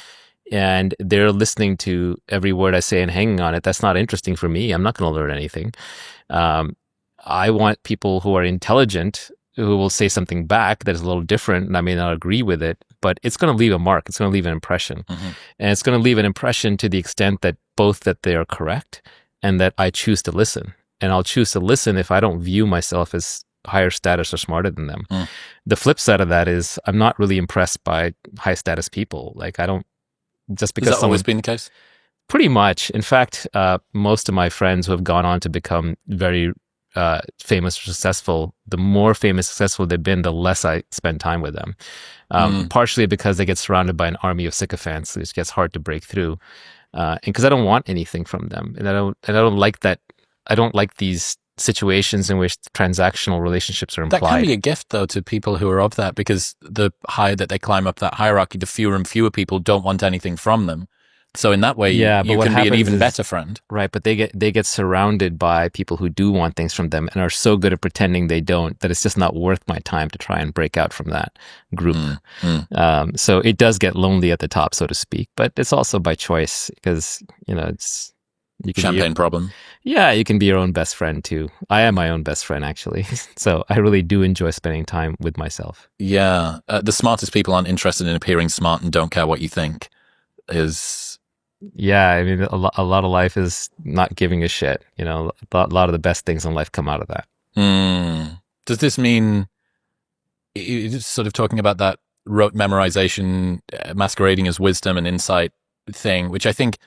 and they're listening to every word I say and hanging on it, that's not interesting for me. I'm not going to learn anything. I want people who are intelligent, who will say something back that is a little different, and I may not agree with it, but it's going to leave a mark. It's going to leave an impression. Mm-hmm. And it's going to leave an impression to the extent that both that they are correct and that I choose to listen. And I'll choose to listen if I don't view myself as higher status or smarter than them. The flip side of that is I'm not really impressed by high status people. Like, I don't, just because... Has that always been the case? Pretty much. In fact, most of my friends who have gone on to become very famous or successful, the more famous successful they've been, the less I spend time with them. Partially because they get surrounded by an army of sycophants. It gets hard to break through. And because I don't want anything from them. And I don't like that. I don't like these situations in which transactional relationships are implied. That can be a gift, though, to people who are of that, because the higher that they climb up that hierarchy, the fewer and fewer people don't want anything from them. So in that way, you can be an even better friend. Right, but they get surrounded by people who do want things from them and are so good at pretending they don't that it's just not worth my time to try and break out from that group. So it does get lonely at the top, so to speak, but it's also by choice because, it's... Champagne problem. Yeah, you can be your own best friend too. I am my own best friend, actually. So I really do enjoy spending time with myself. Yeah. The smartest people aren't interested in appearing smart and don't care what you think is Yeah, I mean, a lot of life is not giving a shit. You know, a lot of the best things in life come out of that. Does this mean you're sort of talking about that rote memorization masquerading as wisdom and insight thing, which I think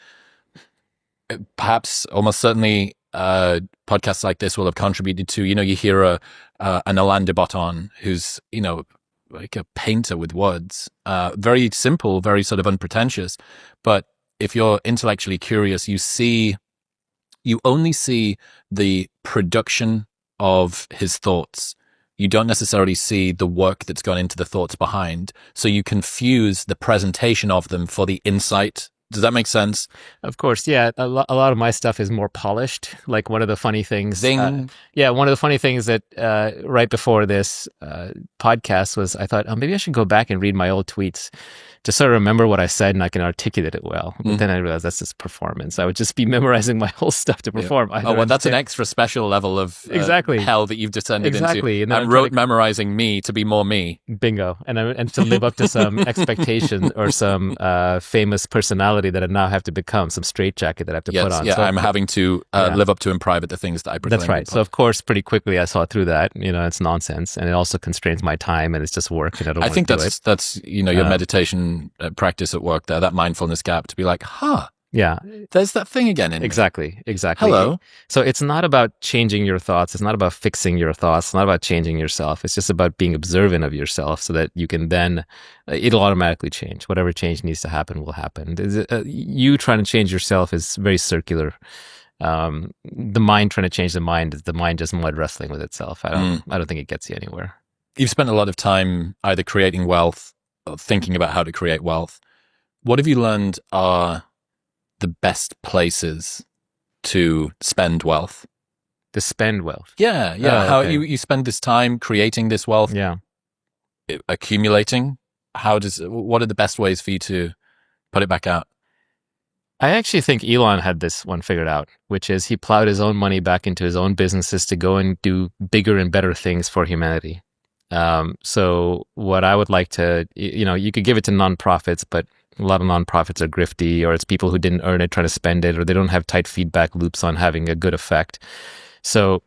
perhaps almost certainly podcasts like this will have contributed to? You know, you hear an Alain de Botton who's, you know, like a painter with words, very simple, very sort of unpretentious, but if you're intellectually curious, you only see the production of his thoughts. You don't necessarily see the work that's gone into the thoughts behind. So you confuse the presentation of them for the insight. Does that make sense? Of course, yeah. A lot of my stuff is more polished. Like one of the funny things, one of the funny things that right before this podcast was, I thought, oh, maybe I should go back and read my old tweets to sort of remember what I said and I can articulate it well. But then I realized that's just performance. I would just be memorizing my whole stuff to perform. Yeah. Oh, well, that's an extra special level of hell that you've descended into. And I'm memorizing me to be more me. Bingo. And to live up to some expectation or some famous personality that I now have to become, some straitjacket that I have to put on. Yeah, so I'm having to live up to in private the things that I proclaim. That's right. So, of course, pretty quickly I saw through that. You know, it's nonsense. And it also constrains my time and it's just work. And I think that's you know, your meditation practice at work there, that mindfulness gap, to be like, yeah, there's that thing again in Exactly. me. Hello. So it's not about changing your thoughts. It's not about fixing your thoughts. It's not about changing yourself. It's just about being observant of yourself so that you can then, it'll automatically change. Whatever change needs to happen will happen. You trying to change yourself is very circular. The mind trying to change the mind is the mind just mud wrestling with itself. I don't think it gets you anywhere. You've spent a lot of time either creating wealth or thinking about how to create wealth. What have you learned are the best places to spend wealth? To spend wealth? Yeah. How you spend this time creating this wealth, accumulating. What are the best ways for you to put it back out? I actually think Elon had this one figured out, which is he plowed his own money back into his own businesses to go and do bigger and better things for humanity. So what I would like to, you know, you could give it to nonprofits, but a lot of nonprofits are grifty, or it's people who didn't earn it trying to spend it, or they don't have tight feedback loops on having a good effect. So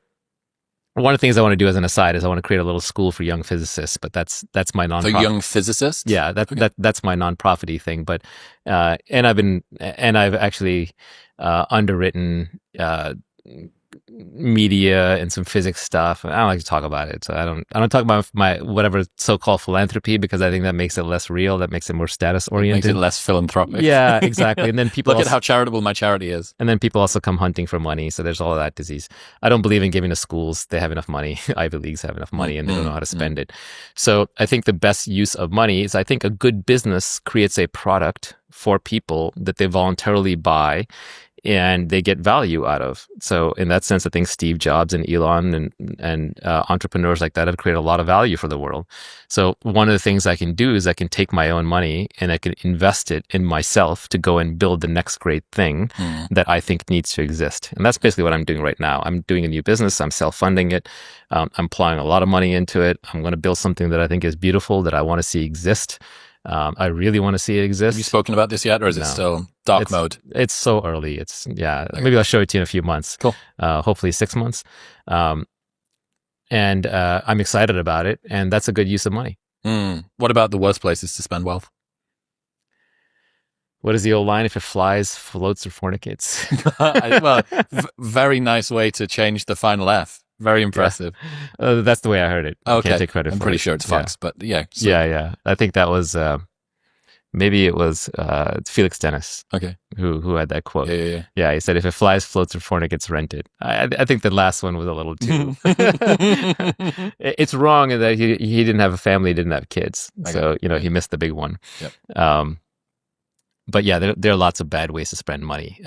one of the things I want to do as an aside is I want to create a little school for young physicists, but that's my nonprofit. For young physicists? Yeah, that's my nonprofit-y thing. But and I've actually underwritten media and some physics stuff. I don't like to talk about it, so I don't talk about my whatever so-called philanthropy, because I think that makes it less real. That makes it more status oriented. Makes it less philanthropic. Yeah, exactly. And then people look at how charitable my charity is. And then people also come hunting for money. So there's all of that disease. I don't believe in giving to schools. They have enough money. Ivy Leagues have enough money, and they don't know how to spend it. So I think the best use of money is, I think a good business creates a product for people that they voluntarily buy and they get value out of. So in that sense, I think Steve Jobs and Elon and entrepreneurs like that have created a lot of value for the world. So one of the things I can do is I can take my own money and I can invest it in myself to go and build the next great thing that I think needs to exist. And that's basically what I'm doing right now. I'm doing a new business. I'm self-funding it. I'm plowing a lot of money into it. I'm going to build something that I think is beautiful, that I want to see exist. I really want to see it exist. Have you spoken about this yet, or is it still dark mode? It's so early. Maybe I'll show it to you in a few months. Cool. Hopefully 6 months. And I'm excited about it, and that's a good use of money. What about the worst places to spend wealth? What is the old line? If it flies, floats, or fornicates? Very nice way to change the final F. Very impressive. Yeah. That's the way I heard it. Okay. I can't take credit for it. I'm pretty sure it's Fox, but yeah. So. Yeah. I think that was, maybe it was Felix Dennis. Okay. Who had that quote. Yeah. Yeah, he said, if it flies, floats, or fornicates, rent it. I think the last one was a little too... It's wrong in that he didn't have a family, didn't have kids. So, he missed the big one. Yep. But yeah, there are lots of bad ways to spend money.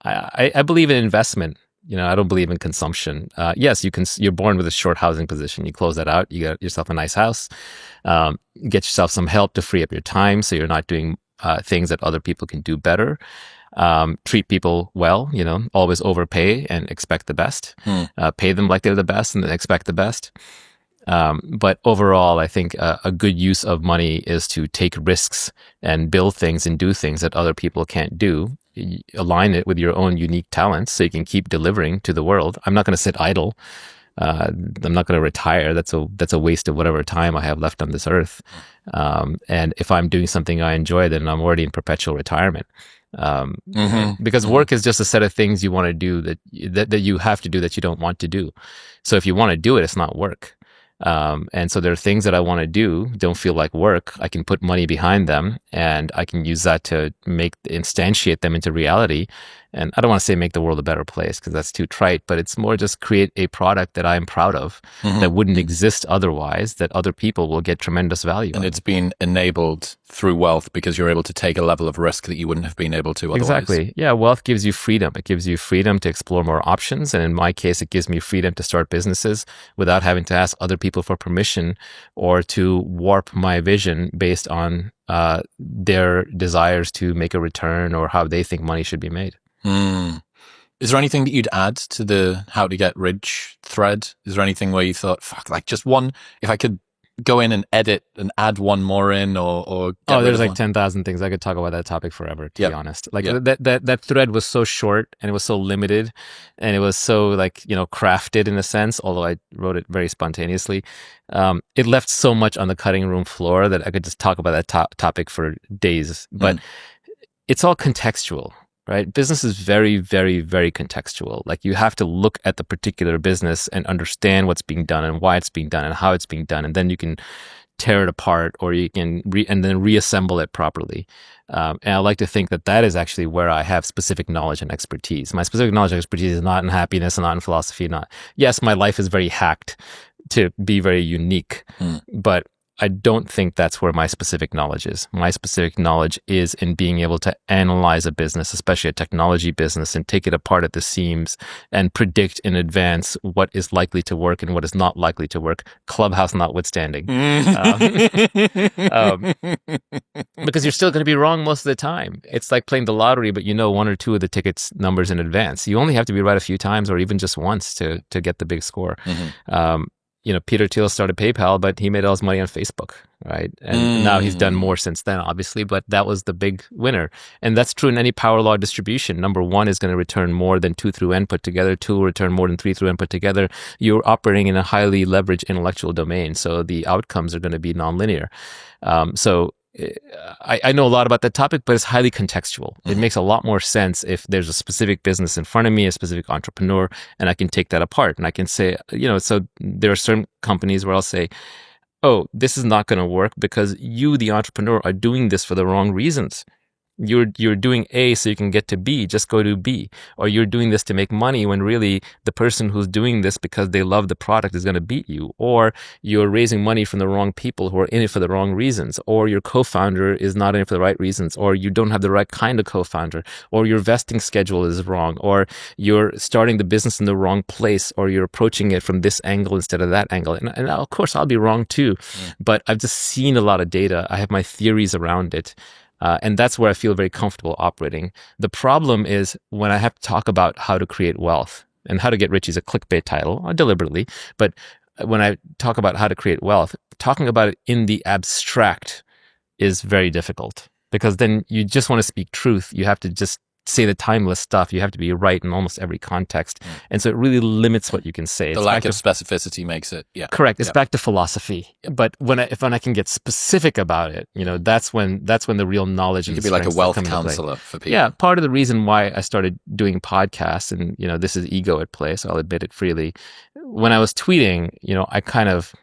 I believe in investment. I don't believe in consumption. Yes, you're born with a short housing position. You close that out. You get yourself a nice house. Get yourself some help to free up your time, so you're not doing things that other people can do better. Treat people well. Always overpay and expect the best. Pay them like they're the best and then expect the best. But overall, I think a good use of money is to take risks and build things and do things that other people can't do, align it with your own unique talents so you can keep delivering to the world. I'm not going to sit idle. I'm not going to retire. That's a waste of whatever time I have left on this earth. And if I'm doing something I enjoy, then I'm already in perpetual retirement. Because work is just a set of things you want to do that you have to do that you don't want to do. So if you want to do it, it's not work. And so there are things that I want to do, don't feel like work. I can put money behind them and I can use that to instantiate them into reality. And I don't want to say make the world a better place because that's too trite, but it's more just create a product that I'm proud of that wouldn't exist otherwise, that other people will get tremendous value. And it's been enabled through wealth because you're able to take a level of risk that you wouldn't have been able to otherwise. Exactly. Yeah. Wealth gives you freedom. It gives you freedom to explore more options. And in my case, it gives me freedom to start businesses without having to ask other people for permission or to warp my vision based on their desires to make a return or how they think money should be made. Is there anything that you'd add to the how to get rich thread? Is there anything where you thought, fuck, like just one, if I could go in and edit and add one more in or there's like 10,000 things. I could talk about that topic forever, to be honest. Like that thread was so short and it was so limited and it was so like, crafted in a sense, although I wrote it very spontaneously. It left so much on the cutting room floor that I could just talk about that topic for days, but it's all contextual. Right? Business is very, very, very contextual. Like you have to look at the particular business and understand what's being done and why it's being done and how it's being done. And then you can tear it apart or you can and then reassemble it properly. And I like to think that is actually where I have specific knowledge and expertise. My specific knowledge and expertise is not in happiness and not in philosophy. Yes, my life is very hacked to be very unique, but I don't think that's where my specific knowledge is. My specific knowledge is in being able to analyze a business, especially a technology business, and take it apart at the seams and predict in advance what is likely to work and what is not likely to work, Clubhouse notwithstanding. Because you're still going to be wrong most of the time. It's like playing the lottery, but you know one or two of the tickets numbers in advance. You only have to be right a few times or even just once to get the big score. Peter Thiel started PayPal, but he made all his money on Facebook, right? And now he's done more since then, obviously, but that was the big winner. And that's true in any power law distribution. Number one is going to return more than 2 through N put together. 2 will return more than 3 through N put together. You're operating in a highly leveraged intellectual domain, so the outcomes are going to be nonlinear. I know a lot about that topic, but it's highly contextual. It makes a lot more sense if there's a specific business in front of me, a specific entrepreneur, and I can take that apart. And I can say, so there are certain companies where I'll say, oh, this is not going to work because you, the entrepreneur, are doing this for the wrong reasons. You're doing A so you can get to B, just go to B. Or you're doing this to make money when really the person who's doing this because they love the product is going to beat you. Or you're raising money from the wrong people who are in it for the wrong reasons. Or your co-founder is not in it for the right reasons. Or you don't have the right kind of co-founder. Or your vesting schedule is wrong. Or you're starting the business in the wrong place. Or you're approaching it from this angle instead of that angle. And of course, I'll be wrong too. But I've just seen a lot of data. I have my theories around it. And that's where I feel very comfortable operating. The problem is when I have to talk about how to create wealth, and How to Get Rich is a clickbait title, deliberately. But when I talk about how to create wealth, talking about it in the abstract is very difficult because then you just want to speak truth. You have to just say the timeless stuff. You have to be right in almost every context. And so it really limits what you can say. The lack of specificity makes it, correct. It's back to philosophy. But if I can get specific about it, that's when the real knowledge and you could be like a wealth counselor for people. Yeah. Part of the reason why I started doing podcasts, and, this is ego at play, so I'll admit it freely. When I was tweeting, I kind of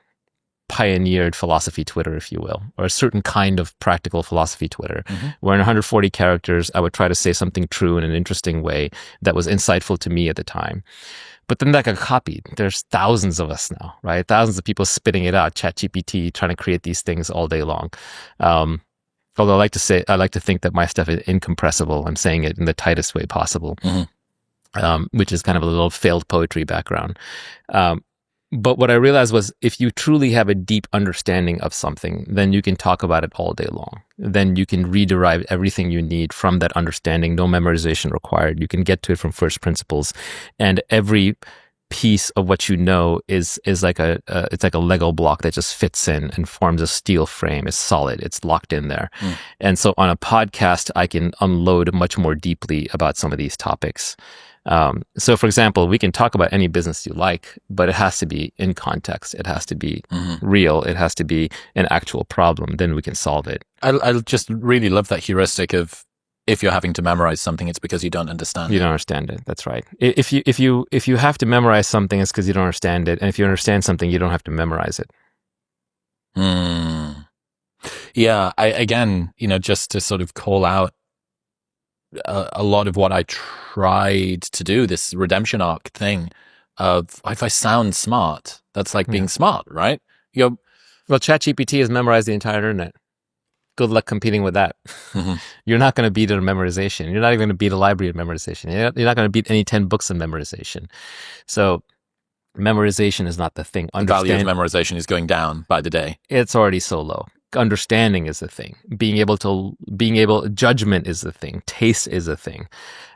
pioneered philosophy Twitter, if you will, or a certain kind of practical philosophy Twitter, where in 140 characters, I would try to say something true in an interesting way that was insightful to me at the time. But then that got copied. There's thousands of us now, right? Thousands of people spitting it out, ChatGPT, trying to create these things all day long. Although I like to think that my stuff is incompressible. I'm saying it in the tightest way possible, which is kind of a little failed poetry background. But what I realized was if you truly have a deep understanding of something, then you can talk about it all day long. Then you can rederive everything you need from that understanding, no memorization required. You can get to it from first principles. And every piece of what you know is like it's like a Lego block that just fits in and forms a steel frame. It's solid. It's locked in there. And so on a podcast, I can unload much more deeply about some of these topics. So for example, we can talk about any business you like, but it has to be in context. It has to be real. It has to be an actual problem. Then we can solve it. I just really love that heuristic of, if you're having to memorize something, it's because you don't understand it. You don't understand it. That's right. If you have to memorize something, it's because you don't understand it. And if you understand something, you don't have to memorize it. Yeah. Again, just to sort of call out a lot of what I tried to do, this redemption arc thing of, if I sound smart, that's like being smart, right? Well, ChatGPT has memorized the entire internet. Good luck competing with that. You're not going to beat it on memorization. You're not even going to beat a library of memorization. You're not going to beat any 10 books of memorization. So memorization is not the thing. The value of memorization is going down by the day. It's already so low. Understanding is the thing. Judgment is the thing. Taste is the thing.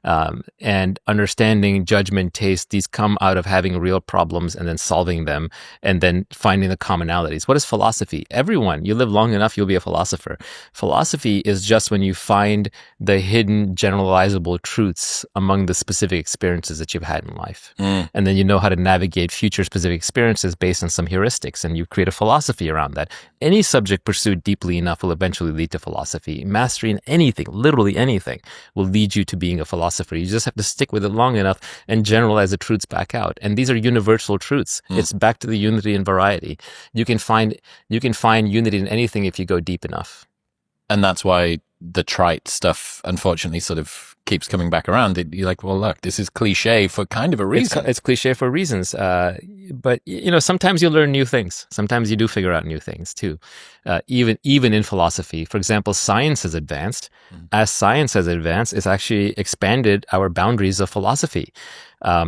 And understanding, judgment, taste, these come out of having real problems and then solving them and then finding the commonalities. What is philosophy? Everyone, you live long enough, you'll be a philosopher. Philosophy is just when you find the hidden generalizable truths among the specific experiences that you've had in life. And then you know how to navigate future specific experiences based on some heuristics, and you create a philosophy around that. Any subject pursued deeply enough will eventually lead to philosophy. Mastery in anything, literally anything, will lead you to being a philosopher. You just have to stick with it long enough and generalize the truths back out. And these are universal truths. It's back to the unity and variety. You can find unity in anything if you go deep enough. And that's why the trite stuff, unfortunately, sort of keeps coming back around. You're like, well, look, this is cliche for kind of a reason. It's cliche for reasons. But, sometimes you learn new things. Sometimes you do figure out new things, too. Even in philosophy. For example, science has advanced. As science has advanced, it's actually expanded our boundaries of philosophy.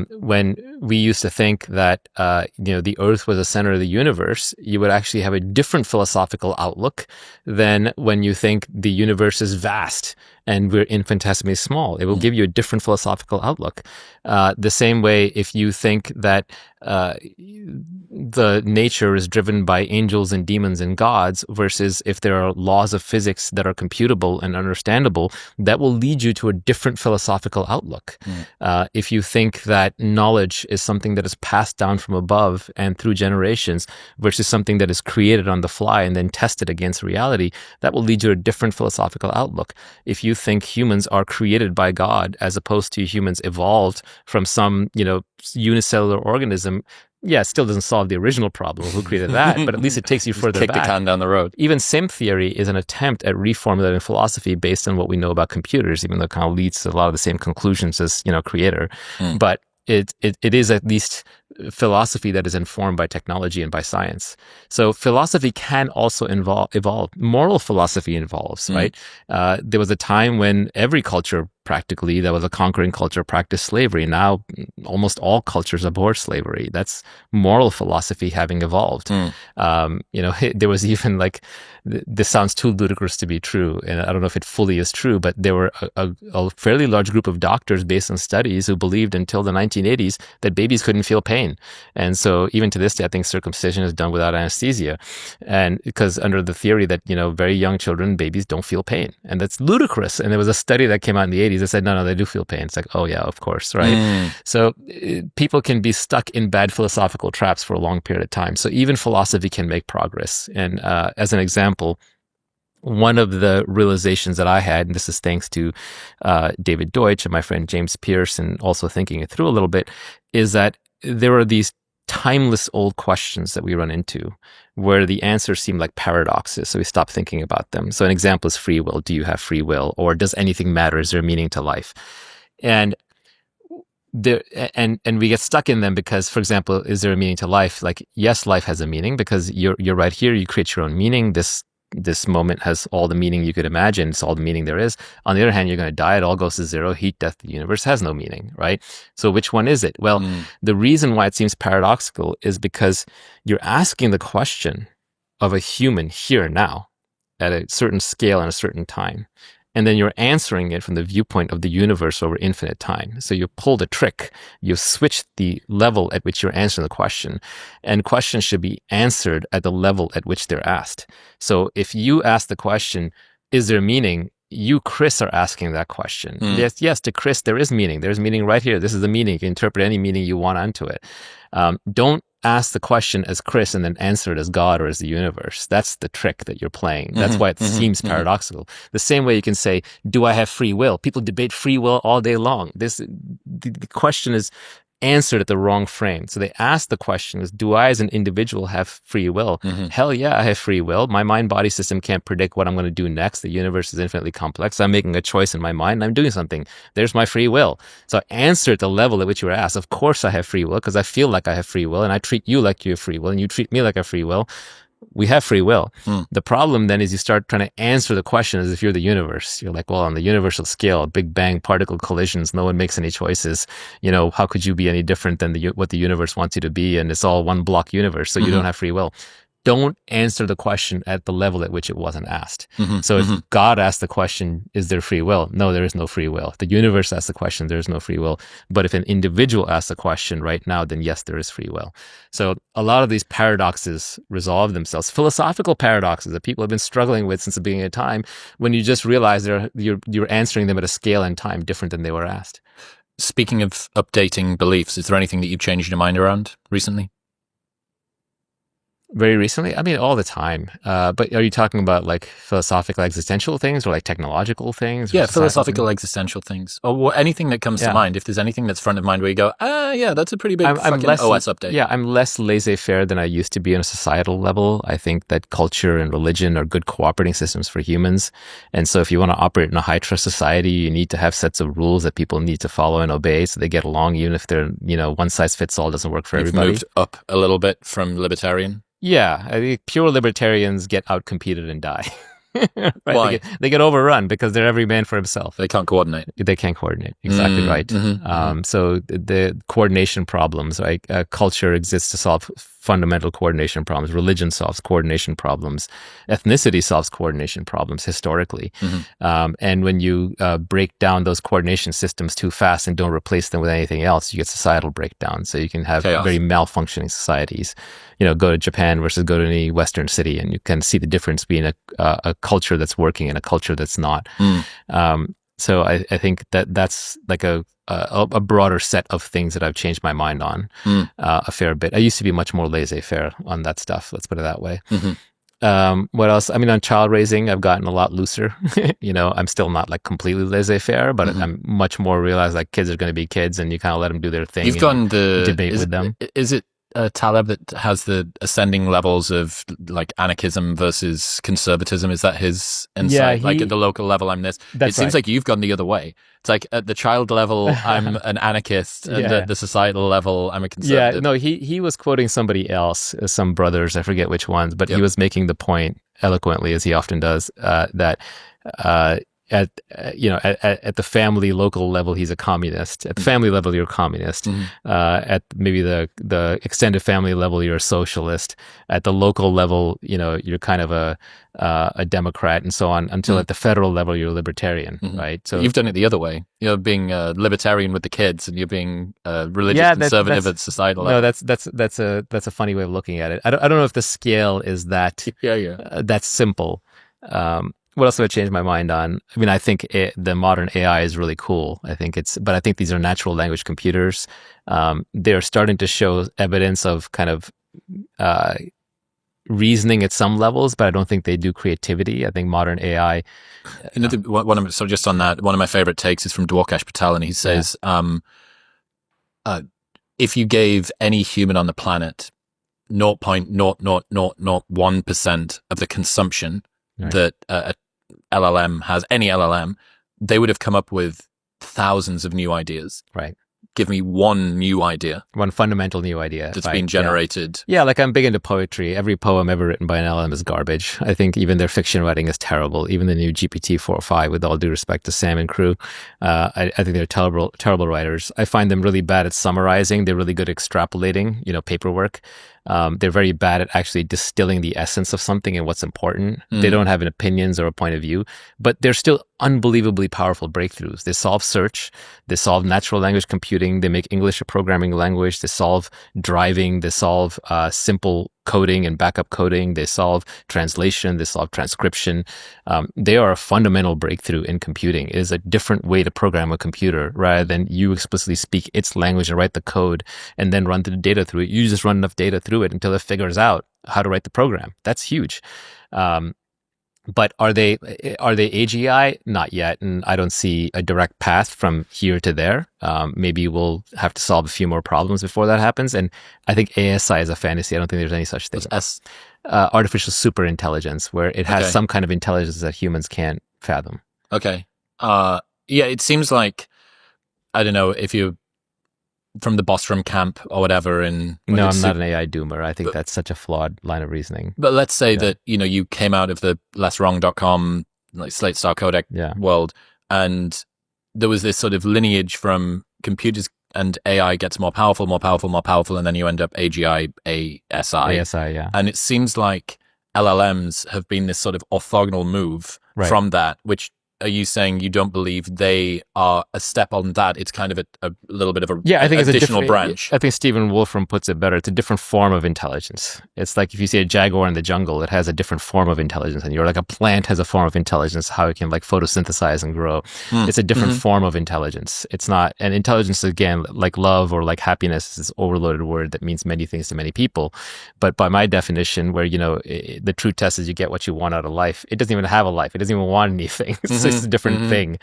When we used to think that, the earth was the center of the universe, you would actually have a different philosophical outlook than when you think the universe is vast and we're infinitesimally small. It will give you a different philosophical outlook. The same way, if you think that the nature is driven by angels and demons and gods versus if there are laws of physics that are computable and understandable, that will lead you to a different philosophical outlook. If you think that knowledge is something that is passed down from above and through generations versus something that is created on the fly and then tested against reality, that will lead you to a different philosophical outlook. If you think humans are created by God as opposed to humans evolved from some, unicellular organism, it still doesn't solve the original problem of who created that, but at least it takes you further back. Kick the can down the road. Even sim theory is an attempt at reformulating philosophy based on what we know about computers, even though it kind of leads to a lot of the same conclusions as, creator. But it is at least philosophy that is informed by technology and by science. So philosophy can also evolve. Moral philosophy evolves, right? There was a time when every culture practically that was a conquering culture practiced slavery. Now almost all cultures abhor slavery. That's moral philosophy having evolved. There was even this sounds too ludicrous to be true, and I don't know if it fully is true, but there were a fairly large group of doctors based on studies who believed until the 1980s that babies couldn't feel pain. And so even to this day, I think circumcision is done without anesthesia. And because under the theory that, very young children, babies don't feel pain. And that's ludicrous. And there was a study that came out in the 80s that said, no, they do feel pain. It's like, oh yeah, of course, right? So people can be stuck in bad philosophical traps for a long period of time. So even philosophy can make progress. And as an example, one of the realizations that I had, and this is thanks to David Deutsch and my friend James Pierce, and also thinking it through a little bit, is that there are these timeless old questions that we run into where the answers seem like paradoxes, so we stop thinking about them. So an example is free will. Do you have free will? Or does anything matter? Is there a meaning to life? And we get stuck in them because, for example, is there a meaning to life? Like, yes, life has a meaning because you're right here. You create your own meaning. This moment has all the meaning you could imagine. It's all the meaning there is. On the other hand, you're going to die. It all goes to zero. Heat, death, the universe has no meaning, right? So which one is it? Well, the reason why it seems paradoxical is because you're asking the question of a human here and now at a certain scale and a certain time. and then you're answering it from the viewpoint of the universe over infinite time. So you pulled a trick, you switched the level at which you're answering the question, and questions should be answered at the level at which they're asked. So if you ask the question, is there meaning? You, Chris, are asking that question. Yes, to Chris, there is meaning. There's meaning right here. This is the meaning. You can interpret any meaning you want onto it. Don't ask the question as Chris and then answer it as God or as the universe. That's the trick that you're playing. That's why it seems paradoxical. The same way you can say, do I have free will? People debate free will all day long. The question is answered at the wrong frame. So they ask the question is, do I as an individual have free will? Hell yeah, I have free will. My mind-body system can't predict what I'm going to do next. The universe is infinitely complex. I'm making a choice in my mind and I'm doing something. There's my free will. So I answer at the level at which you were asked. Of course I have free will because I feel like I have free will and I treat you like you have free will and you treat me like I have free will. We have free will. The problem then is you start trying to answer the question as if you're the universe. You're like, well, on the universal scale, Big Bang particle collisions, no one makes any choices. How could you be any different than what the universe wants you to be? And it's all one block universe, so you don't have free will. Don't answer the question at the level at which it wasn't asked. So if God asked the question, is there free will? No, there is no free will. If the universe asked the question, there is no free will. But if an individual asks the question right now, then yes, there is free will. So a lot of these paradoxes resolve themselves. Philosophical paradoxes that people have been struggling with since the beginning of time, when you just realize you're answering them at a scale and time different than they were asked. Speaking of updating beliefs, is there anything that you've changed your mind around recently? Very recently? I mean, all the time. But are you talking about like philosophical existential things or like technological things? Yeah, philosophical existential things. Or anything that comes to mind. If there's anything that's front of mind where you go, yeah, that's a pretty big fucking OS update. Yeah, I'm less laissez-faire than I used to be on a societal level. I think that culture and religion are good cooperating systems for humans. And so if you want to operate in a high-trust society, you need to have sets of rules that people need to follow and obey so they get along, even if they're, one-size-fits-all doesn't work for everybody. You've moved up a little bit from libertarian? Yeah, I think pure libertarians get outcompeted and die. Right? Why? They get overrun because they're every man for himself. They can't coordinate. They can't coordinate. Exactly right. So the coordination problems, right? Culture exists to solve fundamental coordination problems. Religion solves coordination problems. Ethnicity solves coordination problems historically. And when you break down those coordination systems too fast and don't replace them with anything else, you get societal breakdown. So you can have chaos. Very malfunctioning societies. Go to Japan versus go to any Western city, and you can see the difference between a culture that's working and a culture that's not. So I think that's like a broader set of things that I've changed my mind on a fair bit. I used to be much more laissez-faire on that stuff. Let's put it that way. What else? I mean, on child raising, I've gotten a lot looser. I'm still not like completely laissez-faire, but I'm much more realized like kids are going to be kids, and you kind of let them do their thing. You've gotten the debate with them. Is it Taleb that has the ascending levels of like anarchism versus conservatism? Is that his insight? Like at the local level, I'm this. It seems like you've gone the other way. It's like at the child level, I'm an anarchist, and at the societal level, I'm a conservative. Yeah, no, he was quoting somebody else, some brothers, I forget which ones, but he was making the point eloquently, as he often does, that at the family local level, he's a communist. At the family level, you're a communist. At maybe the extended family level, you're a socialist. At the local level, you're kind of a Democrat, and so on. Until at the federal level, you're a libertarian, right? So you've done it the other way. You're being a libertarian with the kids, and you're being a religious conservative at societal level. No, that's a funny way of looking at it. I don't know if the scale is that that's simple. What else have I changed my mind on? I mean, I think the modern AI is really cool. But I think these are natural language computers. They're starting to show evidence of kind of reasoning at some levels, but I don't think they do creativity. I think modern AI. Just on that, one of my favorite takes is from Dwarkesh Patel, and he says, if you gave any human on the planet 0.00001% of the consumption that a LLM has, any LLM, they would have come up with thousands of new ideas. Right. Give me one new idea. One fundamental new idea. That's been generated. Yeah, like I'm big into poetry. Every poem ever written by an LLM is garbage. I think even their fiction writing is terrible. Even the new GPT-4o5, with all due respect to Sam and crew, I think they're terrible writers. I find them really bad at summarizing. They're really good at extrapolating, paperwork. They're very bad at actually distilling the essence of something and what's important. They don't have an opinions or a point of view, but they're still unbelievably powerful breakthroughs. They solve search, they solve natural language computing, they make English a programming language, they solve driving, they solve simple coding and backup coding, they solve translation, they solve transcription. They are a fundamental breakthrough in computing. It is a different way to program a computer rather than you explicitly speak its language and write the code and then run the data through it. You just run enough data through it until it figures out how to write the program. That's huge. But are they AGI? Not yet, and I don't see a direct path from here to there. Maybe we'll have to solve a few more problems before that happens. And I think ASI is a fantasy. I don't think there's any such thing. Artificial superintelligence, where it has some kind of intelligence that humans can't fathom. Okay. Yeah, it seems like, I don't know if you from the Bostrom camp or whatever. No, I'm not an AI doomer. I think that's such a flawed line of reasoning. But let's say that, you came out of the lesswrong.com, like Slate Star Codec world, and there was this sort of lineage from computers and AI gets more powerful, and then you end up AGI, ASI. ASI, yeah. And it seems like LLMs have been this sort of orthogonal move from that, which are you saying you don't believe they are a step on that? It's kind of a little bit of I think additional it's branch. I think Stephen Wolfram puts it better. It's a different form of intelligence. It's like if you see a jaguar in the jungle, it has a different form of intelligence. And you're like a plant has a form of intelligence, how it can like photosynthesize and grow. It's a different form of intelligence. It's not, and intelligence, again, like love or like happiness is this overloaded word that means many things to many people. But by my definition, where, the true test is you get what you want out of life, it doesn't even have a life. It doesn't even want anything. It's a different thing.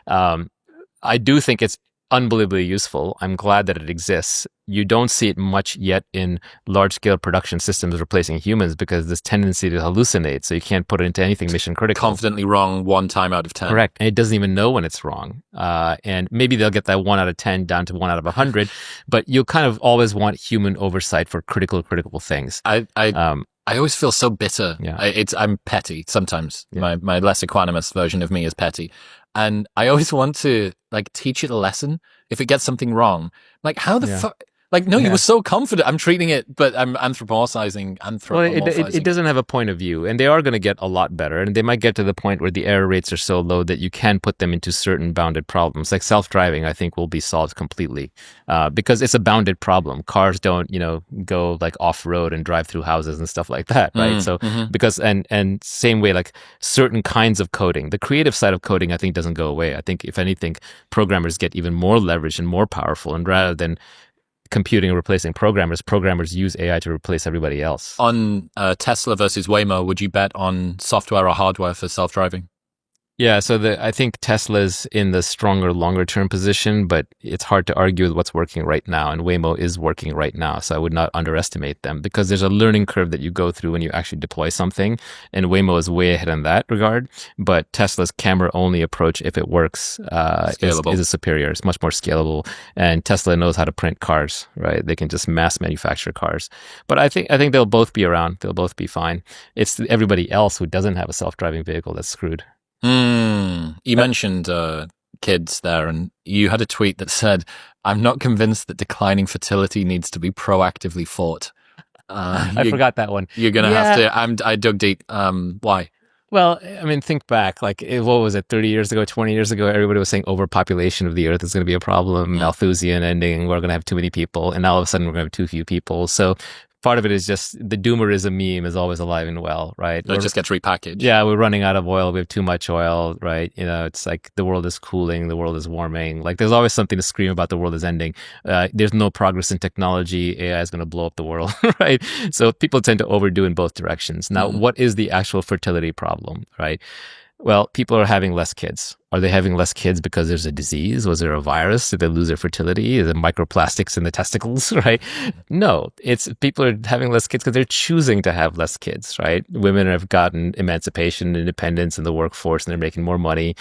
I do think it's unbelievably useful. I'm glad that it exists. You don't see it much yet in large-scale production systems replacing humans because this tendency to hallucinate, so you can't put it into anything mission critical. Confidently wrong 1 time out of 10. Correct. And it doesn't even know when it's wrong. And maybe they'll get that 1 out of 10 down to 1 out of 100, but you'll kind of always want human oversight for critical things. I always feel so bitter. Yeah. I'm petty sometimes. Yeah. My less equanimous version of me is petty. And I always want to teach it a lesson if it gets something wrong. Like, how the fuck? You were so confident. I'm treating it, but I'm anthropomorphizing. Well, it doesn't have a point of view, and they are going to get a lot better. And they might get to the point where the error rates are so low that you can put them into certain bounded problems. Like self-driving, I think will be solved completely because it's a bounded problem. Cars don't, go off-road and drive through houses and stuff like that, right? So because and same way, certain kinds of coding, the creative side of coding, I think doesn't go away. I think if anything, programmers get even more leverage and more powerful, and rather than computing replacing programmers use AI to replace everybody else. On Tesla versus Waymo, would you bet on software or hardware for self-driving? Yeah, so I think Tesla's in the stronger, longer-term position, but it's hard to argue with what's working right now, and Waymo is working right now, so I would not underestimate them, because there's a learning curve that you go through when you actually deploy something, and Waymo is way ahead in that regard, but Tesla's camera-only approach, if it works, is a superior. It's much more scalable, and Tesla knows how to print cars, right? They can just mass manufacture cars. But I think they'll both be around. They'll both be fine. It's everybody else who doesn't have a self-driving vehicle that's screwed. You mentioned kids there, and you had a tweet that said, "I'm not convinced that declining fertility needs to be proactively fought." I forgot that one. You're going to have to... I dug deep. Why? Well, I mean, think back. What was it, 30 years ago, 20 years ago? Everybody was saying overpopulation of the earth is going to be a problem, Malthusian ending, we're going to have too many people, and now all of a sudden we're going to have too few people. So part of it is just the doomerism meme is always alive and well, right? It just gets repackaged. Yeah, we're running out of oil. We have too much oil, right? It's like the world is cooling, the world is warming. There's always something to scream about the world is ending. There's no progress in technology. AI is going to blow up the world, right? So people tend to overdo in both directions. Now, what is the actual fertility problem, right? Well, people are having less kids. Are they having less kids because there's a disease? Was there a virus? Did they lose their fertility? Is it microplastics in the testicles, right? No, it's people are having less kids because they're choosing to have less kids, right? Women have gotten emancipation, independence in the workforce, and they're making more money.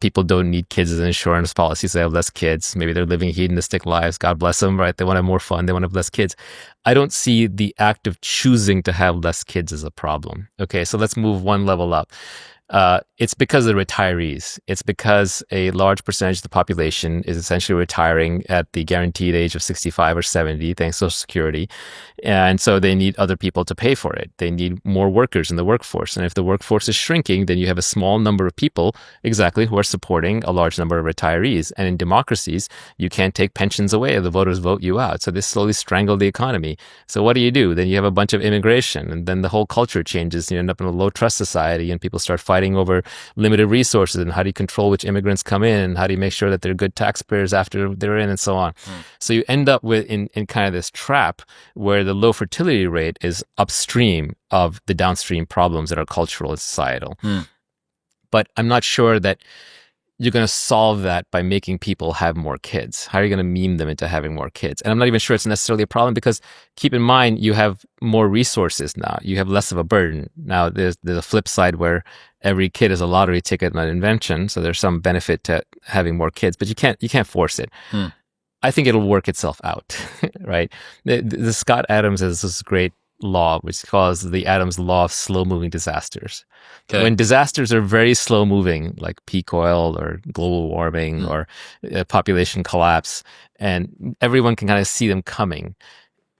People don't need kids as an insurance policy, so they have less kids. Maybe they're living hedonistic lives. God bless them, right? They want to have more fun. They want to have less kids. I don't see the act of choosing to have less kids as a problem. Okay, so let's move one level up. It's because of the retirees. It's because a large percentage of the population is essentially retiring at the guaranteed age of 65 or 70, thanks to Social Security. And so they need other people to pay for it. They need more workers in the workforce. And if the workforce is shrinking, then you have a small number of people exactly who are supporting a large number of retirees. And in democracies, you can't take pensions away. The voters vote you out. So this slowly strangled the economy. So what do? Then you have a bunch of immigration, and then the whole culture changes. You end up in a low trust society, and people start fighting over limited resources, and how do you control which immigrants come in? How do you make sure that they're good taxpayers after they're in, and so on? So you end up with in kind of this trap where the low fertility rate is upstream of the downstream problems that are cultural and societal. But I'm not sure that you're going to solve that by making people have more kids. How are you going to meme them into having more kids? And I'm not even sure it's necessarily a problem, because keep in mind, you have more resources now. You have less of a burden. Now, there's a flip side where every kid is a lottery ticket and an invention. So there's some benefit to having more kids, but you can't force it. I think it'll work itself out, right? The Scott Adams has this great law, which is called the Adams law of slow-moving disasters. Okay. When disasters are very slow-moving, like peak oil or global warming or population collapse, and everyone can kind of see them coming,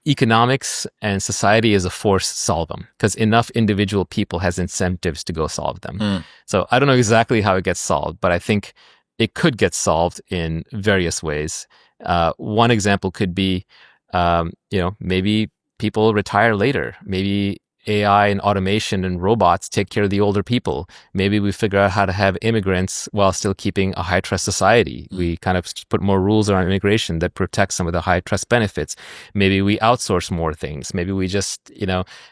economics and society as a force solve them, because enough individual people has incentives to go solve them. So I don't know exactly how it gets solved, but I think it could get solved in various ways. One example could be, maybe people retire later. Maybe AI and automation and robots take care of the older people. Maybe we figure out how to have immigrants while still keeping a high trust society. We kind of put more rules around immigration that protect some of the high trust benefits. Maybe we outsource more things. Maybe we just,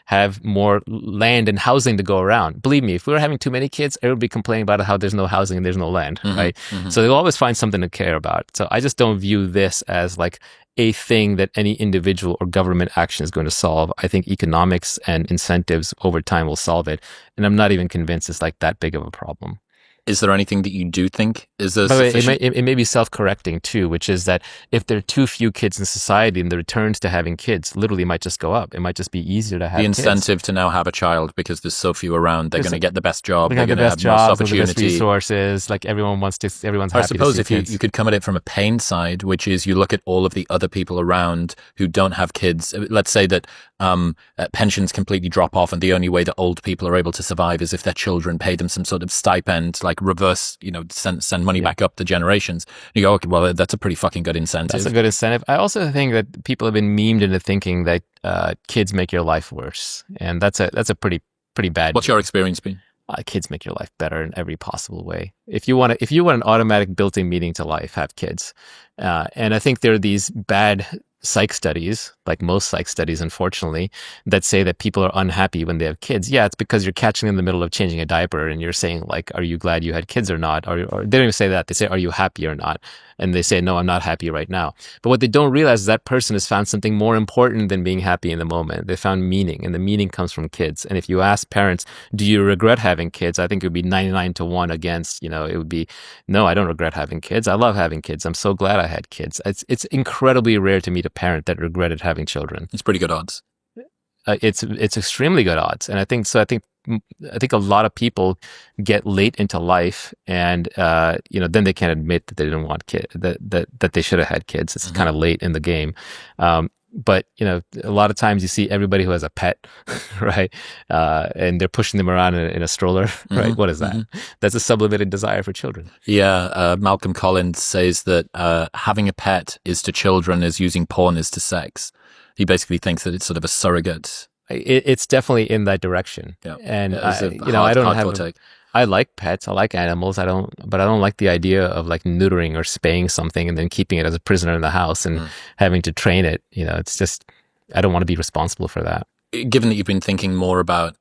have more land and housing to go around. Believe me, if we were having too many kids, everyone would be complaining about how there's no housing and there's no land, right? So they'll always find something to care about. So I just don't view this as like a thing that any individual or government action is going to solve. I think economics and incentives over time will solve it. And I'm not even convinced it's like that big of a problem. Is there anything that you do think is a sufficient? It may be self-correcting too, which is that if there are too few kids in society, and the returns to having kids literally might just go up. It might just be easier to have the incentive to now have a child because there's so few around. They're going to get the best job. They're going to have most opportunity. The best resources. Like everyone's happy. I suppose if you could come at it from a pain side, which is you look at all of the other people around who don't have kids. Let's say that pensions completely drop off, and the only way that old people are able to survive is if their children pay them some sort of stipend, like reverse, send money back up the generations. You go, okay, well, that's a pretty fucking good incentive. That's a good incentive. I also think that people have been memed into thinking that kids make your life worse, and that's a pretty bad. What's your experience been? Kids make your life better in every possible way. If you want an automatic built-in meaning to life, have kids. And I think there are these bad psych studies, like most psych studies, unfortunately, that say that people are unhappy when they have kids. Yeah, it's because you're catching them in the middle of changing a diaper and you're saying, like, are you glad you had kids or not? Or they don't even say that. They say, are you happy or not? And they say, no, I'm not happy right now. But what they don't realize is that person has found something more important than being happy in the moment. They found meaning, and the meaning comes from kids. And if you ask parents, do you regret having kids? I think it would be 99-1 against, it would be, no, I don't regret having kids. I love having kids. I'm so glad I had kids. It's incredibly rare to meet a parent that regretted having children. It's pretty good odds. It's extremely good odds. And I think a lot of people get late into life, and then they can't admit that they didn't want kids, that they should have had kids. It's kind of late in the game. But a lot of times you see everybody who has a pet, right? And they're pushing them around in a stroller, right? What is that? That's a sublimated desire for children. Yeah, Malcolm Collins says that having a pet is to children as using porn is to sex. He basically thinks that it's sort of a surrogate. It's definitely in that direction. Yeah. And I like pets. I like animals. But I don't like the idea of like neutering or spaying something and then keeping it as a prisoner in the house and having to train it. It's just, I don't want to be responsible for that. Given that you've been thinking more about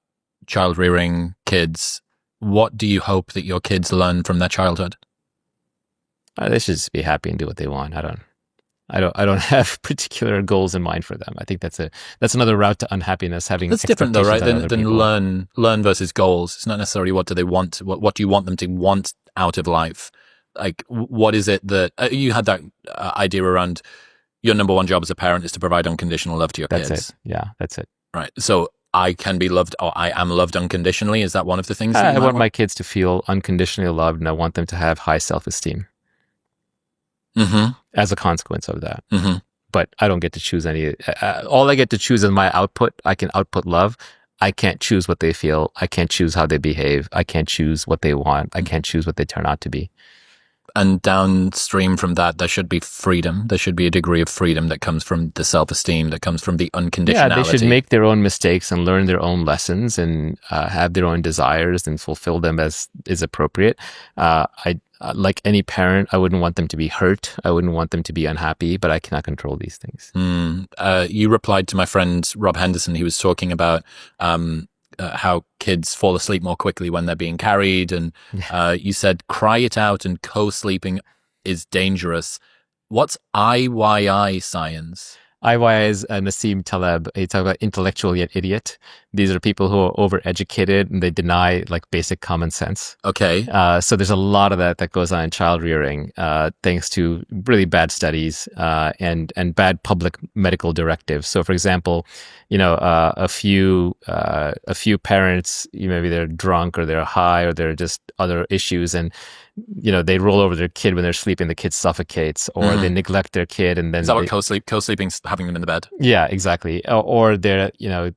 child rearing kids, what do you hope that your kids learn from their childhood? They should just be happy and do what they want. I don't have particular goals in mind for them. I think that's another route to unhappiness. That's different though, right? Than learn versus goals. It's not necessarily what do they want. What do you want them to want out of life? Like, what is it that you had that idea around? your number one job as a parent is to provide unconditional love to your kids. That's it. Yeah, that's it. Right. So I can be loved, or I am loved unconditionally. Is that one of the things? I want my kids to feel unconditionally loved, and I want them to have high self-esteem as a consequence of that. But I don't get to choose any. All I get to choose is my output. I can output love. I can't choose what they feel. I can't choose how they behave. I can't choose what they want. I can't choose what they turn out to be. And downstream from that, there should be freedom. There should be a degree of freedom that comes from the self-esteem, that comes from the unconditionality. Yeah, they should make their own mistakes and learn their own lessons and have their own desires and fulfill them as is appropriate. Like any parent, I wouldn't want them to be hurt. I wouldn't want them to be unhappy, but I cannot control these things. You replied to my friend Rob Henderson. He was talking about how kids fall asleep more quickly when they're being carried. And you said, cry it out and co-sleeping is dangerous. What's IYI science? IYI is Nassim Taleb. He talks about intellectual yet idiot. These are people who are overeducated and they deny like basic common sense. Okay. So there's a lot of that goes on in child rearing, thanks to really bad studies and bad public medical directives. So, for example, a few parents, maybe they're drunk or they're high or they're just other issues, and they roll over their kid when they're sleeping, the kid suffocates, or they neglect their kid, and then is that what co-sleeping's having them in the bed? Yeah, exactly. Or they're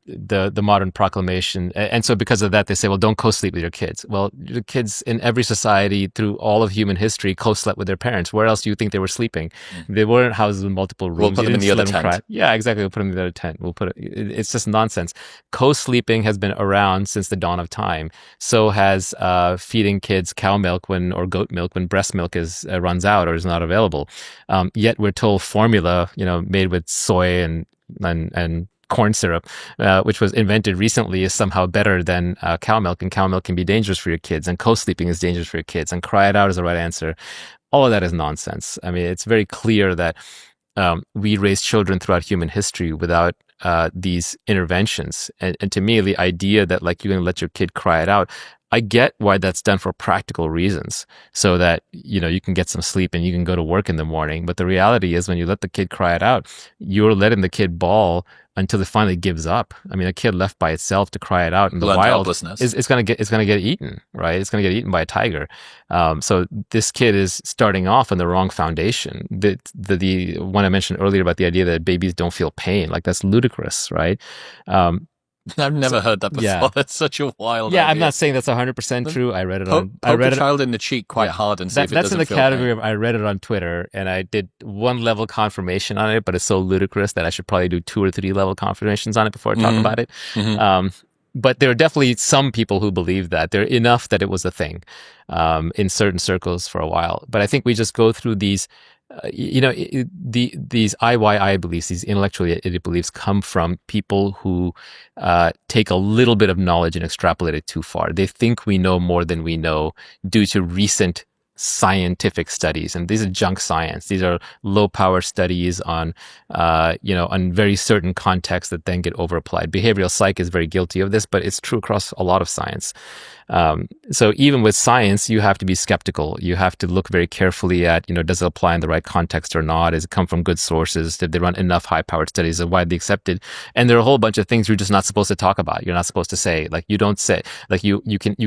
the modern proclamation, and so because of that, they say, well, don't co-sleep with your kids. Well, the kids in every society through all of human history co-slept with their parents. Where else do you think they were sleeping? They weren't houses with multiple rooms. We'll put them in the other tent. Yeah, exactly. We'll put them in the other tent. It's just nonsense. Co-sleeping has been around since the dawn of time. So has feeding kids cow milk or goat milk when breast milk runs out or is not available. Yet we're told formula, made with soy and corn syrup, which was invented recently, is somehow better than cow milk, and cow milk can be dangerous for your kids, and co-sleeping is dangerous for your kids, and cry it out is the right answer. All of that is nonsense. I mean, it's very clear that we raise children throughout human history without these interventions. And to me, the idea that like you're going to let your kid cry it out, I get why that's done for practical reasons, so that, you can get some sleep and you can go to work in the morning. But the reality is when you let the kid cry it out, you're letting the kid bawl until it finally gives up. I mean, a kid left by itself to cry it out in the wild is going to get eaten, right? It's going to get eaten by a tiger. So this kid is starting off on the wrong foundation. The one I mentioned earlier about the idea that babies don't feel pain, like that's ludicrous, right? I've never heard that before. Yeah. That's such a wild idea. I'm not saying that's 100% true. I read it on... Poke a child in the cheek quite hard and see if it doesn't feel That's in the category of I read it on Twitter, and I did one level confirmation on it, but it's so ludicrous that I should probably do 2 or 3 level confirmations on it before I talk about it. But there are definitely some people who believe that. There are enough that it was a thing in certain circles for a while. But I think we just go through these... these IYI beliefs, these intellectual idiot beliefs, come from people who take a little bit of knowledge and extrapolate it too far. They think we know more than we know due to recent scientific studies, and these are junk science. These are low power studies on on very certain contexts that then get over applied. Behavioral psych is very guilty of this, but it's true across a lot of science. So even with science, you have to be skeptical. You have to look very carefully at, does it apply in the right context or not? Does it come from good sources? Did they run enough high-powered studies that are widely accepted? And there are a whole bunch of things you're just not supposed to talk about. You're not supposed to say, like, you don't say, like, you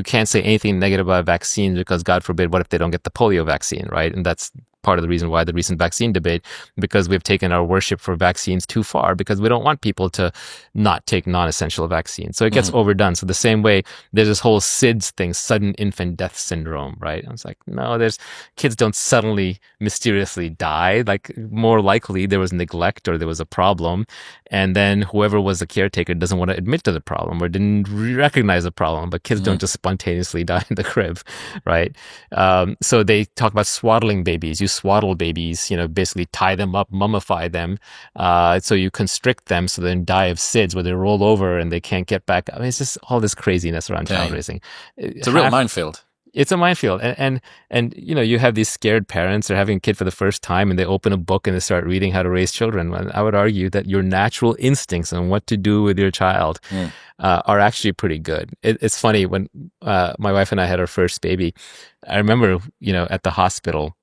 can't say anything negative about vaccines because, God forbid, what if they don't get the polio vaccine, right? And that's part of the reason why the recent vaccine debate, because we've taken our worship for vaccines too far, because we don't want people to not take non-essential vaccines. So it gets overdone. So the same way, there's this whole SIDS thing, sudden infant death syndrome, right? I was like, no, kids don't suddenly mysteriously die. Like, more likely there was neglect or there was a problem, and then whoever was the caretaker doesn't want to admit to the problem or didn't recognize the problem. But kids don't just spontaneously die in the crib, right? So they talk about swaddling babies. You swaddle babies, basically tie them up, mummify them, so you constrict them so they then die of SIDS where they roll over and they can't get back. I mean, it's just all this craziness around child raising. It's a real minefield. It's a minefield. And you have these scared parents, they're having a kid for the first time and they open a book and they start reading how to raise children. And I would argue that your natural instincts on what to do with your child are actually pretty good. It's funny, when my wife and I had our first baby, I remember, at the hospital,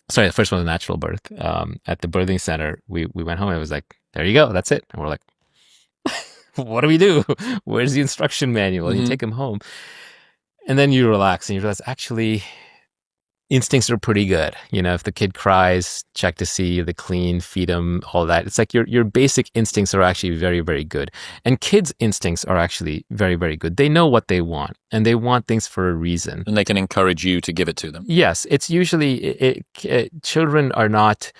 Sorry, the first one was natural birth. At the birthing center, we went home and it was like, there you go, that's it. And we're like, what do we do? Where's the instruction manual? And you take them home. And then you relax and you realize, actually, instincts are pretty good. If the kid cries, check to see the clean, feed them, all that. It's like your basic instincts are actually very, very good. And kids' instincts are actually very, very good. They know what they want, and they want things for a reason. And they can encourage you to give it to them. Yes. It's usually, children are not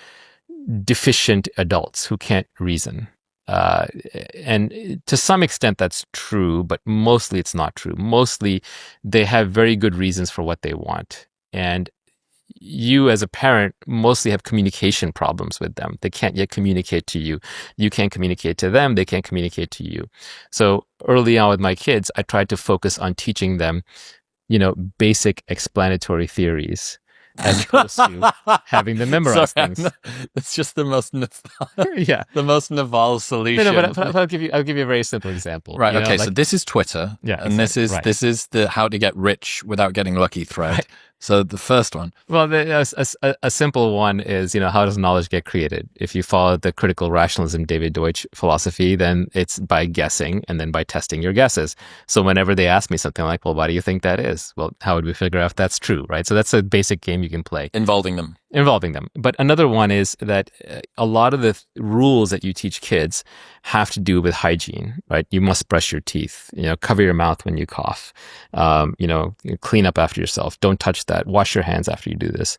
deficient adults who can't reason. And to some extent that's true, but mostly it's not true. Mostly they have very good reasons for what they want. And you as a parent mostly have communication problems with them. They can't yet communicate to you. You can't communicate to them. They can't communicate to you. So early on with my kids, I tried to focus on teaching them, basic explanatory theories, as opposed to having them memorize things. It's just the most yeah, the most Naval solution. No, but I'll give you a very simple example. Right. Okay. So this is Twitter. Yeah. And exactly, this is the how to get rich without getting lucky thread. Right. So the first one. Well, a simple one is, how does knowledge get created? If you follow the critical rationalism David Deutsch philosophy, then it's by guessing and then by testing your guesses. So whenever they ask me something like, well, why do you think that is? Well, how would we figure out if that's true, right? So that's a basic game you can play. Involving them. But another one is that a lot of the rules that you teach kids have to do with hygiene, right? You must brush your teeth, cover your mouth when you cough, clean up after yourself. Don't touch that. Wash your hands after you do this.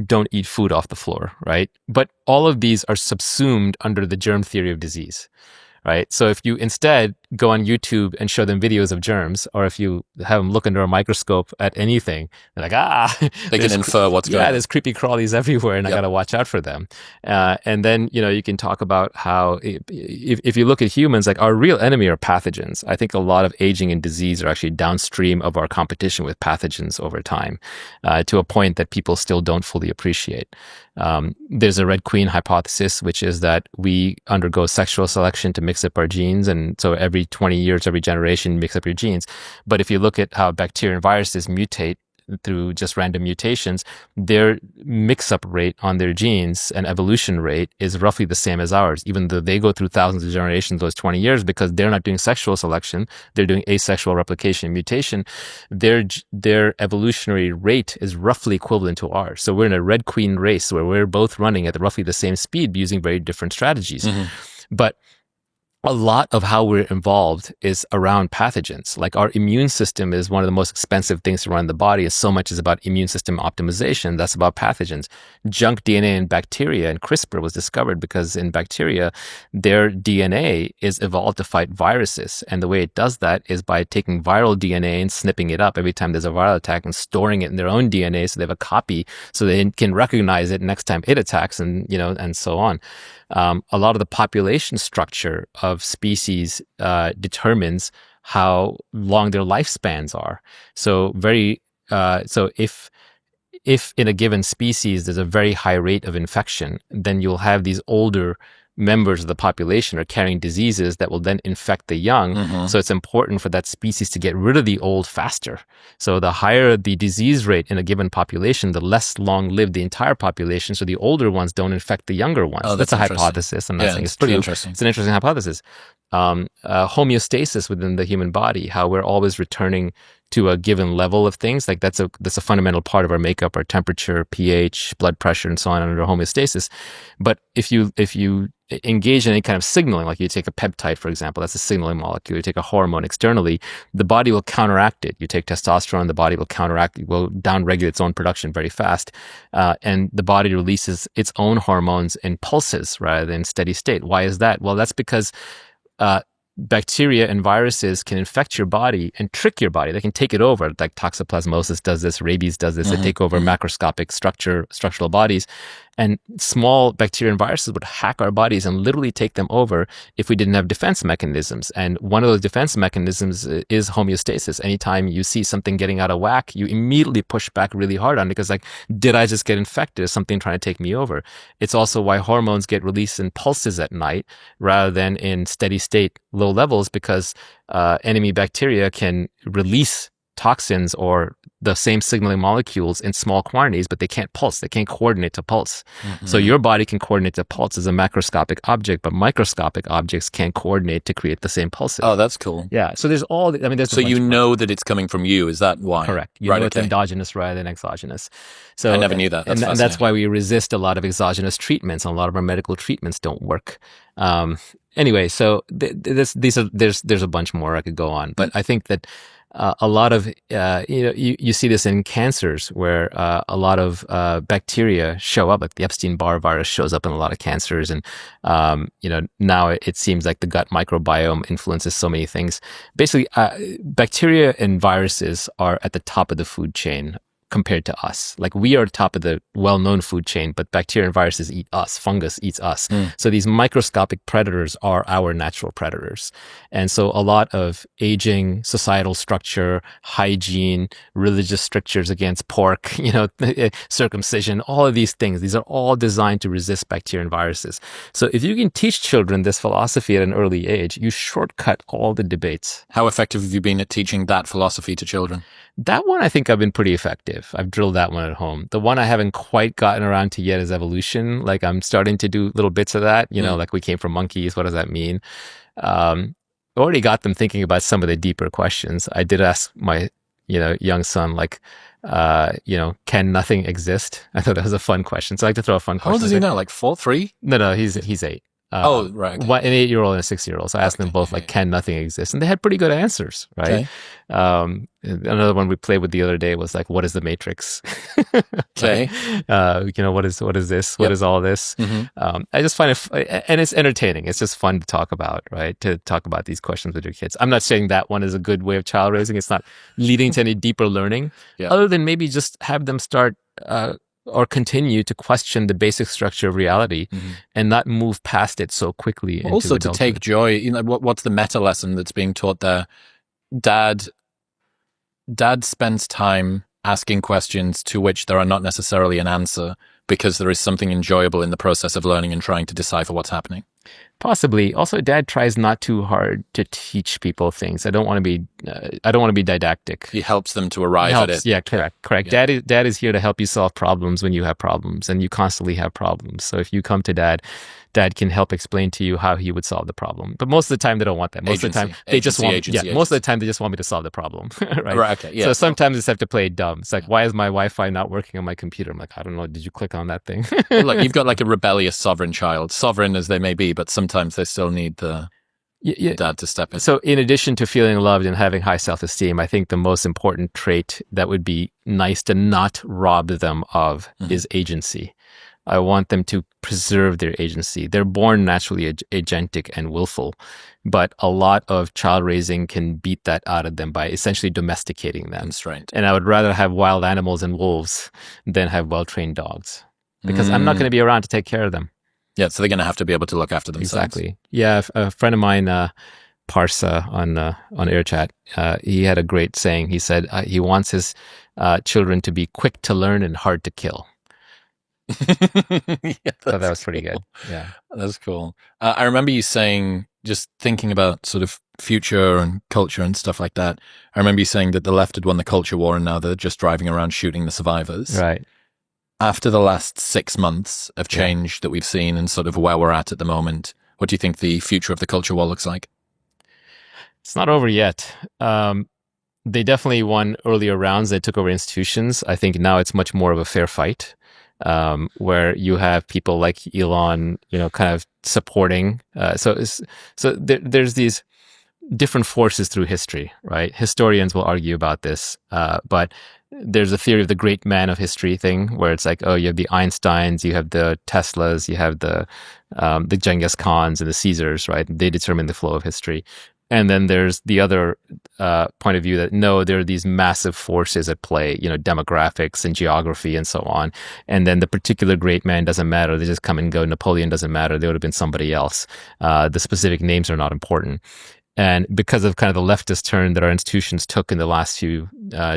Don't eat food off the floor, right? But all of these are subsumed under the germ theory of disease, right? So if you instead go on YouTube and show them videos of germs, or if you have them look under a microscope at anything, they're like, they can infer what's going on. Yeah, there's creepy crawlies everywhere, and I got to watch out for them. And then, you can talk about how if you look at humans, like our real enemy are pathogens. I think a lot of aging and disease are actually downstream of our competition with pathogens over time, to a point that people still don't fully appreciate. There's a Red Queen hypothesis, which is that we undergo sexual selection to mix up our genes. And so every 20 years, every generation mix up your genes. But if you look at how bacteria and viruses mutate through just random mutations, their mix-up rate on their genes and evolution rate is roughly the same as ours, even though they go through thousands of generations, those 20 years, because they're not doing sexual selection, they're doing asexual replication and mutation. Their evolutionary rate is roughly equivalent to ours. So we're in a Red Queen race where we're both running at roughly the same speed using very different strategies. Mm-hmm. But a lot of how we're involved is around pathogens. Like our immune system is one of the most expensive things to run in the body. Is so much is about immune system optimization. That's about pathogens. Junk DNA in bacteria and CRISPR was discovered because in bacteria, their DNA is evolved to fight viruses. And the way it does that is by taking viral DNA and snipping it up every time there's a viral attack and storing it in their own DNA so they have a copy so they can recognize it next time it attacks and so on. A lot of the population structure of species determines how long their lifespans are. So if in a given species there's a very high rate of infection, then you'll have these older members of the population are carrying diseases that will then infect the young. Mm-hmm. So it's important for that species to get rid of the old faster. So the higher the disease rate in a given population, the less long-lived the entire population. So the older ones don't infect the younger ones. Oh, that's a hypothesis. I'm not saying it's pretty true. Interesting. It's an interesting hypothesis. Homeostasis within the human body, how we're always returning to a given level of things. Like that's a fundamental part of our makeup, our temperature, pH, blood pressure, and so on under homeostasis. But if you engage in any kind of signaling, like you take a peptide, for example, that's a signaling molecule, you take a hormone externally, the body will counteract it. You take testosterone, the body will downregulate its own production very fast. And the body releases its own hormones in pulses rather than steady state. Why is that? Well, that's because bacteria and viruses can infect your body and trick your body. They can take it over. Like toxoplasmosis does this, rabies does this. Mm-hmm. They take over macroscopic structural bodies. And small bacteria and viruses would hack our bodies and literally take them over if we didn't have defense mechanisms. And one of those defense mechanisms is homeostasis. Anytime you see something getting out of whack, you immediately push back really hard on it because did I just get infected? Is something trying to take me over? It's also why hormones get released in pulses at night rather than in steady state low levels, because enemy bacteria can release toxins or the same signaling molecules in small quantities, but they can't pulse. They can't coordinate to pulse. So your body can coordinate to pulse as a macroscopic object, but microscopic objects can't coordinate to create the same pulses. Oh, that's cool. Yeah. So there's all, there's so you know that it's coming from you. Is that why? Correct. You know it's endogenous rather than exogenous. So I never knew that. And that's why we resist a lot of exogenous treatments. A lot of our medical treatments don't work. Anyway, so there's a bunch more I could go on, but I think that a lot of you see this in cancers where a lot of bacteria show up. Like the Epstein-Barr virus shows up in a lot of cancers, and now it seems like the gut microbiome influences so many things. Basically, bacteria and viruses are at the top of the food chain compared to us. Like we are top of the well-known food chain, but bacteria and viruses eat us. Fungus eats us. So these microscopic predators are our natural predators. And so a lot of aging, societal structure, hygiene, religious strictures against pork, circumcision, all of these things, these are all designed to resist bacteria and viruses. So if you can teach children this philosophy at an early age, you shortcut all the debates. How effective have you been at teaching that philosophy to children? That one, I think I've been pretty effective. I've drilled that one at home. The one I haven't quite gotten around to yet is evolution. Like I'm starting to do little bits of that, like we came from monkeys. What does that mean? Already got them thinking about some of the deeper questions. I did ask my, young son, can nothing exist? I thought that was a fun question. So I like to throw a fun question. How old is he now? Like 4, 3? No, he's 8. Right. Okay. An 8-year-old and a 6-year-old. So I asked them both, can nothing exist? And they had pretty good answers, right? Okay. Another one we played with the other day was like, what is the matrix? Okay. What is this? Yep. What is all this? I just find it, and it's entertaining. It's just fun to talk about, right? To talk about these questions with your kids. I'm not saying that one is a good way of child raising. It's not leading to any deeper learning, other than maybe just have them start, or continue to question the basic structure of reality and not move past it so quickly. Also to take joy, what's the meta lesson that's being taught there? Dad spends time asking questions to which there are not necessarily an answer because there is something enjoyable in the process of learning and trying to decipher what's happening. Possibly. Also, Dad tries not too hard to teach people things. I don't want to be didactic. He helps them to arrive at it. Yeah, correct. Yeah. Dad is here to help you solve problems when you have problems, and you constantly have problems. So if you come to Dad can help explain to you how he would solve the problem. But most of the time, they don't want that. Most of the time, they just want. Most of the time, they just want me to solve the problem. Right. Okay. Yeah. So sometimes I just have to play it dumb. It's like, why is my Wi-Fi not working on my computer? I'm like, I don't know. Did you click on that thing? Look, you've got like a rebellious sovereign child, sovereign as they may be, but sometimes they still need the dad to step in. So in addition to feeling loved and having high self-esteem, I think the most important trait that would be nice to not rob them of is agency. I want them to preserve their agency. They're born naturally agentic and willful, but a lot of child raising can beat that out of them by essentially domesticating them. That's right. And I would rather have wild animals and wolves than have well-trained dogs, because I'm not going to be around to take care of them. Yeah, so they're going to have to be able to look after themselves. Exactly. Yeah, a friend of mine, Parsa on AirChat, he had a great saying. He said he wants his children to be quick to learn and hard to kill. So that was pretty good. Yeah, that's cool. I remember you saying, just thinking about sort of future and culture and stuff like that. I remember you saying that the left had won the culture war and now they're just driving around shooting the survivors. Right. After the last 6 months of change that we've seen and sort of where we're at the moment, what do you think the future of the culture war looks like? It's not over yet. They definitely won earlier rounds. They took over institutions. I think now it's much more of a fair fight. Where you have people like Elon, kind of supporting. So there's these different forces through history, right? Historians will argue about this, but there's a theory of the great man of history thing, where it's like, oh, you have the Einsteins, you have the Teslas, you have the Genghis Khans and the Caesars, right? They determine the flow of history. And then there's the other point of view that, no, there are these massive forces at play, demographics and geography and so on. And then the particular great man doesn't matter. They just come and go. Napoleon doesn't matter. They would have been somebody else. The specific names are not important. And because of kind of the leftist turn that our institutions took in the last few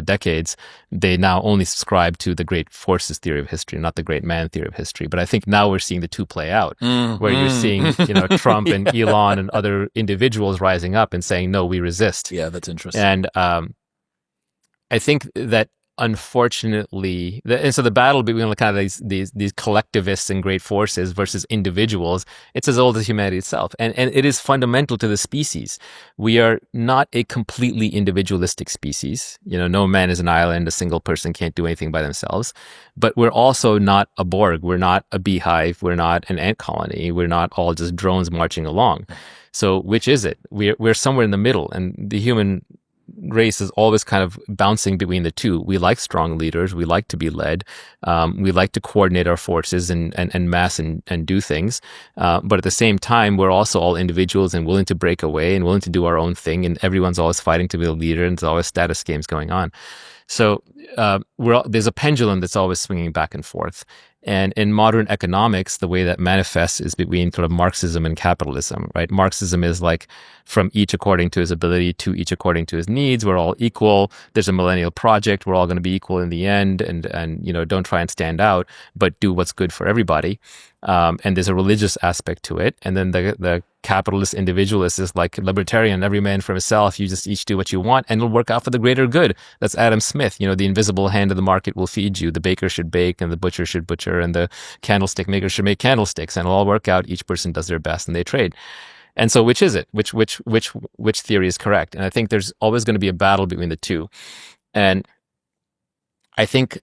decades, they now only subscribe to the great forces theory of history, not the great man theory of history. But I think now we're seeing the two play out, where you're seeing, Trump and Elon and other individuals rising up and saying, no, we resist. Yeah, that's interesting. And I think that unfortunately, and so the battle between kind of these collectivists and great forces versus individuals, it's as old as humanity itself. And it is fundamental to the species. We are not a completely individualistic species. No man is an island. A single person can't do anything by themselves. But we're also not a Borg. We're not a beehive. We're not an ant colony. We're not all just drones marching along. So which is it? We're somewhere in the middle, and the human race is always kind of bouncing between the two. We like strong leaders. We like to be led. We like to coordinate our forces and mass and do things. But at the same time, we're also all individuals and willing to break away and willing to do our own thing. And everyone's always fighting to be a leader, and there's always status games going on. So there's a pendulum that's always swinging back and forth. And in modern economics, the way that manifests is between sort of Marxism and capitalism, right? Marxism is like from each according to his ability to each according to his needs. We're all equal. There's a millennial project. We're all going to be equal in the end. And don't try and stand out, but do what's good for everybody. And there's a religious aspect to it. And then the capitalist individualist is like libertarian, every man for himself. You just each do what you want and it'll work out for the greater good. That's Adam Smith. The invisible hand of the market will feed you. The baker should bake and the butcher should butcher and the candlestick maker should make candlesticks, and it'll all work out. Each person does their best and they trade. And so which is it? Which theory is correct? And I think there's always going to be a battle between the two. And I think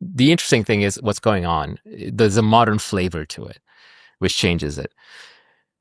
the interesting thing is what's going on. There's a modern flavor to it, which changes it.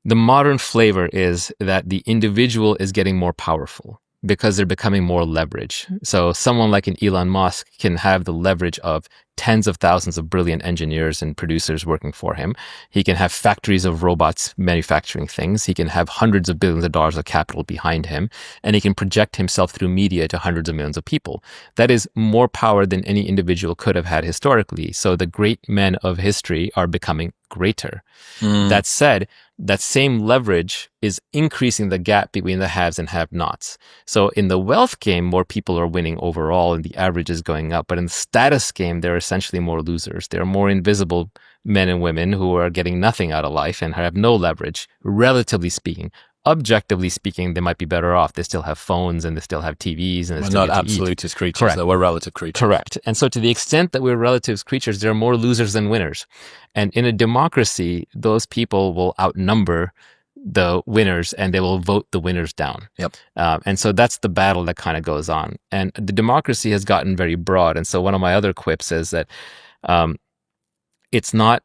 The modern flavor is that the individual is getting more powerful because they're becoming more leverage. So someone like an Elon Musk can have the leverage of tens of thousands of brilliant engineers and producers working for him. He can have factories of robots manufacturing things. He can have hundreds of billions of dollars of capital behind him, and he can project himself through media to hundreds of millions of people. That is more power than any individual could have had historically. So the great men of history are becoming greater. That said, that same leverage is increasing the gap between the haves and have-nots. So in the wealth game, more people are winning overall and the average is going up. But in the status game, there are essentially more losers. There are more invisible men and women who are getting nothing out of life and have no leverage, relatively speaking. Objectively speaking, they might be better off. They still have phones and they still have TVs. And we're not absolutist creatures, Correct. Though. We're relative creatures. Correct. And so to the extent that we're relative creatures, there are more losers than winners. And in a democracy, those people will outnumber the winners and they will vote the winners down. Yep. And so that's the battle that kind of goes on. And the democracy has gotten very broad. And so one of my other quips is that it's not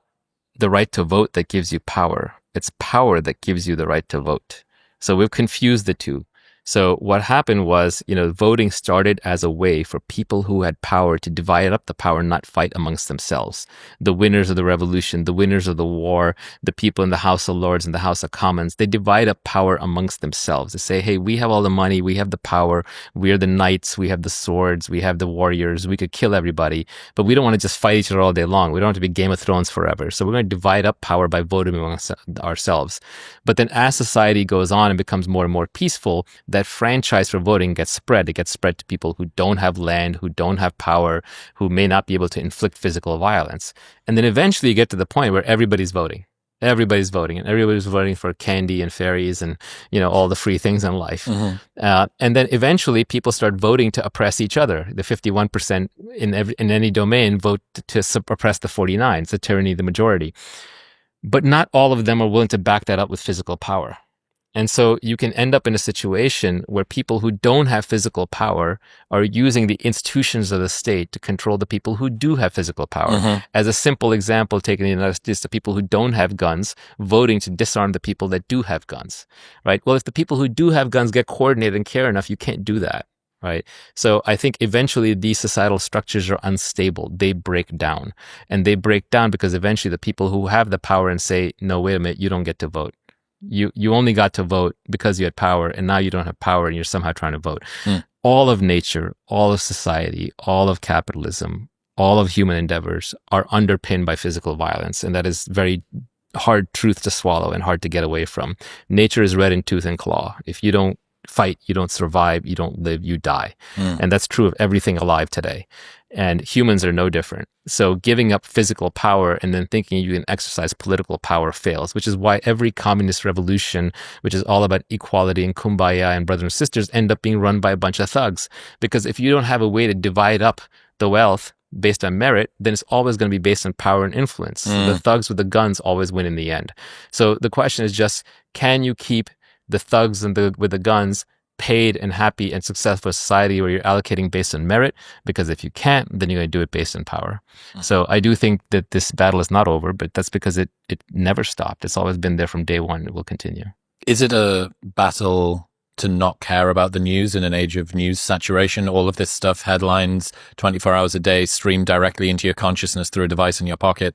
the right to vote that gives you power. It's power that gives you the right to vote. So we've confused the two. So what happened was, voting started as a way for people who had power to divide up the power and not fight amongst themselves. The winners of the revolution, the winners of the war, the people in the House of Lords and the House of Commons, they divide up power amongst themselves. They say, hey, we have all the money, we have the power, we are the knights, we have the swords, we have the warriors, we could kill everybody, but we don't want to just fight each other all day long. We don't want to be Game of Thrones forever. So we're going to divide up power by voting amongst ourselves. But then as society goes on and becomes more and more peaceful, that franchise for voting gets spread. It gets spread to people who don't have land, who don't have power, who may not be able to inflict physical violence. And then eventually you get to the point where everybody's voting. Everybody's voting, and everybody's voting for candy and fairies and, all the free things in life. Mm-hmm. And then eventually people start voting to oppress each other. The 51% in any domain vote to oppress the 49. It's the tyranny of the majority. But not all of them are willing to back that up with physical power. And so you can end up in a situation where people who don't have physical power are using the institutions of the state to control the people who do have physical power. Mm-hmm. As a simple example, taking the United States, the people who don't have guns, voting to disarm the people that do have guns, right? Well, if the people who do have guns get coordinated and care enough, you can't do that, right? So I think eventually these societal structures are unstable. They break down. And they break down because eventually the people who have the power and say, no, wait a minute, you don't get to vote. You only got to vote because you had power, and now you don't have power and you're somehow trying to vote. All of nature, all of society, all of capitalism, all of human endeavors are underpinned by physical violence. And that is very hard truth to swallow and hard to get away from. Nature is red in tooth and claw. If you don't fight, you don't survive, you don't live, you die. And that's true of everything alive today. And humans are no different. So giving up physical power and then thinking you can exercise political power fails, which is why every communist revolution, which is all about equality and kumbaya and brothers and sisters, end up being run by a bunch of thugs. Because if you don't have a way to divide up the wealth based on merit, then it's always going to be based on power and influence. The thugs with the guns always win in the end. So the question is just, can you keep the thugs and with the guns paid and happy and successful society where you're allocating based on merit? Because if you can't, then you're going to do it based on power. So I do think that this battle is not over, but that's because it never stopped. It's always been there from day one. It will continue. Is it a battle to not care about the news in an age of news saturation? All of this stuff, headlines, 24 hours a day, streamed directly into your consciousness through a device in your pocket.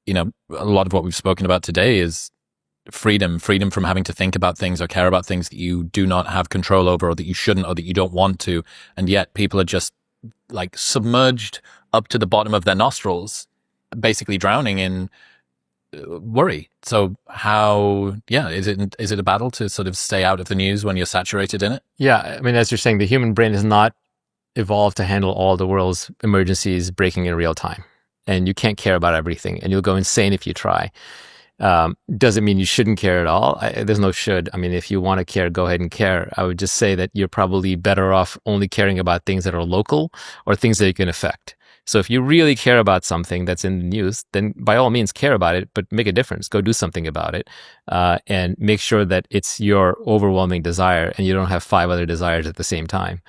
You know, a lot of what we've spoken about today is freedom from having to think about things or care about things that you do not have control over, or that you shouldn't, or that you don't want to. And yet people are just like submerged up to the bottom of their nostrils, basically drowning in worry. So how, is it a battle to sort of stay out of the news when you're saturated in it? Yeah. I mean, as you're saying, the human brain is not evolved to handle all the world's emergencies breaking in real time. And you can't care about everything, and you'll go insane if you try. Doesn't mean you shouldn't care at all. There's no should. I mean, if you want to care, go ahead and care. I would just say that you're probably better off only caring about things that are local or things that you can affect. So if you really care about something that's in the news, then by all means care about it, but make a difference. Go do something about it, and make sure that it's your overwhelming desire and you don't have 5 other desires at the same time.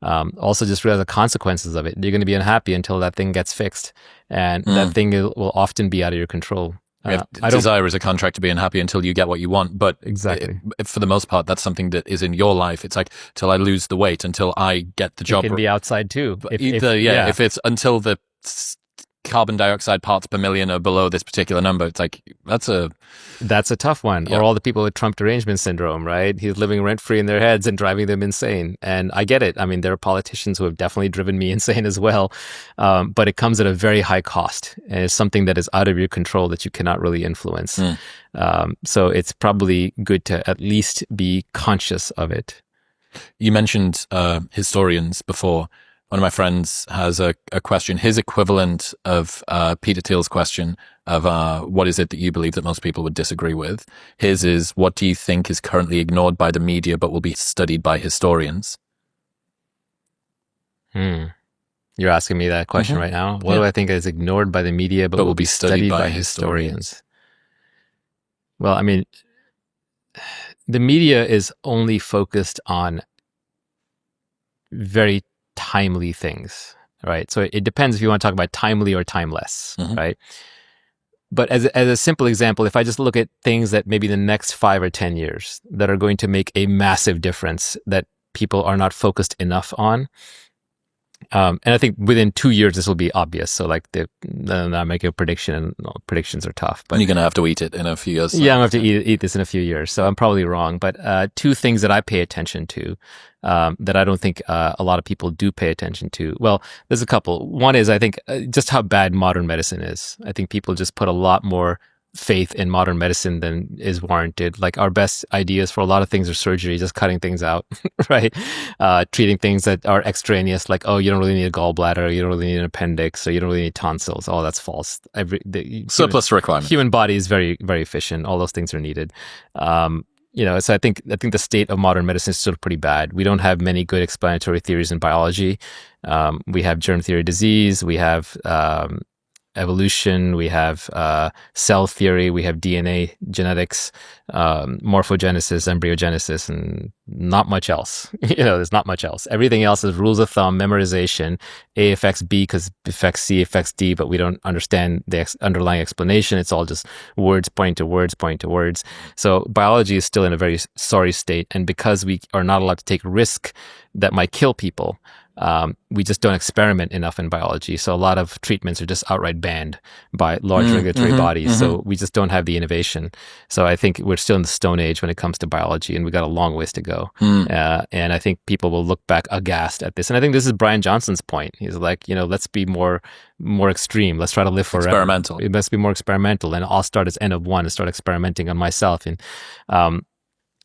Also, just realize the consequences of it. You're going to be unhappy until that thing gets fixed, and that thing will often be out of your control. Desire is a contract to be unhappy until you get what you want. But exactly, for the most part, that's something that is in your life. It's like, till I lose the weight, until I get the job. It can be outside too. If it's until the carbon dioxide parts per million are below this particular number, it's like, that's a tough one. Or all the people with Trump derangement syndrome, right? He's living rent free in their heads and driving them insane. And I get it. I mean, there are politicians who have definitely driven me insane as well. But it comes at a very high cost, and it's something that is out of your control that you cannot really influence. So it's probably good to at least be conscious of it. You mentioned historians before. One of my friends has a question, his equivalent of Peter Thiel's question of what is it that you believe that most people would disagree with? His is, what do you think is currently ignored by the media but will be studied by historians? You're asking me that question right now? What do I think is ignored by the media but will be studied by historians? Well, I mean, the media is only focused on very timely things, right? So it depends if you want to talk about timely or timeless, right? But as a simple example, if I just look at things that maybe the next 5 or 10 years that are going to make a massive difference that people are not focused enough on, and I think within 2 years this will be obvious. So like I make a prediction, and predictions are tough. But you're going to have to eat it in a few years. Yeah, I'm going to have to eat this in a few years. So I'm probably wrong. But 2 things that I pay attention to that I don't think a lot of people do pay attention to. Well, there's a couple. One is, I think, just how bad modern medicine is. I think people just put a lot more faith in modern medicine than is warranted. Like, our best ideas for a lot of things are surgery, just cutting things out, right? Treating things that are extraneous, like, oh, you don't really need a gallbladder, you don't really need an appendix, or you don't really need tonsils. Oh, that's false. Surplus requirement. Human body is very, very efficient. All those things are needed. So I think the state of modern medicine is still pretty bad. We don't have many good explanatory theories in biology. We have germ theory disease. We have evolution, we have cell theory, we have DNA, genetics, morphogenesis, embryogenesis, and not much else. There's not much else. Everything else is rules of thumb, memorization. A affects B because affects C affects D, but we don't understand the underlying explanation. It's all just words pointing to words pointing to words. So biology is still in a very sorry state, and because we are not allowed to take risk that might kill people, we just don't experiment enough in biology. So a lot of treatments are just outright banned by large regulatory bodies. So we just don't have the innovation. So I think we're still in the Stone Age when it comes to biology, and we got a long ways to go. And I think people will look back aghast at this. And I think this is Brian Johnson's point. He's like, let's be more extreme. Let's try to live forever. Experimental. It must be more experimental. And I'll start as N of 1 and start experimenting on myself. And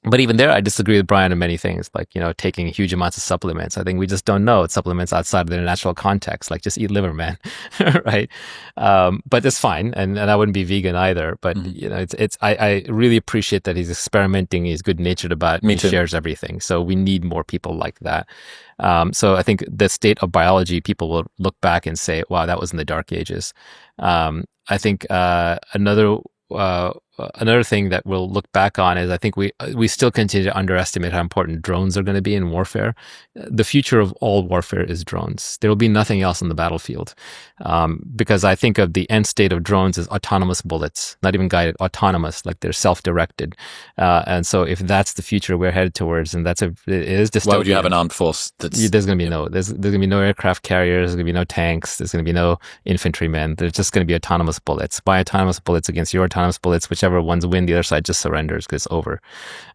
But even there, I disagree with Brian on many things, like, taking huge amounts of supplements. I think we just don't know supplements outside of their natural context, like just eat liver, man, right? But it's fine, and I wouldn't be vegan either. But I really appreciate that he's experimenting. He's good natured about it. He shares everything. So we need more people like that. So I think the state of biology, people will look back and say, "Wow, that was in the dark ages." I think another thing that we'll look back on is I think we still continue to underestimate how important drones are going to be in warfare. The future of all warfare is drones. There will be nothing else on the battlefield, because I think of the end state of drones as autonomous bullets, not even guided, autonomous, like they're self-directed. And so if that's the future we're headed towards, and it is dystopian. Why would you have an armed force? There's going to be there's going to be no aircraft carriers. There's going to be no tanks. There's going to be no infantrymen. There's just going to be autonomous bullets. By autonomous bullets against your autonomous bullets, whichever ones win, the other side just surrenders because it's over.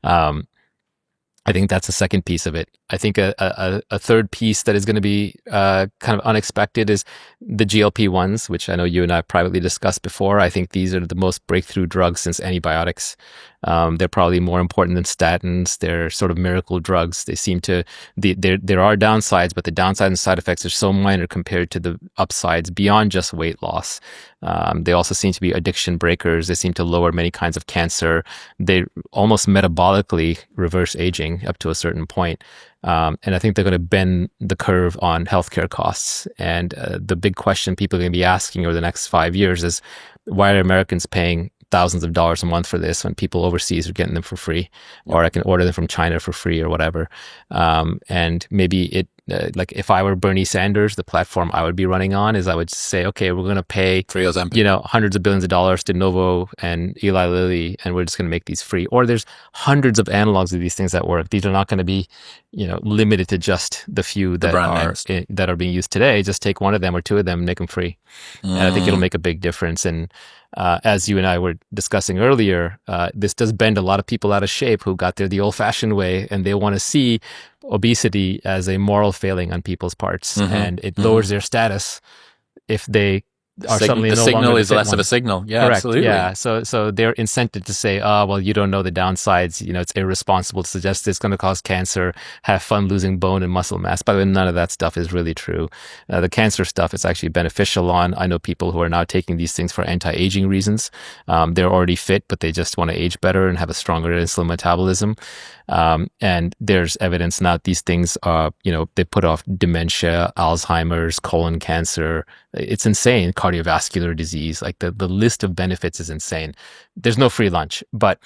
I think that's the second piece of it. I think a third piece that is going to be kind of unexpected is the GLP-1s, which I know you and I privately discussed before. I think these are the most breakthrough drugs since antibiotics. They're probably more important than statins. They're sort of miracle drugs. They seem to, there are downsides, but the downside and side effects are so minor compared to the upsides beyond just weight loss. They also seem to be addiction breakers. They seem to lower many kinds of cancer. They almost metabolically reverse aging up to a certain point. And I think they're going to bend the curve on healthcare costs. And the big question people are going to be asking over the next 5 years is, why are Americans paying thousands of dollars a month for this when people overseas are getting them for free, or I can order them from China for free or whatever. And maybe like if I were Bernie Sanders, the platform I would be running on is I would say, okay, we're going to pay, hundreds of billions of dollars to Novo and Eli Lilly, and we're just going to make these free. Or there's hundreds of analogs of these things that work. These are not going to be, limited to just the few that are being used today. Just take one of them or two of them and make them free. And I think it'll make a big difference. And as you and I were discussing earlier, this does bend a lot of people out of shape who got there the old-fashioned way, and they want to see obesity as a moral failing on people's parts, and it lowers their status if they are suddenly no longer. The signal is less of a signal. Yeah, correct. Absolutely. Yeah, so they're incented to say, well, you don't know the downsides. It's irresponsible to suggest it's going to cause cancer. Have fun losing bone and muscle mass. By the way, none of that stuff is really true. The cancer stuff is actually beneficial on. I know people who are now taking these things for anti-aging reasons. They're already fit, but they just want to age better and have a stronger insulin metabolism. And there's evidence now that these things are, they put off dementia, Alzheimer's, colon cancer. It's insane. Cardiovascular disease, like the list of benefits is insane. There's no free lunch, but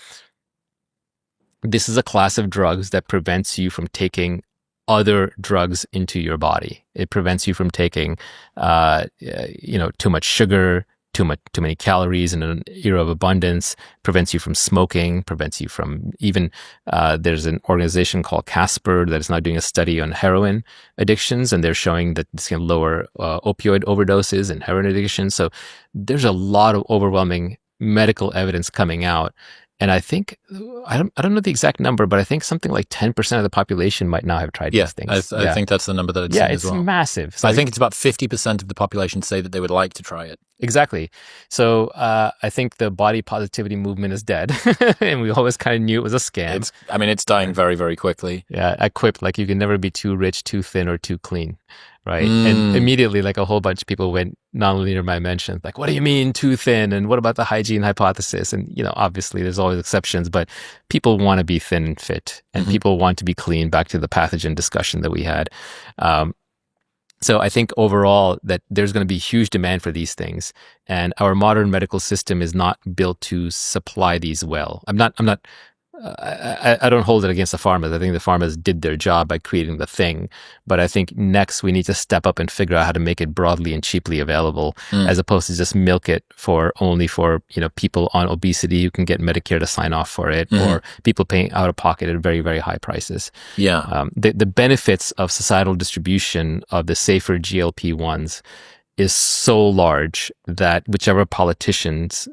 this is a class of drugs that prevents you from taking other drugs into your body. It prevents you from taking, too much sugar, too many calories in an era of abundance, prevents you from smoking, prevents you from even, there's an organization called Casper that is now doing a study on heroin addictions, and they're showing that this can lower opioid overdoses and heroin addiction. So there's a lot of overwhelming medical evidence coming out. And I think, I don't know the exact number, but I think something like 10% of the population might now have tried these things. I think that's the number that I'd seen as well. Yeah, it's massive. So I think it's about 50% of the population say that they would like to try it. Exactly. So I think the body positivity movement is dead. And we always kind of knew it was a scam. It's dying very, very quickly. Yeah, I quipped, like, you can never be too rich, too thin, or too clean. Right. And immediately, like, a whole bunch of people went nonlinear dimensions. Like, what do you mean too thin? And what about the hygiene hypothesis? And, obviously there's always exceptions, but people want to be thin and fit, and people want to be clean, back to the pathogen discussion that we had. So I think overall that there's going to be huge demand for these things, and our modern medical system is not built to supply these well. I don't hold it against the pharmas. I think the pharmas did their job by creating the thing. But I think next we need to step up and figure out how to make it broadly and cheaply available, as opposed to just milk it only for people on obesity who can get Medicare to sign off for it, or people paying out of pocket at very, very high prices. Yeah. The benefits of societal distribution of the safer GLP-1s is so large that whichever politicians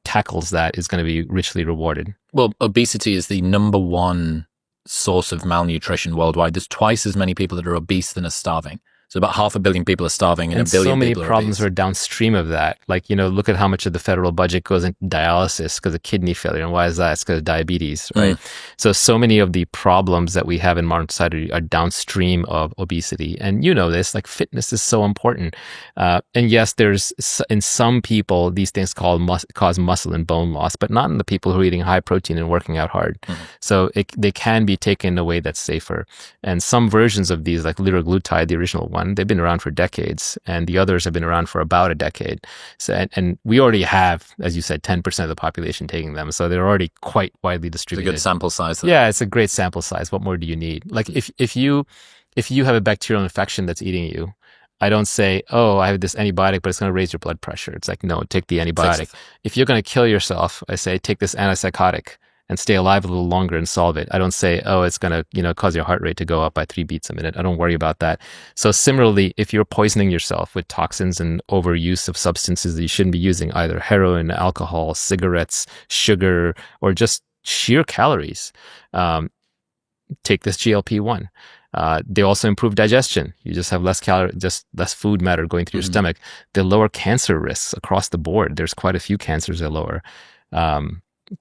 tackles that is going to be richly rewarded. Well, obesity is the number one source of malnutrition worldwide. There's twice as many people that are obese than are starving. So about 500 million people are starving and 1 billion so many people problems are downstream of that. Like, look at how much of the federal budget goes into dialysis because of kidney failure. And why is that? It's because of diabetes, right? So many of the problems that we have in modern society are downstream of obesity. And this, like fitness is so important. And yes, there's in some people, these things cause muscle and bone loss, but not in the people who are eating high protein and working out hard. So they can be taken in a way that's safer. And some versions of these, like liraglutide, the original one, they've been around for decades, and the others have been around for about a decade. So, and we already have, as you said, 10% of the population taking them. So they're already quite widely distributed. It's a good sample size. Yeah, it's a great sample size. What more do you need? Like if you have a bacterial infection that's eating you, I don't say, oh, I have this antibiotic, but it's going to raise your blood pressure. It's like, no, take the antibiotic. If you're going to kill yourself, I say, take this antipsychotic and stay alive a little longer and solve it. I don't say, oh, it's going to, cause your heart rate to go up by 3 beats a minute. I don't worry about that. So similarly, if you're poisoning yourself with toxins and overuse of substances that you shouldn't be using, either heroin, alcohol, cigarettes, sugar, or just sheer calories, take this GLP-1. They also improve digestion. You just have less food matter going through your stomach. They lower cancer risks across the board. There's quite a few cancers they lower.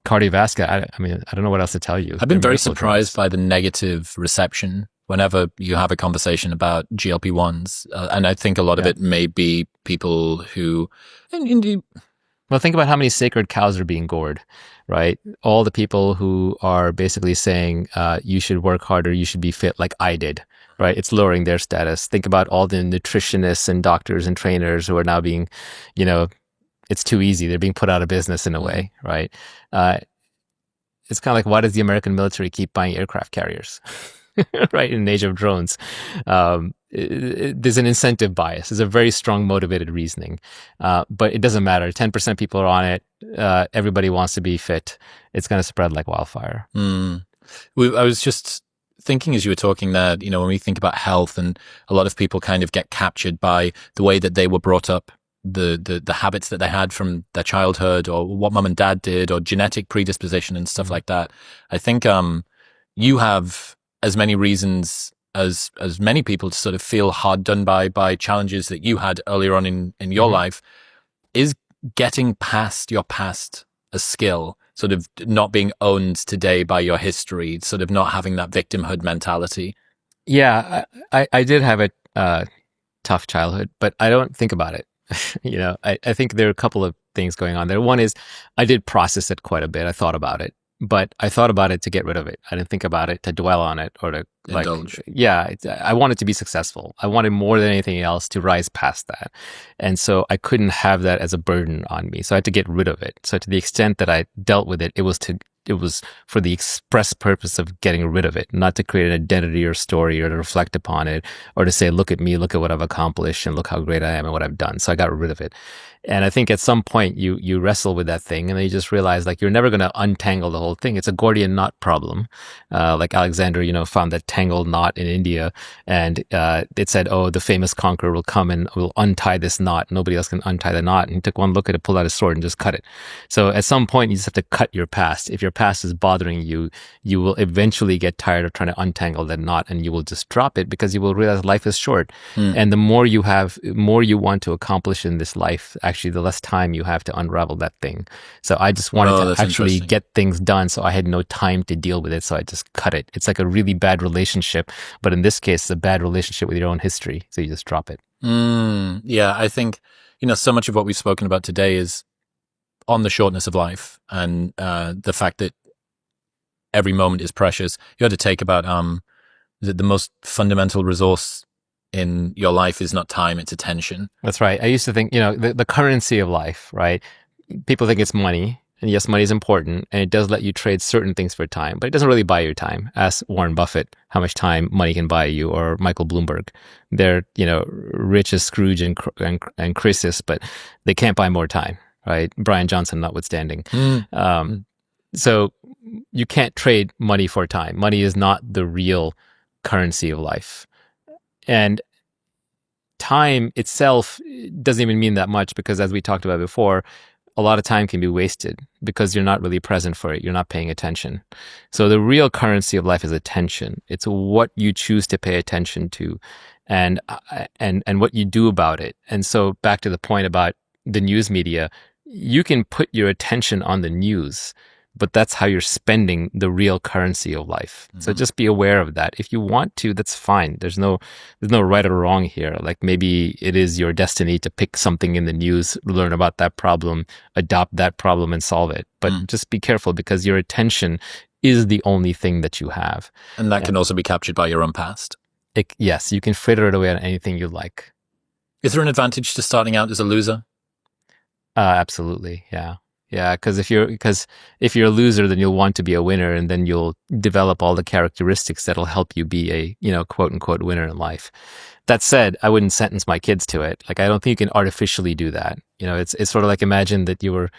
Cardiovascular, I don't know what else to tell you. I've been very surprised by the negative reception whenever you have a conversation about GLP-1s. And I think a lot of it may be people who... Well, think about how many sacred cows are being gored, right? All the people who are basically saying you should work harder, you should be fit like I did, right? It's lowering their status. Think about all the nutritionists and doctors and trainers who are now being, it's too easy. They're being put out of business in a way, right? It's kind of like, why does the American military keep buying aircraft carriers, right? In an age of drones. There's an incentive bias. There's a very strong motivated reasoning. But it doesn't matter. 10% people are on it. Everybody wants to be fit. It's going to spread like wildfire. I was just thinking as you were talking there, when we think about health, and a lot of people kind of get captured by the way that they were brought up, the habits that they had from their childhood, or what mom and dad did, or genetic predisposition and stuff like that. I think you have as many reasons as many people to sort of feel hard done by challenges that you had earlier on in your life. Is getting past your past a skill, sort of not being owned today by your history, sort of not having that victimhood mentality? Yeah, I did have a tough childhood, but I don't think about it. I think there are a couple of things going on there. One is I did process it quite a bit. I thought about it, but I thought about it to get rid of it. I didn't think about it to dwell on it or to indulge. I wanted to be successful. I wanted more than anything else to rise past that. And so I couldn't have that as a burden on me. So I had to get rid of it. So to the extent that I dealt with it, it was for the express purpose of getting rid of it, not to create an identity or story or to reflect upon it or to say, look at me, look at what I've accomplished and look how great I am and what I've done. So I got rid of it. And I think at some point you wrestle with that thing and then you just realize like you're never going to untangle the whole thing. It's a Gordian knot problem. Like Alexander, found that tangled knot in India and it said, oh, the famous conqueror will come and will untie this knot. Nobody else can untie the knot. And he took one look at it, pulled out his sword and just cut it. So at some point you just have to cut your past. If your past is bothering you, you will eventually get tired of trying to untangle that knot and you will just drop it because you will realize life is short. And the more you want to accomplish in this life, actually the less time you have to unravel that thing. So I just wanted to actually get things done. So I had no time to deal with it. So I just cut it. It's like a really bad relationship, but in this case, it's a bad relationship with your own history. So you just drop it. Yeah, I think, so much of what we've spoken about today is on the shortness of life and the fact that every moment is precious. You had to take about the most fundamental resource in your life is not time, it's attention. That's right. I used to think, the currency of life, right? People think it's money. And yes, money is important and it does let you trade certain things for time, but it doesn't really buy your time. Ask Warren Buffett how much time money can buy you, or Michael Bloomberg. They're, rich as Scrooge and Croesus, but they can't buy more time, right? Brian Johnson notwithstanding. So you can't trade money for time. Money is not the real currency of life. And time itself doesn't even mean that much because as we talked about before, a lot of time can be wasted because you're not really present for it. You're not paying attention. So the real currency of life is attention. It's what you choose to pay attention to and what you do about it. And so back to the point about the news media, you can put your attention on the news, but that's how you're spending the real currency of life. Mm-hmm. So just be aware of that. If you want to, that's fine. There's no right or wrong here. Like maybe it is your destiny to pick something in the news, learn about that problem, adopt that problem and solve it. But just be careful because your attention is the only thing that you have. And that can also be captured by your own past. Yes, you can fritter it away on anything you like. Is there an advantage to starting out as a loser? Absolutely. Yeah. Yeah, because if you're a loser, then you'll want to be a winner, and then you'll develop all the characteristics that'll help you be a quote unquote winner in life. That said, I wouldn't sentence my kids to it. Like I don't think you can artificially do that. It's sort of like imagine that you were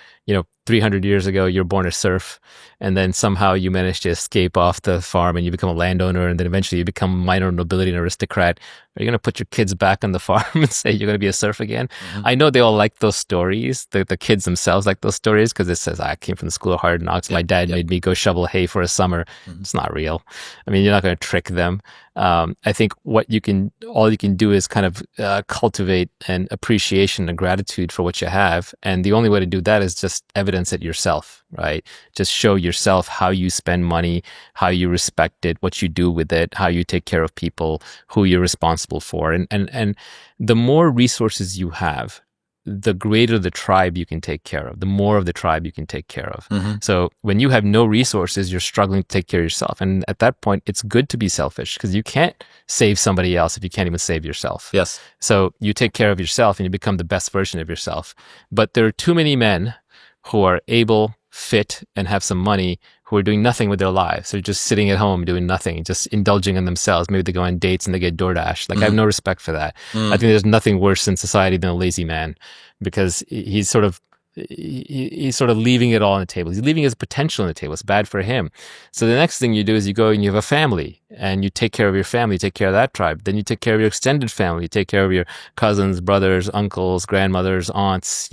300 years ago you're born a serf, and then somehow you manage to escape off the farm and you become a landowner, and then eventually you become minor nobility and aristocrat. Are you going to put your kids back on the farm and say you're going to be a serf again? Mm-hmm. I know they all like those stories. The kids themselves like those stories because it says, I came from the school of hard knocks. My dad made me go shovel hay for a summer. Mm-hmm. It's not real. I mean, you're not going to trick them. I think all you can do is kind of cultivate an appreciation and gratitude for what you have. And the only way to do that is just evidence it yourself, right? Just show yourself how you spend money, how you respect it, what you do with it, how you take care of people, who you're responsible for. And the more resources you have, the greater the tribe you can take care of, the more of the tribe you can take care of. Mm-hmm. So when you have no resources, you're struggling to take care of yourself. And at that point, it's good to be selfish because you can't save somebody else if you can't even save yourself. Yes. So you take care of yourself and you become the best version of yourself. But there are too many men who are able, fit, and have some money who are doing nothing with their lives. They're just sitting at home doing nothing, just indulging in themselves. Maybe they go on dates and they get DoorDash. Like I have no respect for that. I think there's nothing worse in society than a lazy man because he's sort of leaving it all on the table. He's leaving his potential on the table. It's bad for him. So the next thing you do is you go and you have a family and you take care of your family, you take care of that tribe. Then you take care of your extended family, you take care of your cousins, brothers, uncles, grandmothers, aunts,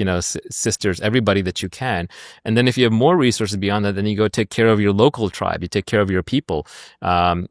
sisters, everybody that you can. And then if you have more resources beyond that, then you go take care of your local tribe, you take care of your people.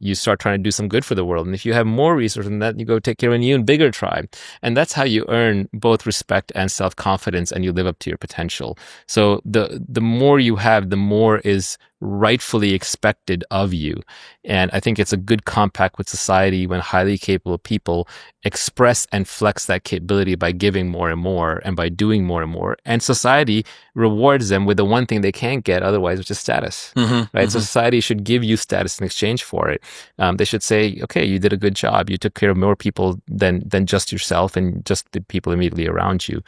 You start trying to do some good for the world. And if you have more resources than that, you go take care of an even bigger tribe. And that's how you earn both respect and self-confidence, and you live up to your potential. So the more you have, the more is rightfully expected of you. And I think it's a good compact with society when highly capable people express and flex that capability by giving more and more and by doing more and more. And society rewards them with the one thing they can't get otherwise, which is status, right? Mm-hmm. So society should give you status in exchange for it. They should say, okay, you did a good job. You took care of more people than just yourself and just the people immediately around you.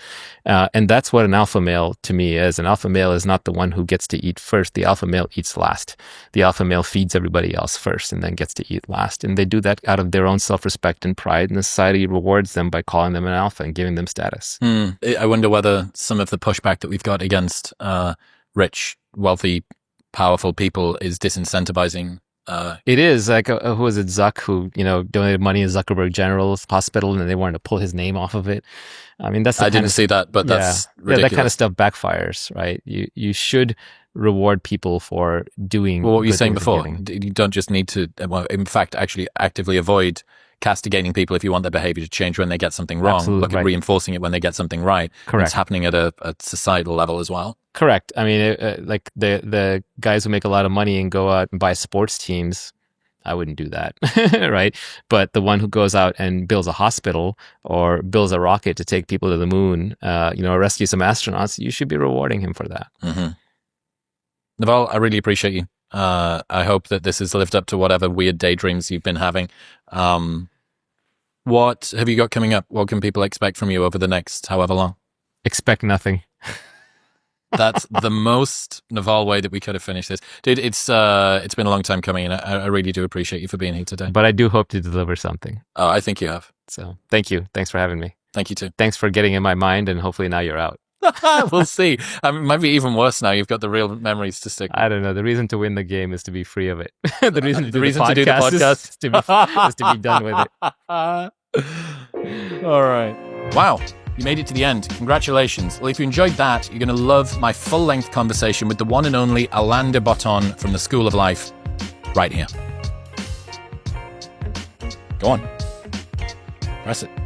And that's what an alpha male to me is. An alpha male is not the one who gets to eat first. The alpha male eats last. The alpha male feeds everybody else first and then gets to eat last. And they do that out of their own self-respect and pride. And the society rewards them by calling them an alpha and giving them status. I wonder whether some of the pushback that we've got against rich, wealthy, powerful people is disincentivizing. It is like, who was it, Zuck, who, donated money to Zuckerberg General's Hospital and they wanted to pull his name off of it. I mean, I didn't see that, but that's ridiculous. Yeah, that kind of stuff backfires, right? You should reward people for doing. Well, what were you saying before? You don't just need to, in fact, actually actively avoid castigating people if you want their behavior to change when they get something wrong. Absolutely, look at reinforcing it when they get something right. Correct. It's happening at a societal level as well. Correct. I mean, like the guys who make a lot of money and go out and buy sports teams, I wouldn't do that, right? But the one who goes out and builds a hospital or builds a rocket to take people to the moon, rescue some astronauts, you should be rewarding him for that. Mm-hmm. Naval, I really appreciate you. I hope that this has lived up to whatever weird daydreams you've been having. What have you got coming up? What can people expect from you over the next however long? Expect nothing. That's the most Naval way that we could have finished this. Dude, it's been a long time coming, and I really do appreciate you for being here today. But I do hope to deliver something. Oh, I think you have. So thank you. Thanks for having me. Thank you too. Thanks for getting in my mind, and hopefully now you're out. We'll see. It might be even worse now. You've got the real memories to stick. I don't know. The reason to win the game is to be free of it. The reason to do the podcast is to be done with it. All right. Wow. You made it to the end. Congratulations. Well, if you enjoyed that, you're going to love my full-length conversation with the one and only Alain de Botton from the School of Life right here. Go on. Press it.